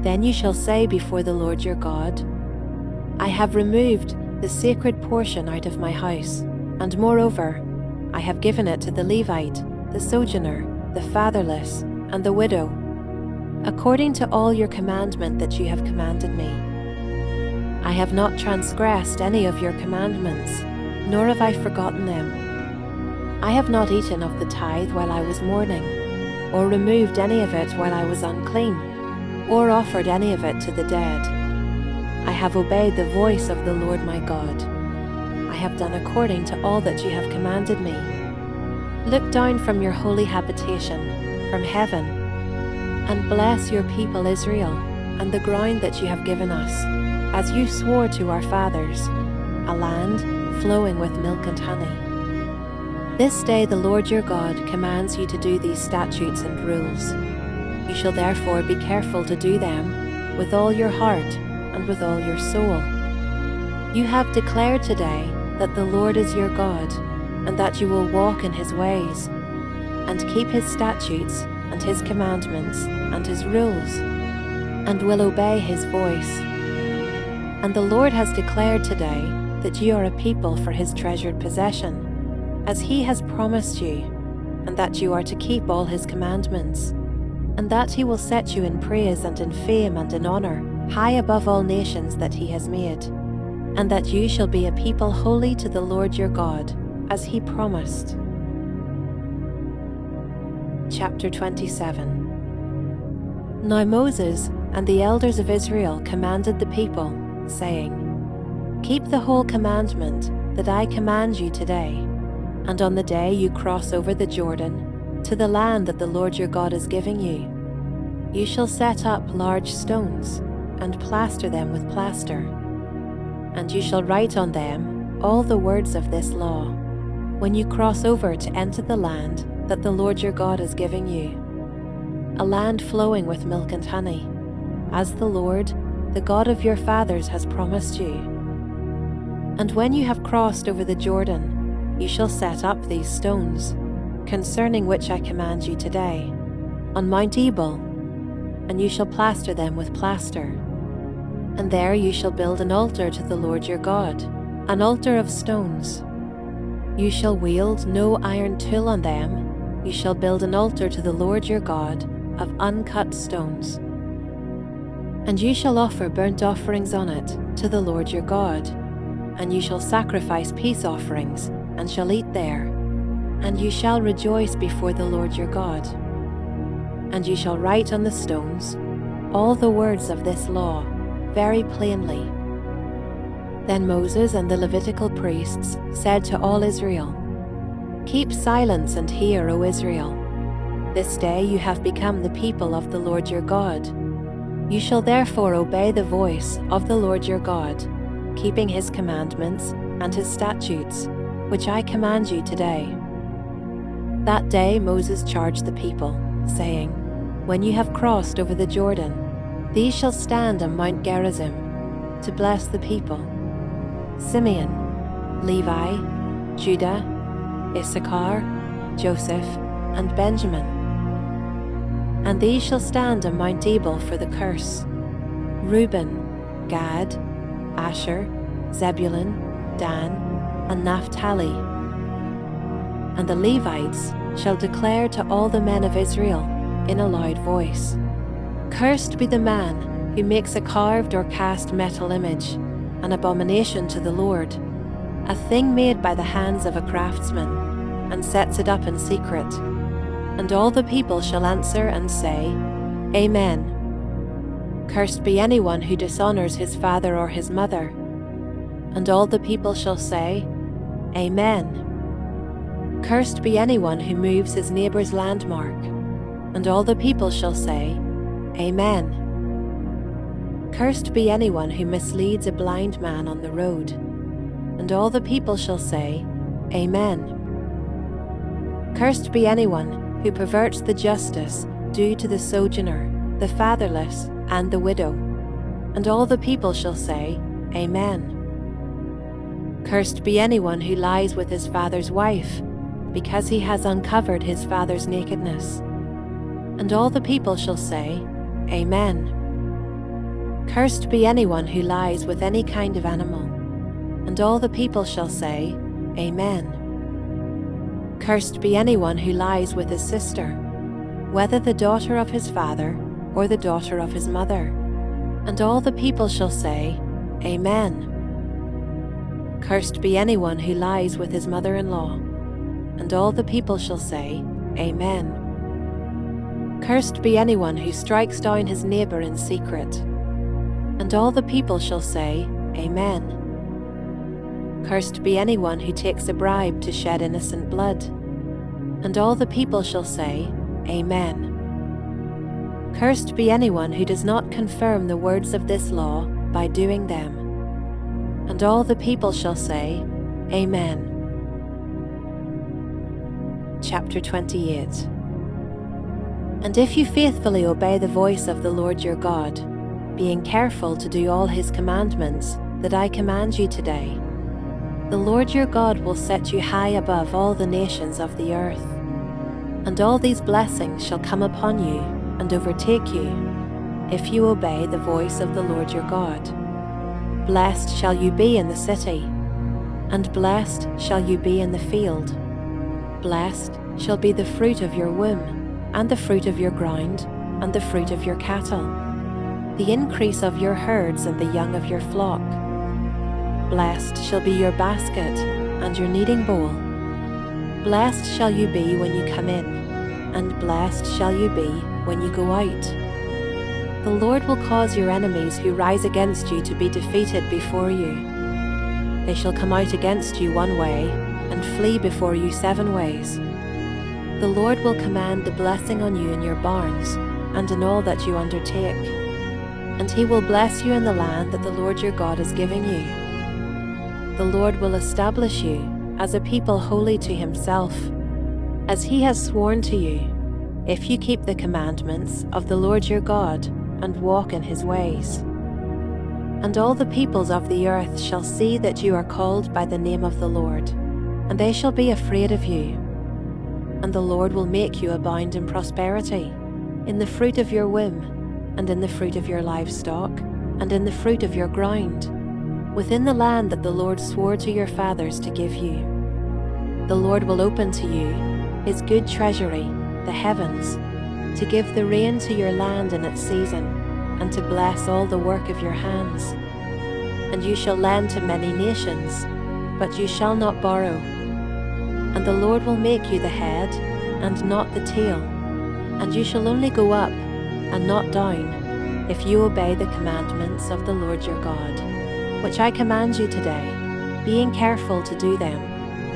Then you shall say before the Lord your God, I have removed the sacred portion out of my house, and moreover, I have given it to the Levite, the sojourner, the fatherless, and the widow, according to all your commandment that you have commanded me. I have not transgressed any of your commandments, nor have I forgotten them. I have not eaten of the tithe while I was mourning, or removed any of it while I was unclean, or offered any of it to the dead. I have obeyed the voice of the Lord my God. I have done according to all that you have commanded me. Look down from your holy habitation, from heaven, and bless your people Israel, and the ground that you have given us, as you swore to our fathers, a land flowing with milk and honey. This day the Lord your God commands you to do these statutes and rules. You shall therefore be careful to do them with all your heart and with all your soul. You have declared today that the Lord is your God, and that you will walk in his ways, and keep his statutes and his commandments and his rules, and will obey his voice. And the Lord has declared today that you are a people for his treasured possession, as he has promised you, and that you are to keep all his commandments, and that he will set you in praise and in fame and in honor, high above all nations that he has made, and that you shall be a people holy to the Lord your God, as he promised. Chapter 27. Now Moses and the elders of Israel commanded the people, saying, Keep the whole commandment that I command you today, and on the day you cross over the Jordan to the land that the Lord your God is giving you, you shall set up large stones and plaster them with plaster, and you shall write on them all the words of this law when you cross over to enter the land that the Lord your God is giving you, a land flowing with milk and honey, as the Lord, the God of your fathers, has promised you. And when you have crossed over the Jordan, you shall set up these stones, concerning which I command you today, on Mount Ebal, and you shall plaster them with plaster. And there you shall build an altar to the Lord your God, an altar of stones. You shall wield no iron tool on them, you shall build an altar to the Lord your God of uncut stones. And you shall offer burnt offerings on it to the Lord your God, and you shall sacrifice peace offerings, and shall eat there, and you shall rejoice before the Lord your God. And you shall write on the stones all the words of this law very plainly. Then Moses and the Levitical priests said to all Israel, Keep silence and hear, O Israel. This day you have become the people of the Lord your God. You shall therefore obey the voice of the Lord your God, keeping his commandments and his statutes, which I command you today. That day Moses charged the people, saying, When you have crossed over the Jordan, these shall stand on Mount Gerizim to bless the people: Simeon, Levi, Judah, Issachar, Joseph, and Benjamin. And these shall stand on Mount Ebal for the curse: Reuben, Gad, Asher, Zebulun, Dan, and Naphtali. And the Levites shall declare to all the men of Israel in a loud voice, Cursed be the man who makes a carved or cast metal image, an abomination to the Lord, a thing made by the hands of a craftsman, and sets it up in secret. And all the people shall answer and say, Amen. Cursed be anyone who dishonors his father or his mother. And all the people shall say, Amen. Cursed be anyone who moves his neighbor's landmark. And all the people shall say, Amen. Cursed be anyone who misleads a blind man on the road. And all the people shall say, Amen. Cursed be anyone who perverts the justice due to the sojourner, the fatherless, and the widow. And all the people shall say, Amen. Cursed be anyone who lies with his father's wife, because he has uncovered his father's nakedness. And all the people shall say, Amen. Cursed be anyone who lies with any kind of animal. And all the people shall say, Amen. Cursed be anyone who lies with his sister, whether the daughter of his father or the daughter of his mother. And all the people shall say, Amen. Cursed be anyone who lies with his mother-in-law. And all the people shall say, Amen. Cursed be anyone who strikes down his neighbor in secret. And all the people shall say, Amen. Cursed be anyone who takes a bribe to shed innocent blood. And all the people shall say, Amen. Cursed be anyone who does not confirm the words of this law by doing them. And all the people shall say, Amen. Chapter 28. And if you faithfully obey the voice of the Lord your God, being careful to do all his commandments that I command you today, the Lord your God will set you high above all the nations of the earth. And all these blessings shall come upon you and overtake you, if you obey the voice of the Lord your God. Blessed shall you be in the city, and blessed shall you be in the field. Blessed shall be the fruit of your womb, and the fruit of your ground, and the fruit of your cattle, the increase of your herds and the young of your flock. Blessed shall be your basket and your kneading bowl. Blessed shall you be when you come in, and blessed shall you be when you go out. The Lord will cause your enemies who rise against you to be defeated before you. They shall come out against you one way, and flee before you 7 ways. The Lord will command the blessing on you in your barns, and in all that you undertake. And he will bless you in the land that the Lord your God is giving you. The Lord will establish you as a people holy to himself, as he has sworn to you, if you keep the commandments of the Lord your God and walk in his ways. And all the peoples of the earth shall see that you are called by the name of the Lord, and they shall be afraid of you. And the Lord will make you abound in prosperity, in the fruit of your womb, and in the fruit of your livestock, and in the fruit of your ground, within the land that the Lord swore to your fathers to give you. The Lord will open to you his good treasury, the heavens, to give the rain to your land in its season, and to bless all the work of your hands. And you shall lend to many nations, but you shall not borrow. And the Lord will make you the head, and not the tail, and you shall only go up, and not down, if you obey the commandments of the Lord your God, which I command you today, being careful to do them.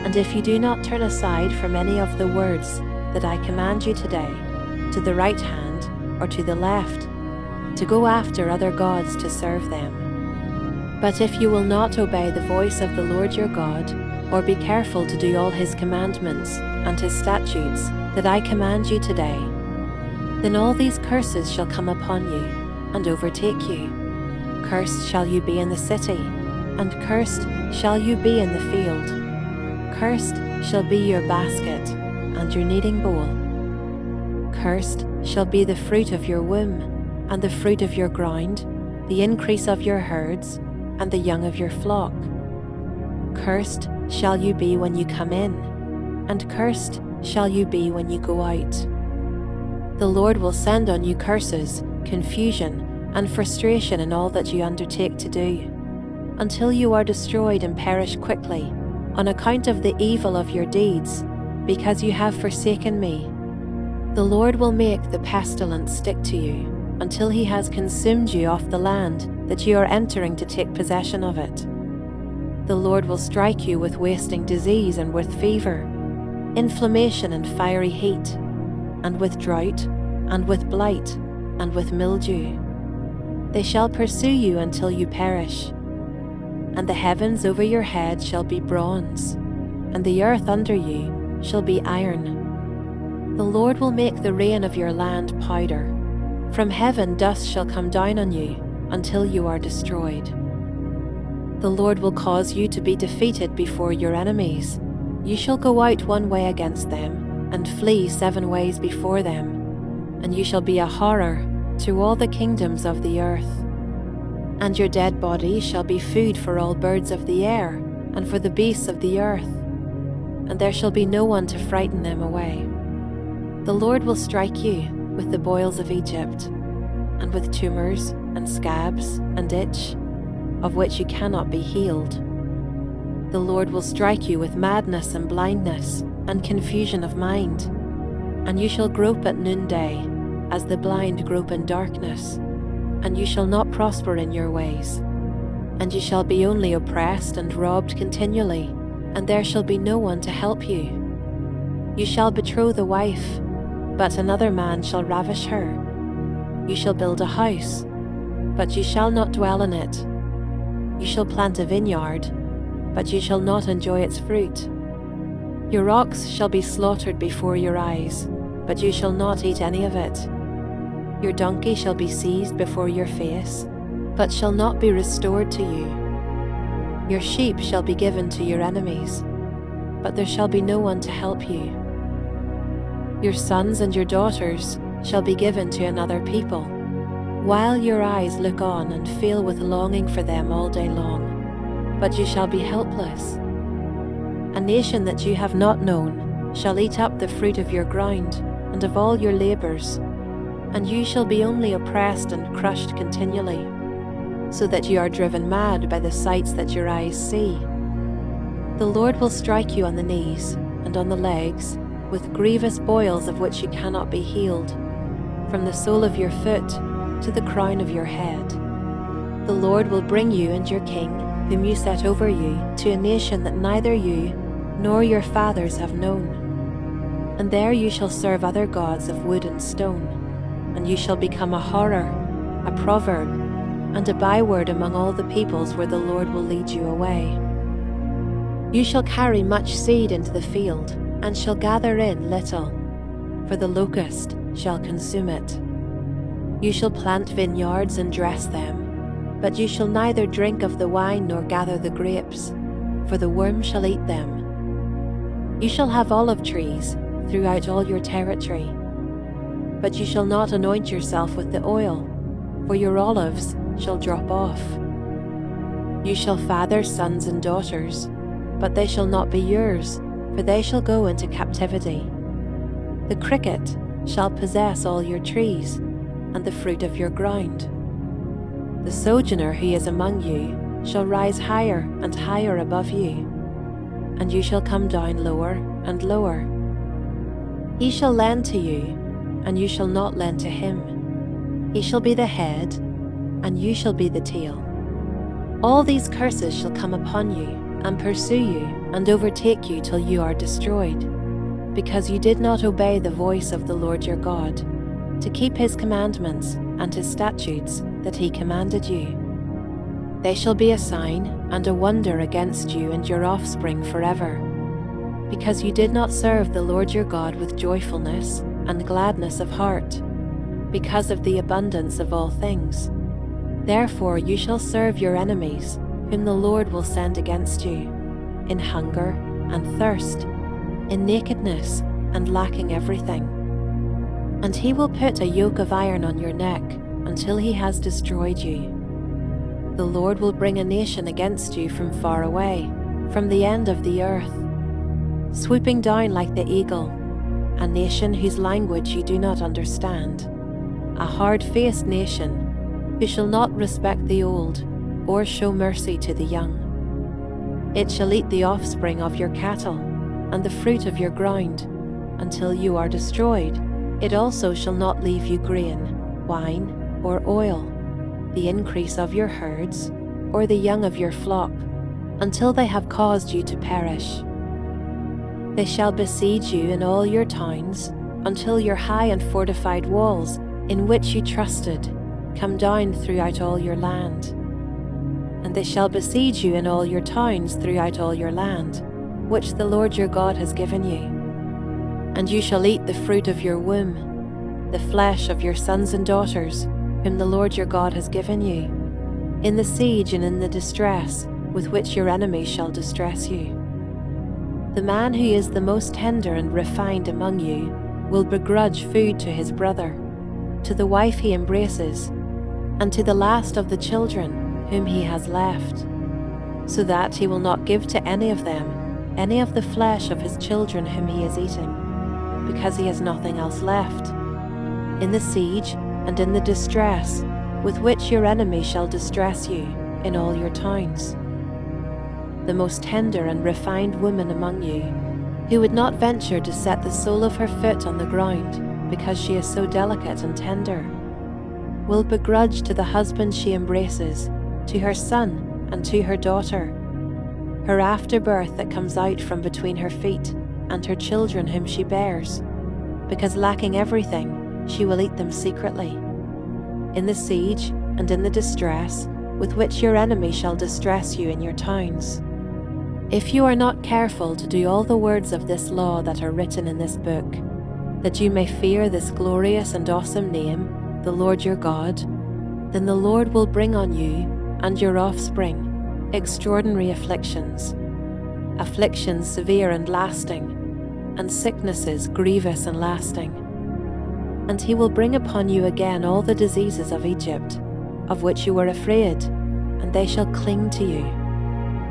And if you do not turn aside from any of the words that I command you today, to the right hand or to the left, to go after other gods to serve them. But if you will not obey the voice of the Lord your God, or be careful to do all his commandments and his statutes that I command you today, then all these curses shall come upon you and overtake you. Cursed shall you be in the city, and cursed shall you be in the field. Cursed shall be your basket and your kneading bowl. Cursed shall be the fruit of your womb, and the fruit of your ground, the increase of your herds, and the young of your flock. Cursed shall you be when you come in, and cursed shall you be when you go out. The Lord will send on you curses, confusion, and frustration in all that you undertake to do, until you are destroyed and perish quickly, on account of the evil of your deeds, because you have forsaken me. The Lord will make the pestilence stick to you, until he has consumed you off the land that you are entering to take possession of it. The Lord will strike you with wasting disease and with fever, inflammation and fiery heat, and with drought, and with blight, and with mildew. They shall pursue you until you perish. And the heavens over your head shall be bronze, and the earth under you shall be iron. The Lord will make the rain of your land powder. From heaven dust shall come down on you until you are destroyed. The Lord will cause you to be defeated before your enemies. You shall go out one way against them, and flee 7 ways before them, and you shall be a horror to all the kingdoms of the earth. And your dead body shall be food for all birds of the air, and for the beasts of the earth, and there shall be no one to frighten them away. The Lord will strike you with the boils of Egypt, and with tumors, and scabs, and itch, of which you cannot be healed. The Lord will strike you with madness and blindness, and confusion of mind, and you shall grope at noonday, as the blind grope in darkness, and you shall not prosper in your ways. And you shall be only oppressed and robbed continually, and there shall be no one to help you. You shall betroth a wife, but another man shall ravish her. You shall build a house, but you shall not dwell in it. You shall plant a vineyard, but you shall not enjoy its fruit. Your ox shall be slaughtered before your eyes, but you shall not eat any of it. Your donkey shall be seized before your face, but shall not be restored to you. Your sheep shall be given to your enemies, but there shall be no one to help you. Your sons and your daughters shall be given to another people, while your eyes look on and feel with longing for them all day long, but you shall be helpless. A nation that you have not known shall eat up the fruit of your ground and of all your labours, and you shall be only oppressed and crushed continually, so that you are driven mad by the sights that your eyes see. The Lord will strike you on the knees and on the legs with grievous boils of which you cannot be healed, from the sole of your foot to the crown of your head. The Lord will bring you and your king, whom you set over you, to a nation that neither you nor your fathers have known. And there you shall serve other gods of wood and stone, and you shall become a horror, a proverb, and a byword among all the peoples where the Lord will lead you away. You shall carry much seed into the field, and shall gather in little, for the locust shall consume it. You shall plant vineyards and dress them, but you shall neither drink of the wine nor gather the grapes, for the worm shall eat them. You shall have olive trees throughout all your territory, but you shall not anoint yourself with the oil, for your olives shall drop off. You shall father sons and daughters, but they shall not be yours, for they shall go into captivity. The cricket shall possess all your trees, and the fruit of your ground. The sojourner who is among you shall rise higher and higher above you, and you shall come down lower and lower. He shall lend to you, and you shall not lend to him. He shall be the head, and you shall be the tail. All these curses shall come upon you, and pursue you, and overtake you till you are destroyed, because you did not obey the voice of the Lord your God, to keep his commandments and his statutes that he commanded you. They shall be a sign and a wonder against you and your offspring forever, because you did not serve the Lord your God with joyfulness and gladness of heart, because of the abundance of all things. Therefore you shall serve your enemies, whom the Lord will send against you, in hunger and thirst, in nakedness and lacking everything. And he will put a yoke of iron on your neck until he has destroyed you. The Lord will bring a nation against you from far away, from the end of the earth, swooping down like the eagle, a nation whose language you do not understand, a hard-faced nation who shall not respect the old or show mercy to the young. It shall eat the offspring of your cattle and the fruit of your ground until you are destroyed. It also shall not leave you grain, wine, or oil, the increase of your herds, or the young of your flock, until they have caused you to perish. They shall besiege you in all your towns, until your high and fortified walls, in which you trusted, come down throughout all your land. And they shall besiege you in all your towns throughout all your land, which the Lord your God has given you. And you shall eat the fruit of your womb, the flesh of your sons and daughters, whom the Lord your God has given you, in the siege and in the distress with which your enemies shall distress you. The man who is the most tender and refined among you will begrudge food to his brother, to the wife he embraces, and to the last of the children whom he has left, so that he will not give to any of them any of the flesh of his children whom he is eating, because he has nothing else left. In the siege and in the distress with which your enemy shall distress you in all your towns. The most tender and refined woman among you, who would not venture to set the sole of her foot on the ground because she is so delicate and tender, will begrudge to the husband she embraces, to her son and to her daughter, her afterbirth that comes out from between her feet, and her children whom she bears, because lacking everything, she will eat them secretly. In the siege and in the distress with which your enemy shall distress you in your towns. If you are not careful to do all the words of this law that are written in this book, that you may fear this glorious and awesome name, the Lord your God, then the Lord will bring on you and your offspring extraordinary afflictions, afflictions severe and lasting, and sicknesses grievous and lasting. And he will bring upon you again all the diseases of Egypt, of which you were afraid, and they shall cling to you.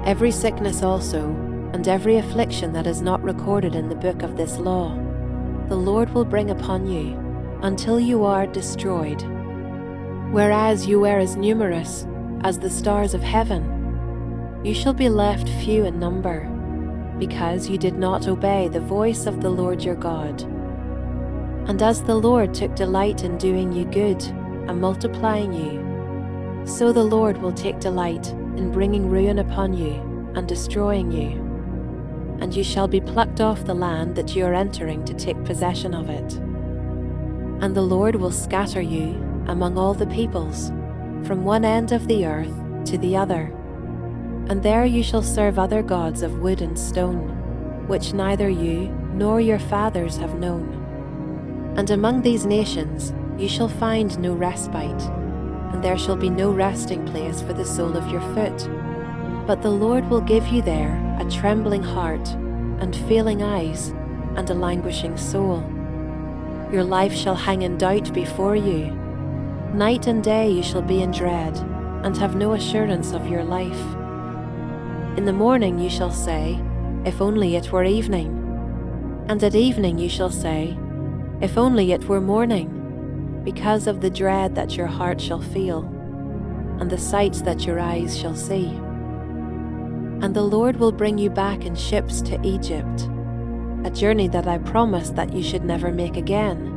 Every sickness also, and every affliction that is not recorded in the book of this law, the Lord will bring upon you, until you are destroyed. Whereas you were as numerous as the stars of heaven, you shall be left few in number, because you did not obey the voice of the Lord your God. And as the Lord took delight in doing you good and multiplying you, so the Lord will take delight in bringing ruin upon you and destroying you. And you shall be plucked off the land that you are entering to take possession of it. And the Lord will scatter you among all the peoples, from one end of the earth to the other. And there you shall serve other gods of wood and stone, which neither you nor your fathers have known. And among these nations you shall find no respite, and there shall be no resting place for the sole of your foot. But the Lord will give you there a trembling heart, and failing eyes, and a languishing soul. Your life shall hang in doubt before you. Night and day you shall be in dread, and have no assurance of your life. In the morning you shall say, if only it were evening. And at evening you shall say, If only it were morning, because of the dread that your heart shall feel, and the sights that your eyes shall see. And the Lord will bring you back in ships to Egypt, a journey that I promised that you should never make again.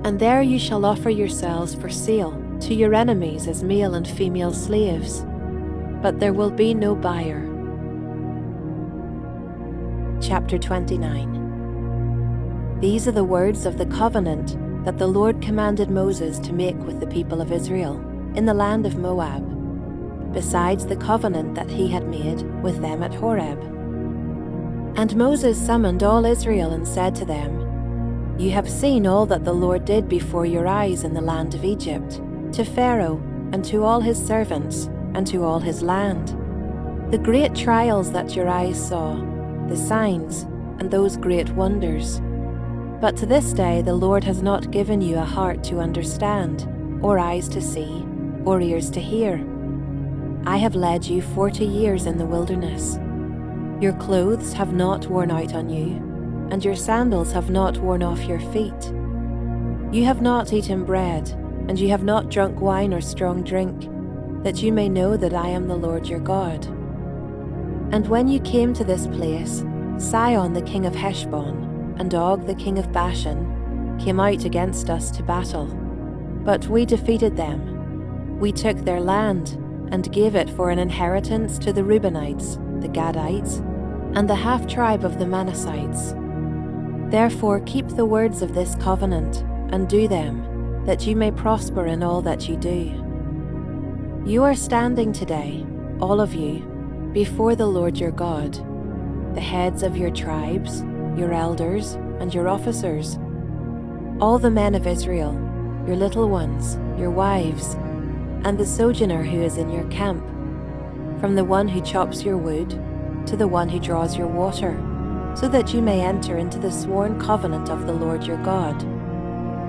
And there you shall offer yourselves for sale to your enemies as male and female slaves, but there will be no buyer. Chapter 29. These are the words of the covenant that the Lord commanded Moses to make with the people of Israel in the land of Moab, besides the covenant that he had made with them at Horeb. And Moses summoned all Israel and said to them, You have seen all that the Lord did before your eyes in the land of Egypt, to Pharaoh and to all his servants and to all his land, the great trials that your eyes saw, the signs and those great wonders. But to this day the Lord has not given you a heart to understand, or eyes to see, or ears to hear. I have led you 40 years in the wilderness. Your clothes have not worn out on you, and your sandals have not worn off your feet. You have not eaten bread, and you have not drunk wine or strong drink, that you may know that I am the Lord your God. And when you came to this place, Sihon the king of Heshbon, and Og the king of Bashan, came out against us to battle. But we defeated them. We took their land, and gave it for an inheritance to the Reubenites, the Gadites, and the half-tribe of the Manassites. Therefore keep the words of this covenant, and do them, that you may prosper in all that you do. You are standing today, all of you, before the Lord your God, the heads of your tribes, your elders, and your officers, all the men of Israel, your little ones, your wives, and the sojourner who is in your camp, from the one who chops your wood to the one who draws your water, so that you may enter into the sworn covenant of the Lord your God,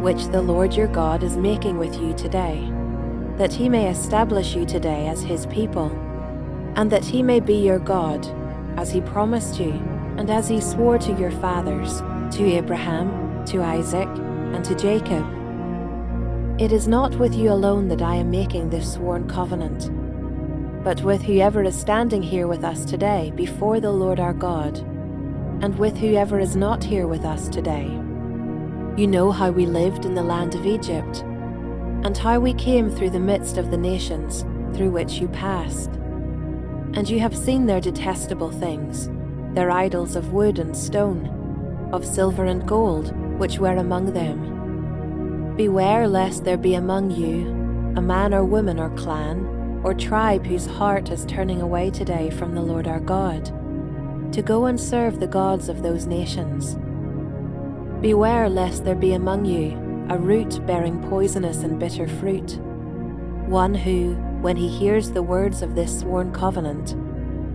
which the Lord your God is making with you today, that he may establish you today as his people, and that he may be your God, as he promised you, and as he swore to your fathers, to Abraham, to Isaac, and to Jacob. It is not with you alone that I am making this sworn covenant, but with whoever is standing here with us today before the Lord our God, and with whoever is not here with us today. You know how we lived in the land of Egypt, and how we came through the midst of the nations through which you passed. And you have seen their detestable things, their idols of wood and stone, of silver and gold, which were among them. Beware lest there be among you a man or woman or clan or tribe whose heart is turning away today from the Lord our God, to go and serve the gods of those nations. Beware lest there be among you a root bearing poisonous and bitter fruit, one who, when he hears the words of this sworn covenant,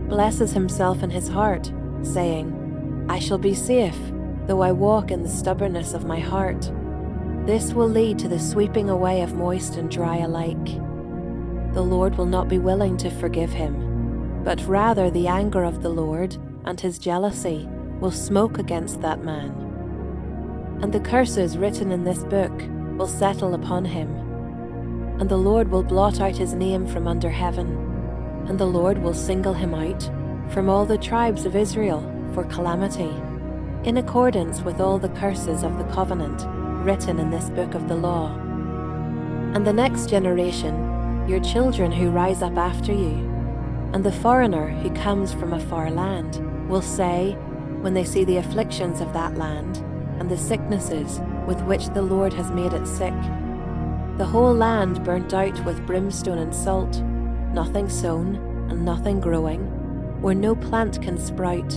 blesses himself in his heart, saying, I shall be safe, though I walk in the stubbornness of my heart. This will lead to the sweeping away of moist and dry alike. The Lord will not be willing to forgive him, but rather the anger of the Lord and his jealousy will smoke against that man. And the curses written in this book will settle upon him. And the Lord will blot out his name from under heaven, and the Lord will single him out from all the tribes of Israel for calamity, in accordance with all the curses of the covenant written in this book of the law. And the next generation, your children who rise up after you, and the foreigner who comes from a far land, will say, when they see the afflictions of that land, and the sicknesses with which the Lord has made it sick, the whole land burnt out with brimstone and salt, nothing sown and nothing growing, where no plant can sprout,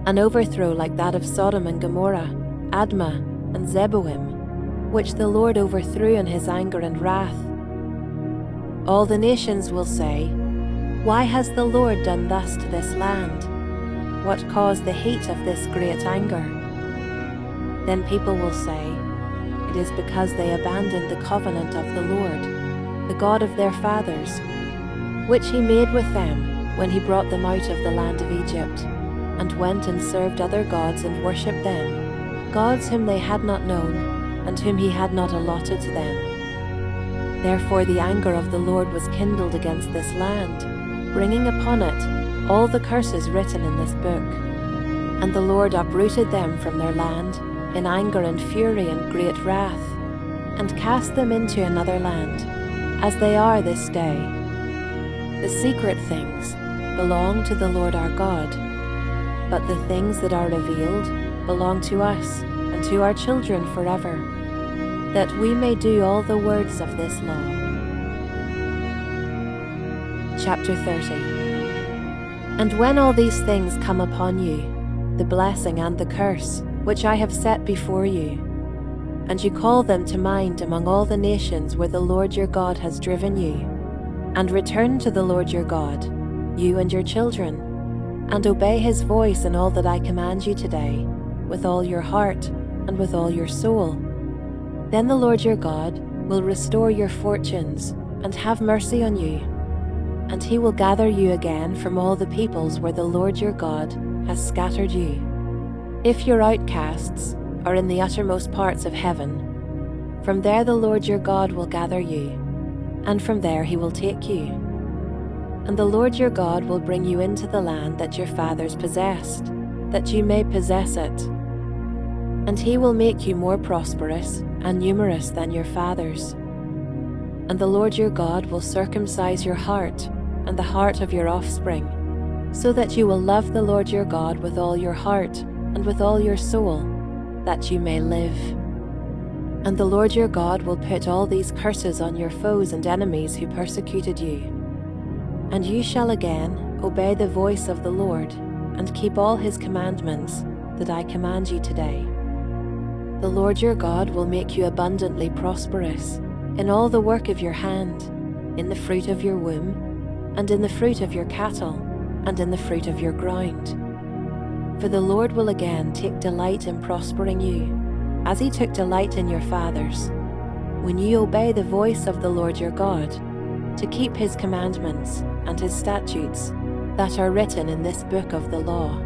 an overthrow like that of Sodom and Gomorrah, Admah and Zeboim, which the Lord overthrew in his anger and wrath. All the nations will say, Why has the Lord done thus to this land? What caused the heat of this great anger? Then people will say, It is because they abandoned the covenant of the Lord, the God of their fathers, which he made with them when he brought them out of the land of Egypt, and went and served other gods and worshipped them. gods whom they had not known, and whom he had not allotted to them. Therefore the anger of the Lord was kindled against this land, bringing upon it all the curses written in this book. And the Lord uprooted them from their land in anger and fury and great wrath, and cast them into another land, as they are this day. The secret things belong to the Lord our God, but the things that are revealed belong to us and to our children forever, that we may do all the words of this law. Chapter 30. And when all these things come upon you, the blessing and the curse, which I have set before you, and you call them to mind among all the nations where the Lord your God has driven you, and return to the Lord your God, you and your children, and obey his voice in all that I command you today, with all your heart and with all your soul, then the Lord your God will restore your fortunes and have mercy on you, and he will gather you again from all the peoples where the Lord your God has scattered you. If your outcasts are in the uttermost parts of heaven, from there the Lord your God will gather you, and from there he will take you. And the Lord your God will bring you into the land that your fathers possessed, that you may possess it. And he will make you more prosperous and numerous than your fathers. And the Lord your God will circumcise your heart and the heart of your offspring, so that you will love the Lord your God with all your heart and with all your soul, that you may live. And the Lord your God will put all these curses on your foes and enemies who persecuted you. And you shall again obey the voice of the Lord, and keep all his commandments that I command you today. The Lord your God will make you abundantly prosperous in all the work of your hand, in the fruit of your womb, and in the fruit of your cattle, and in the fruit of your ground. For the Lord will again take delight in prospering you, as he took delight in your fathers, when you obey the voice of the Lord your God, to keep his commandments and his statutes that are written in this book of the law,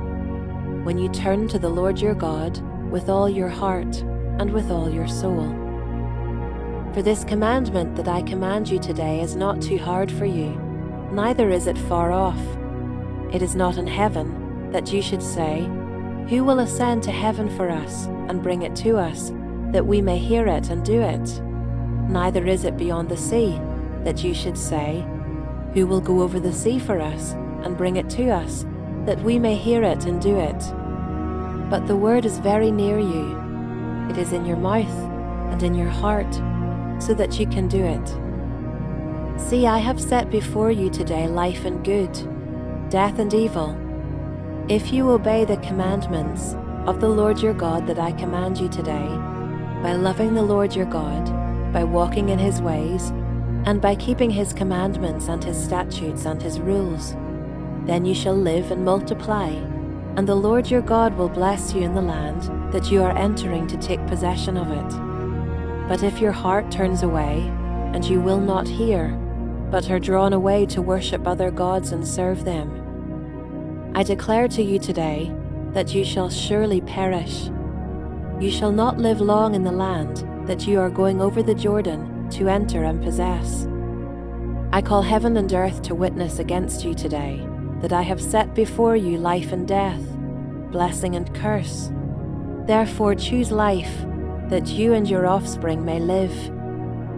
when you turn to the Lord your God with all your heart and with all your soul. For this commandment that I command you today is not too hard for you, neither is it far off. It is not in heaven, that you should say, who will ascend to heaven for us and bring it to us, that we may hear it and do it? Neither is it beyond the sea, that you should say, who will go over the sea for us and bring it to us, that we may hear it and do it? But the word is very near you. It is in your mouth and in your heart, so that you can do it. See, I have set before you today life and good, death and evil. If you obey the commandments of the Lord your God that I command you today, by loving the Lord your God, by walking in his ways, and by keeping his commandments and his statutes and his rules, then you shall live and multiply, and the Lord your God will bless you in the land that you are entering to take possession of it. But if your heart turns away, and you will not hear, but are drawn away to worship other gods and serve them, I declare to you today that you shall surely perish. You shall not live long in the land that you are going over the Jordan to enter and possess. I call heaven and earth to witness against you today, that I have set before you life and death, blessing and curse. Therefore choose life, that you and your offspring may live,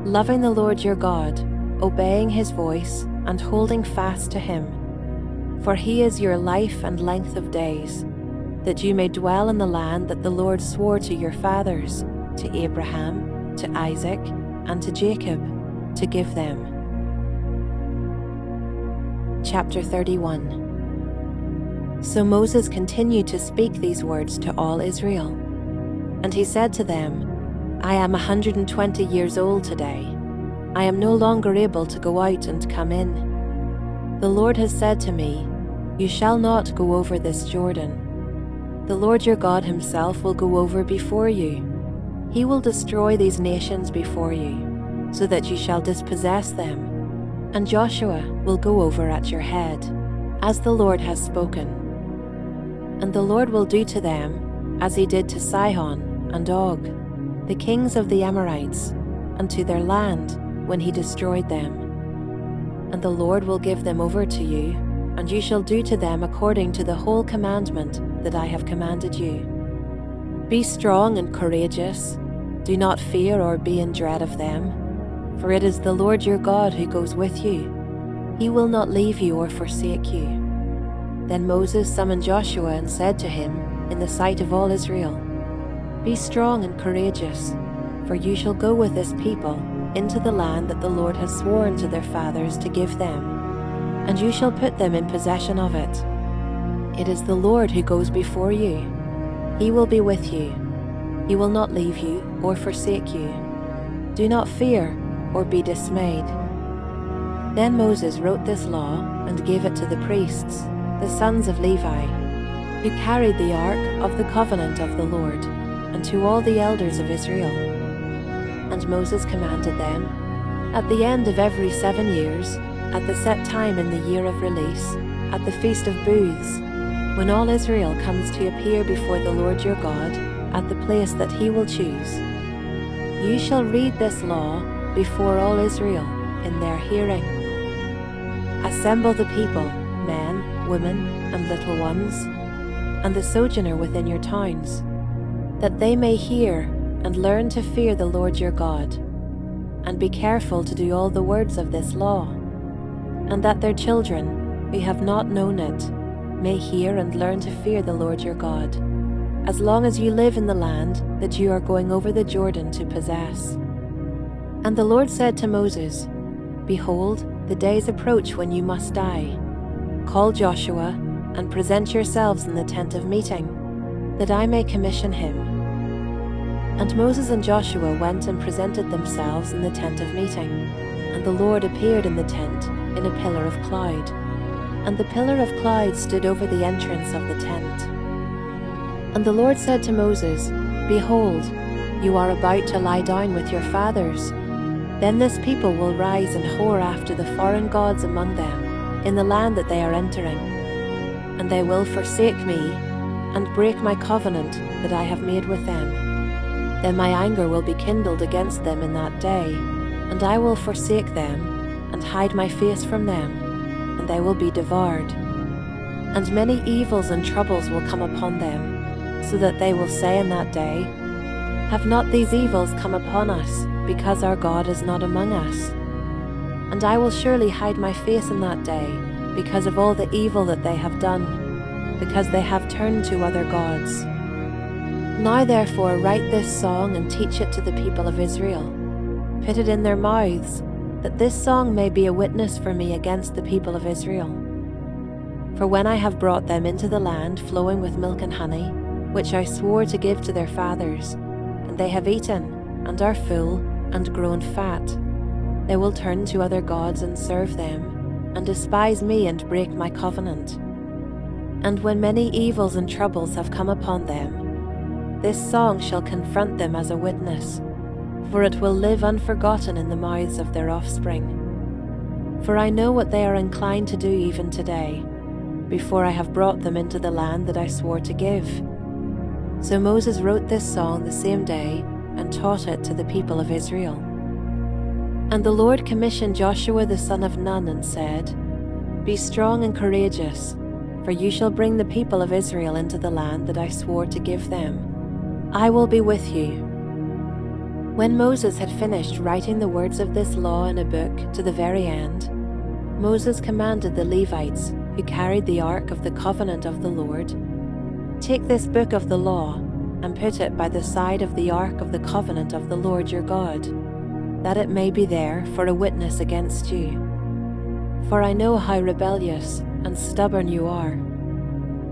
loving the Lord your God, obeying his voice, and holding fast to him. For he is your life and length of days, that you may dwell in the land that the Lord swore to your fathers, to Abraham, to Isaac, and to Jacob, to give them. Chapter 31. So Moses continued to speak these words to all Israel. And he said to them, I am 120 years old today. I am no longer able to go out and come in. The Lord has said to me, you shall not go over this Jordan. The Lord your God himself will go over before you. He will destroy these nations before you, so that you shall dispossess them. And Joshua will go over at your head, as the Lord has spoken. And the Lord will do to them as he did to Sihon, and Og, the kings of the Amorites, and to their land when he destroyed them. And the Lord will give them over to you, and you shall do to them according to the whole commandment that I have commanded you. Be strong and courageous. Do not fear or be in dread of them, for it is the Lord your God who goes with you. He will not leave you or forsake you. Then Moses summoned Joshua and said to him in the sight of all Israel, Be strong and courageous, for you shall go with this people into the land that the Lord has sworn to their fathers to give them, and you shall put them in possession of it. It is the Lord who goes before you. He will be with you. He will not leave you or forsake you. Do not fear or be dismayed. Then Moses wrote this law and gave it to the priests, the sons of Levi, who carried the ark of the covenant of the Lord, and to all the elders of Israel. And Moses commanded them, at the end of every 7 years, at the set time in the year of release, at the Feast of Booths, when all Israel comes to appear before the Lord your God at the place that he will choose, you shall read this law before all Israel in their hearing. Assemble the people, men, women, and little ones, and the sojourner within your towns, that they may hear and learn to fear the Lord your God, and be careful to do all the words of this law, and that their children, who have not known it, may hear and learn to fear the Lord your God, as long as you live in the land that you are going over the Jordan to possess. And the Lord said to Moses, Behold, the days approach when you must die. Call Joshua and present yourselves in the tent of meeting, that I may commission him. And Moses and Joshua went and presented themselves in the tent of meeting, and the Lord appeared in the tent in a pillar of cloud, and the pillar of cloud stood over the entrance of the tent. And the Lord said to Moses, Behold, you are about to lie down with your fathers. Then this people will rise and whore after the foreign gods among them in the land that they are entering. And they will forsake me and break my covenant that I have made with them. Then my anger will be kindled against them in that day, and I will forsake them and hide my face from them, and they will be devoured. And many evils and troubles will come upon them, so that they will say in that day, Have not these evils come upon us, because our God is not among us? And I will surely hide my face in that day, because of all the evil that they have done, because they have turned to other gods. Now therefore write this song and teach it to the people of Israel. Put it in their mouths, that this song may be a witness for me against the people of Israel. For when I have brought them into the land flowing with milk and honey, which I swore to give to their fathers, and they have eaten, and are full, and grown fat, they will turn to other gods and serve them, and despise me and break my covenant. And when many evils and troubles have come upon them, this song shall confront them as a witness, for it will live unforgotten in the mouths of their offspring. For I know what they are inclined to do even today, before I have brought them into the land that I swore to give. So Moses wrote this song the same day and taught it to the people of Israel. And the Lord commissioned Joshua the son of Nun and said, Be strong and courageous, for you shall bring the people of Israel into the land that I swore to give them. I will be with you. When Moses had finished writing the words of this law in a book to the very end, Moses commanded the Levites, who carried the ark of the covenant of the Lord, Take this book of the law, and put it by the side of the ark of the covenant of the Lord your God, that it may be there for a witness against you. For I know how rebellious and stubborn you are.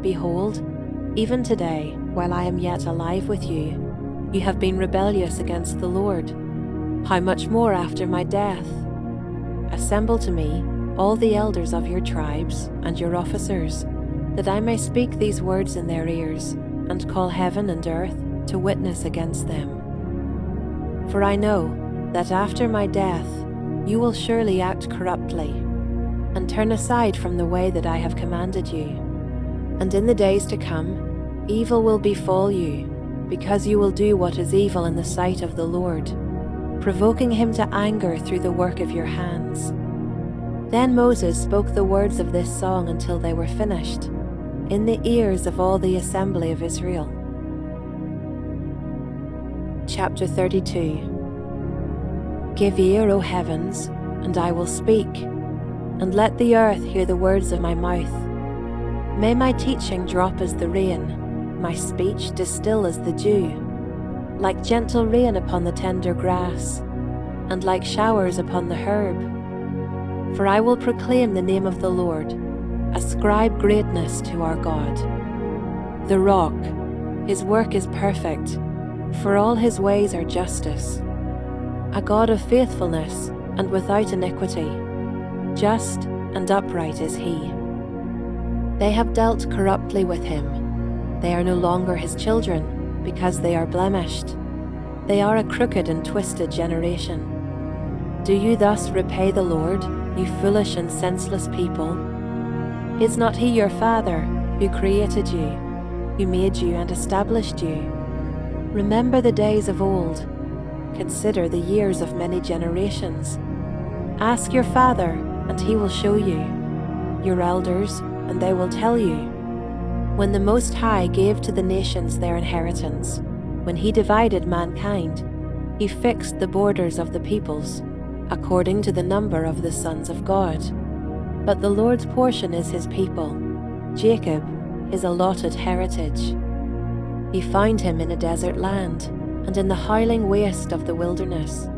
Behold, even today, while I am yet alive with you, you have been rebellious against the Lord. How much more after my death? Assemble to me all the elders of your tribes and your officers, that I may speak these words in their ears, and call heaven and earth to witness against them. For I know that after my death you will surely act corruptly, and turn aside from the way that I have commanded you. And in the days to come, evil will befall you, because you will do what is evil in the sight of the Lord, provoking him to anger through the work of your hands. Then Moses spoke the words of this song until they were finished, in the ears of all the assembly of Israel. Chapter 32. Give ear, O heavens, and I will speak, and let the earth hear the words of my mouth. May my teaching drop as the rain, my speech distill as the dew, like gentle rain upon the tender grass, and like showers upon the herb. For I will proclaim the name of the Lord, ascribe greatness to our God. The rock, his work is perfect, for all his ways are justice. A God of faithfulness and without iniquity, just and upright is he. They have dealt corruptly with him. They are no longer his children, because they are blemished. They are a crooked and twisted generation. Do you thus repay the Lord, you foolish and senseless people? Is not he your Father, who created you, who made you and established you? Remember the days of old. Consider the years of many generations. Ask your father, and he will show you, your elders, and they will tell you. When the Most High gave to the nations their inheritance, when he divided mankind, he fixed the borders of the peoples, according to the number of the sons of God. But the Lord's portion is his people, Jacob, his allotted heritage. He found him in a desert land, and in the howling waste of the wilderness.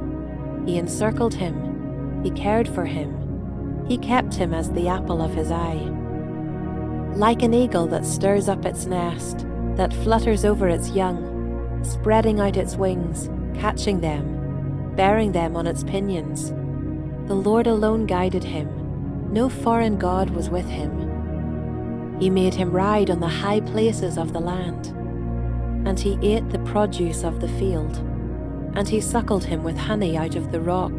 He encircled him, he cared for him, he kept him as the apple of his eye. Like an eagle that stirs up its nest, that flutters over its young, spreading out its wings, catching them, bearing them on its pinions. The Lord alone guided him, no foreign god was with him. He made him ride on the high places of the land, and he ate the produce of the field, and he suckled him with honey out of the rock,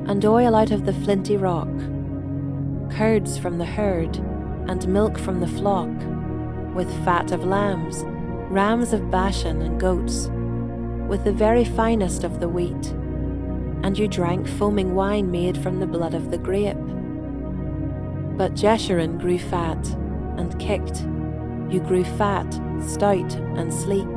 and oil out of the flinty rock, curds from the herd, and milk from the flock, with fat of lambs, rams of Bashan and goats, with the very finest of the wheat. And you drank foaming wine made from the blood of the grape. But Jeshurun grew fat, and kicked. You grew fat, stout, and sleek.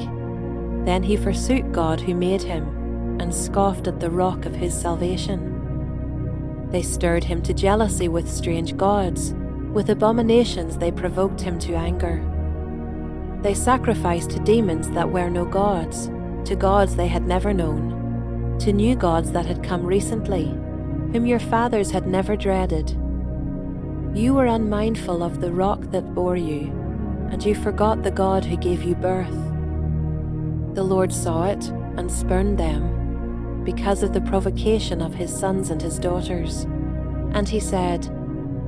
Then he forsook God who made him, and scoffed at the rock of his salvation. They stirred him to jealousy with strange gods. With abominations they provoked him to anger. They sacrificed to demons that were no gods, to gods they had never known, to new gods that had come recently, whom your fathers had never dreaded. You were unmindful of the rock that bore you, and you forgot the God who gave you birth. The Lord saw it and spurned them, because of the provocation of his sons and his daughters. And he said,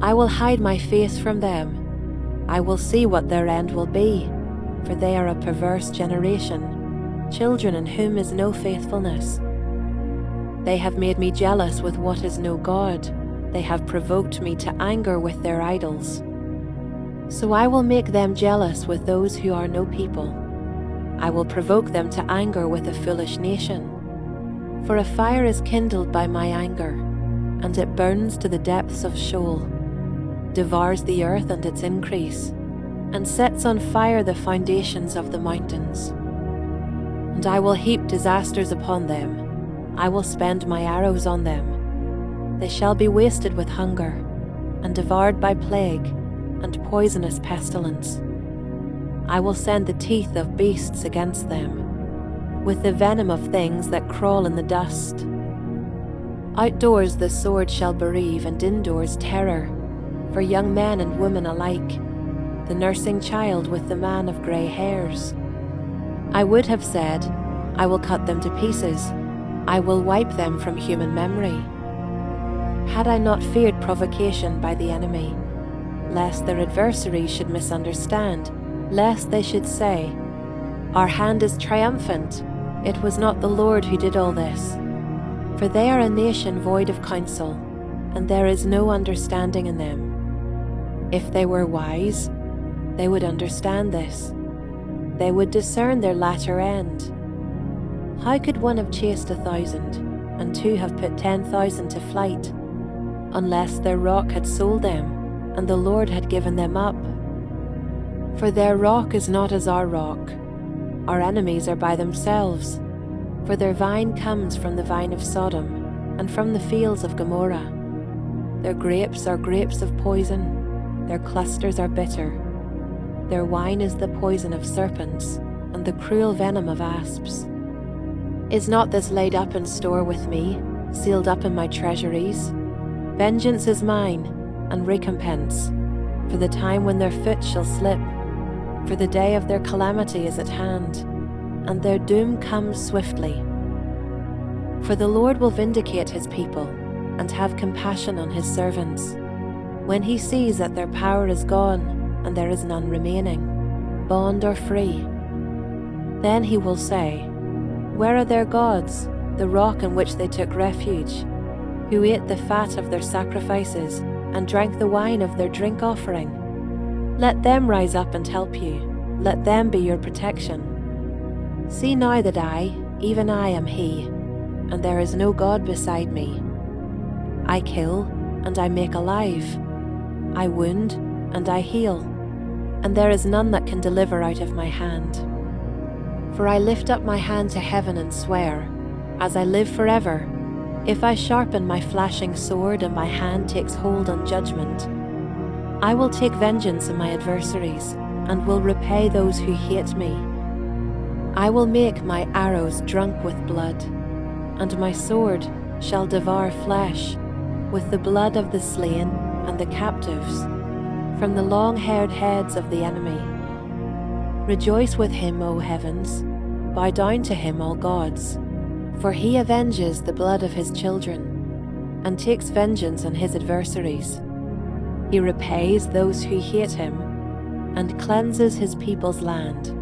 I will hide my face from them. I will see what their end will be, for they are a perverse generation, children in whom is no faithfulness. They have made me jealous with what is no God. They have provoked me to anger with their idols. So I will make them jealous with those who are no people. I will provoke them to anger with a foolish nation. For a fire is kindled by my anger, and it burns to the depths of Sheol, devours the earth and its increase, and sets on fire the foundations of the mountains. And I will heap disasters upon them. I will spend my arrows on them. They shall be wasted with hunger, and devoured by plague, and poisonous pestilence. I will send the teeth of beasts against them, with the venom of things that crawl in the dust. Outdoors the sword shall bereave, and indoors terror, for young men and women alike, the nursing child with the man of grey hairs. I would have said, I will cut them to pieces, I will wipe them from human memory. Had I not feared provocation by the enemy, lest their adversaries should misunderstand, lest they should say, Our hand is triumphant, it was not the Lord who did all this. For they are a nation void of counsel, and there is no understanding in them. If they were wise, they would understand this. they would discern their latter end. How could one have chased 1,000, and two have put 10,000 to flight, unless their rock had sold them, and the Lord had given them up? For their rock is not as our rock. Our enemies are by themselves, for their vine comes from the vine of Sodom, and from the fields of Gomorrah. Their grapes are grapes of poison, their clusters are bitter. Their wine is the poison of serpents, and the cruel venom of asps. Is not this laid up in store with me, sealed up in my treasuries? Vengeance is mine, and recompense, for the time when their foot shall slip. For the day of their calamity is at hand, and their doom comes swiftly. For the Lord will vindicate his people, and have compassion on his servants, when he sees that their power is gone, and there is none remaining, bond or free. Then he will say, Where are their gods, the rock in which they took refuge, who ate the fat of their sacrifices, and drank the wine of their drink offering? Let them rise up and help you, let them be your protection. See now that I, even I, am he, and there is no God beside me. I kill, and I make alive. I wound, and I heal, and there is none that can deliver out of my hand. For I lift up my hand to heaven and swear, as I live forever, if I sharpen my flashing sword and my hand takes hold on judgment, I will take vengeance on my adversaries, and will repay those who hate me. I will make my arrows drunk with blood, and my sword shall devour flesh, with the blood of the slain and the captives, from the long-haired heads of the enemy. Rejoice with him, O heavens, bow down to him, all gods, for he avenges the blood of his children, and takes vengeance on his adversaries. He repays those who hate him, and cleanses his people's land.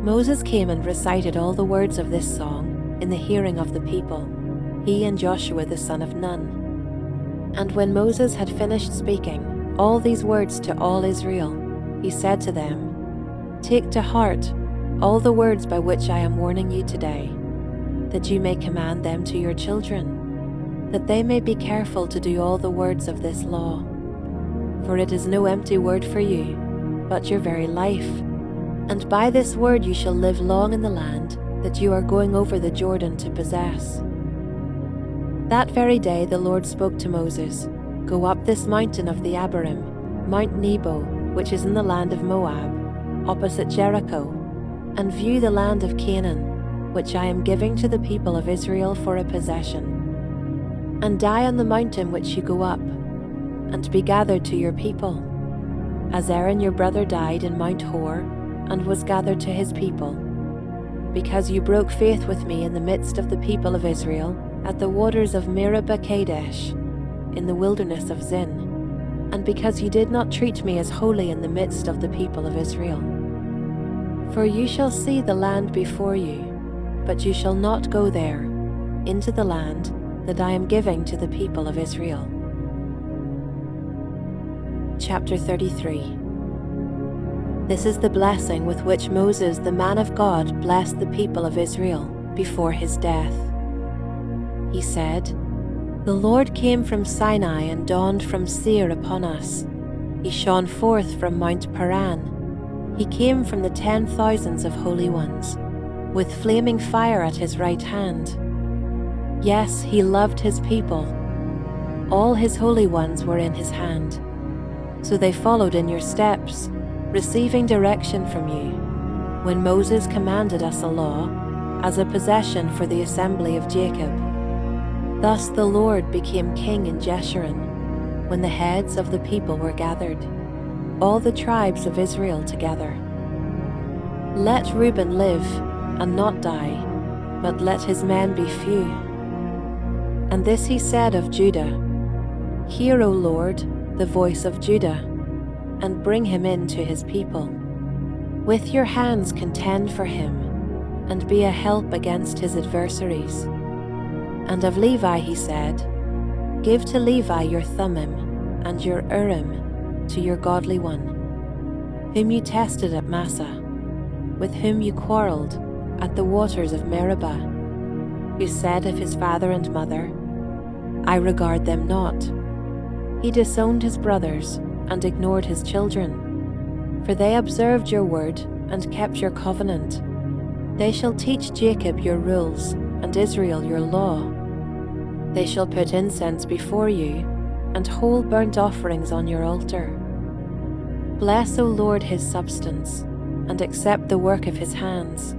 Moses came and recited all the words of this song in the hearing of the people, he and Joshua the son of Nun. And when Moses had finished speaking all these words to all Israel, he said to them, Take to heart all the words by which I am warning you today, that you may command them to your children, that they may be careful to do all the words of this law. For it is no empty word for you, but your very life. And by this word you shall live long in the land that you are going over the Jordan to possess. That very day the Lord spoke to Moses, Go up this mountain of the Abarim, Mount Nebo, which is in the land of Moab, opposite Jericho, and view the land of Canaan, which I am giving to the people of Israel for a possession. And die on the mountain which you go up, and be gathered to your people, as Aaron your brother died in Mount Hor, and was gathered to his people, because you broke faith with me in the midst of the people of Israel, at the waters of Meribah Kadesh, in the wilderness of Zin, and because you did not treat me as holy in the midst of the people of Israel. For you shall see the land before you, but you shall not go there, into the land that I am giving to the people of Israel. Chapter 33. This is the blessing with which Moses, the man of God, blessed the people of Israel before his death. He said, The Lord came from Sinai and dawned from Seir upon us. He shone forth from Mount Paran. He came from the 10,000s of holy ones, with flaming fire at his right hand. Yes, he loved his people. All his holy ones were in his hand. So they followed in your steps, receiving direction from you, when Moses commanded us a law, as a possession for the assembly of Jacob. Thus the Lord became king in Jeshurun, when the heads of the people were gathered, all the tribes of Israel together. Let Reuben live, and not die, but let his men be few. And this he said of Judah, Hear, O Lord, the voice of Judah, and bring him in to his people. With your hands contend for him, and be a help against his adversaries. And of Levi he said, Give to Levi your Thummim, and your Urim to your godly one, whom you tested at Massah, with whom you quarreled at the waters of Meribah, who said of his father and mother, I regard them not. He disowned his brothers and ignored his children, for they observed your word and kept your covenant. They shall teach Jacob your rules and Israel your law. They shall put incense before you and whole burnt offerings on your altar. Bless, O Lord, his substance, and accept the work of his hands.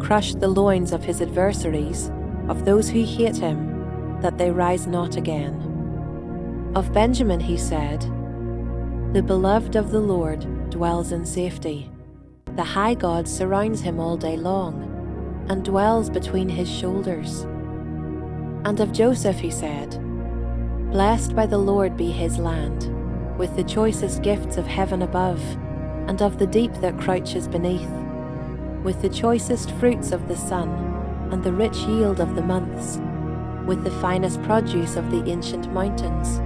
Crush the loins of his adversaries, of those who hate him, that they rise not again. Of Benjamin he said, the beloved of the Lord dwells in safety. The high God surrounds him all day long, and dwells between his shoulders. And of Joseph he said, blessed by the Lord be his land, with the choicest gifts of heaven above, and of the deep that crouches beneath, with the choicest fruits of the sun, and the rich yield of the months, with the finest produce of the ancient mountains,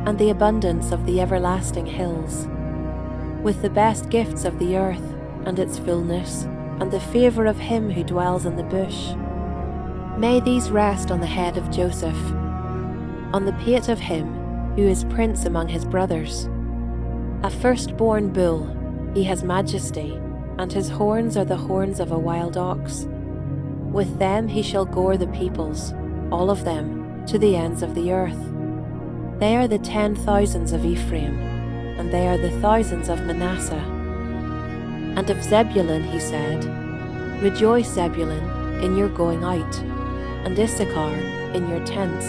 and the abundance of the everlasting hills, with the best gifts of the earth, and its fullness, and the favour of him who dwells in the bush. May these rest on the head of Joseph, on the pate of him who is prince among his brothers. A firstborn bull, he has majesty, and his horns are the horns of a wild ox. With them he shall gore the peoples, all of them, to the ends of the earth. They are the 10,000s of Ephraim, and they are the thousands of Manasseh. And of Zebulun he said, rejoice, Zebulun, in your going out, and Issachar in your tents.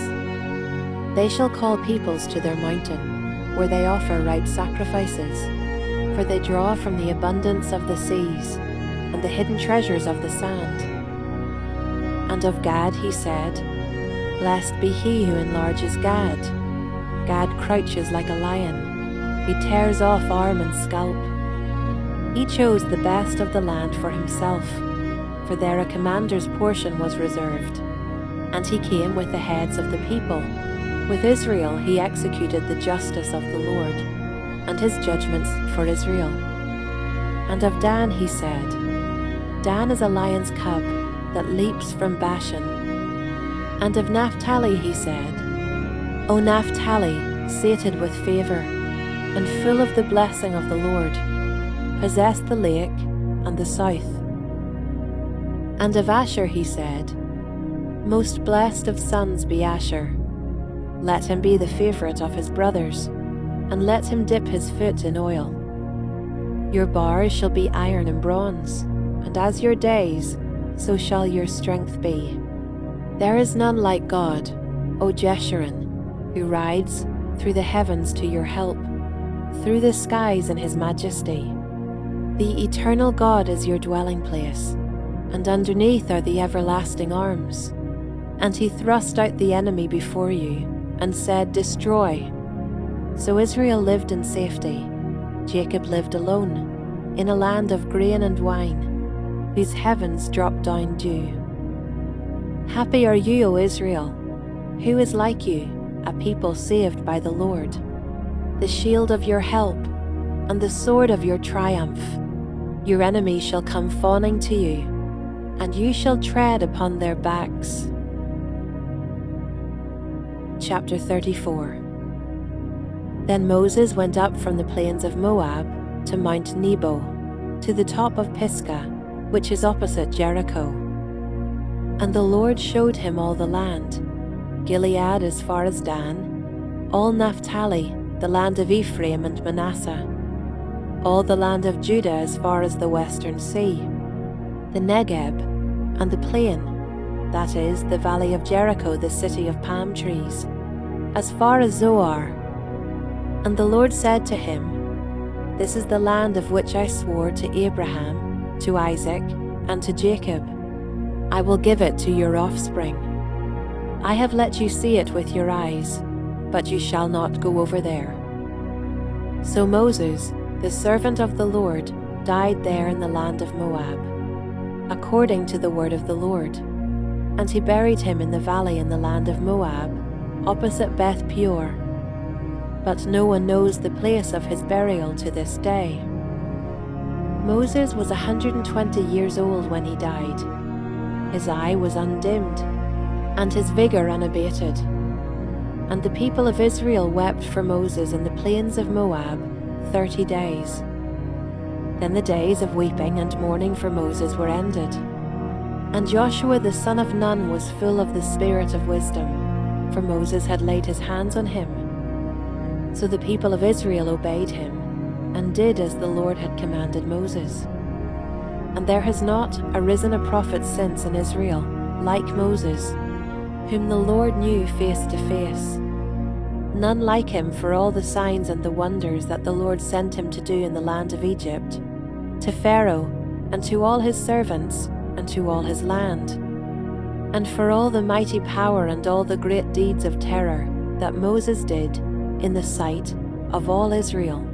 They shall call peoples to their mountain, where they offer ripe sacrifices, for they draw from the abundance of the seas, and the hidden treasures of the sand. And of Gad he said, blessed be he who enlarges Gad. Gad crouches like a lion, he tears off arm and scalp. He chose the best of the land for himself, for there a commander's portion was reserved. And he came with the heads of the people. With Israel he executed the justice of the Lord, and his judgments for Israel. And of Dan he said, Dan is a lion's cub that leaps from Bashan. And of Naphtali he said, O Naphtali, sated with favour, and full of the blessing of the Lord, possess the lake and the south. And of Asher he said, most blessed of sons be Asher. Let him be the favourite of his brothers, and let him dip his foot in oil. Your bars shall be iron and bronze, and as your days, so shall your strength be. There is none like God, O Jeshurun, who rides through the heavens to your help, through the skies in his majesty. The eternal God is your dwelling place, and underneath are the everlasting arms. And he thrust out the enemy before you, and said, destroy. So Israel lived in safety, Jacob lived alone, in a land of grain and wine, whose heavens dropped down dew. Happy are you, O Israel! Who is like you, a people saved by the Lord? The shield of your help, and the sword of your triumph. Your enemies shall come fawning to you, and you shall tread upon their backs. Chapter 34. Then Moses went up from the plains of Moab to Mount Nebo, to the top of Pisgah, which is opposite Jericho. And the Lord showed him all the land, Gilead as far as Dan, all Naphtali, the land of Ephraim and Manasseh, all the land of Judah as far as the western sea, the Negeb, and the plain, that is, the valley of Jericho, the city of palm trees, as far as Zoar. And the Lord said to him, this is the land of which I swore to Abraham, to Isaac, and to Jacob. I will give it to your offspring. I have let you see it with your eyes, but you shall not go over there. So Moses, the servant of the Lord, died there in the land of Moab, according to the word of the Lord. And he buried him in the valley in the land of Moab, opposite Beth Peor. But no one knows the place of his burial to this day. Moses was 120 years old when he died. His eye was undimmed, and his vigor unabated. And the people of Israel wept for Moses in the plains of Moab 30 days. Then the days of weeping and mourning for Moses were ended. And Joshua the son of Nun was full of the spirit of wisdom, for Moses had laid his hands on him. So the people of Israel obeyed him, and did as the Lord had commanded Moses. And there has not arisen a prophet since in Israel, like Moses, whom the Lord knew face to face. None like him for all the signs and the wonders that the Lord sent him to do in the land of Egypt, to Pharaoh, and to all his servants, and to all his land, and for all the mighty power and all the great deeds of terror that Moses did in the sight of all Israel.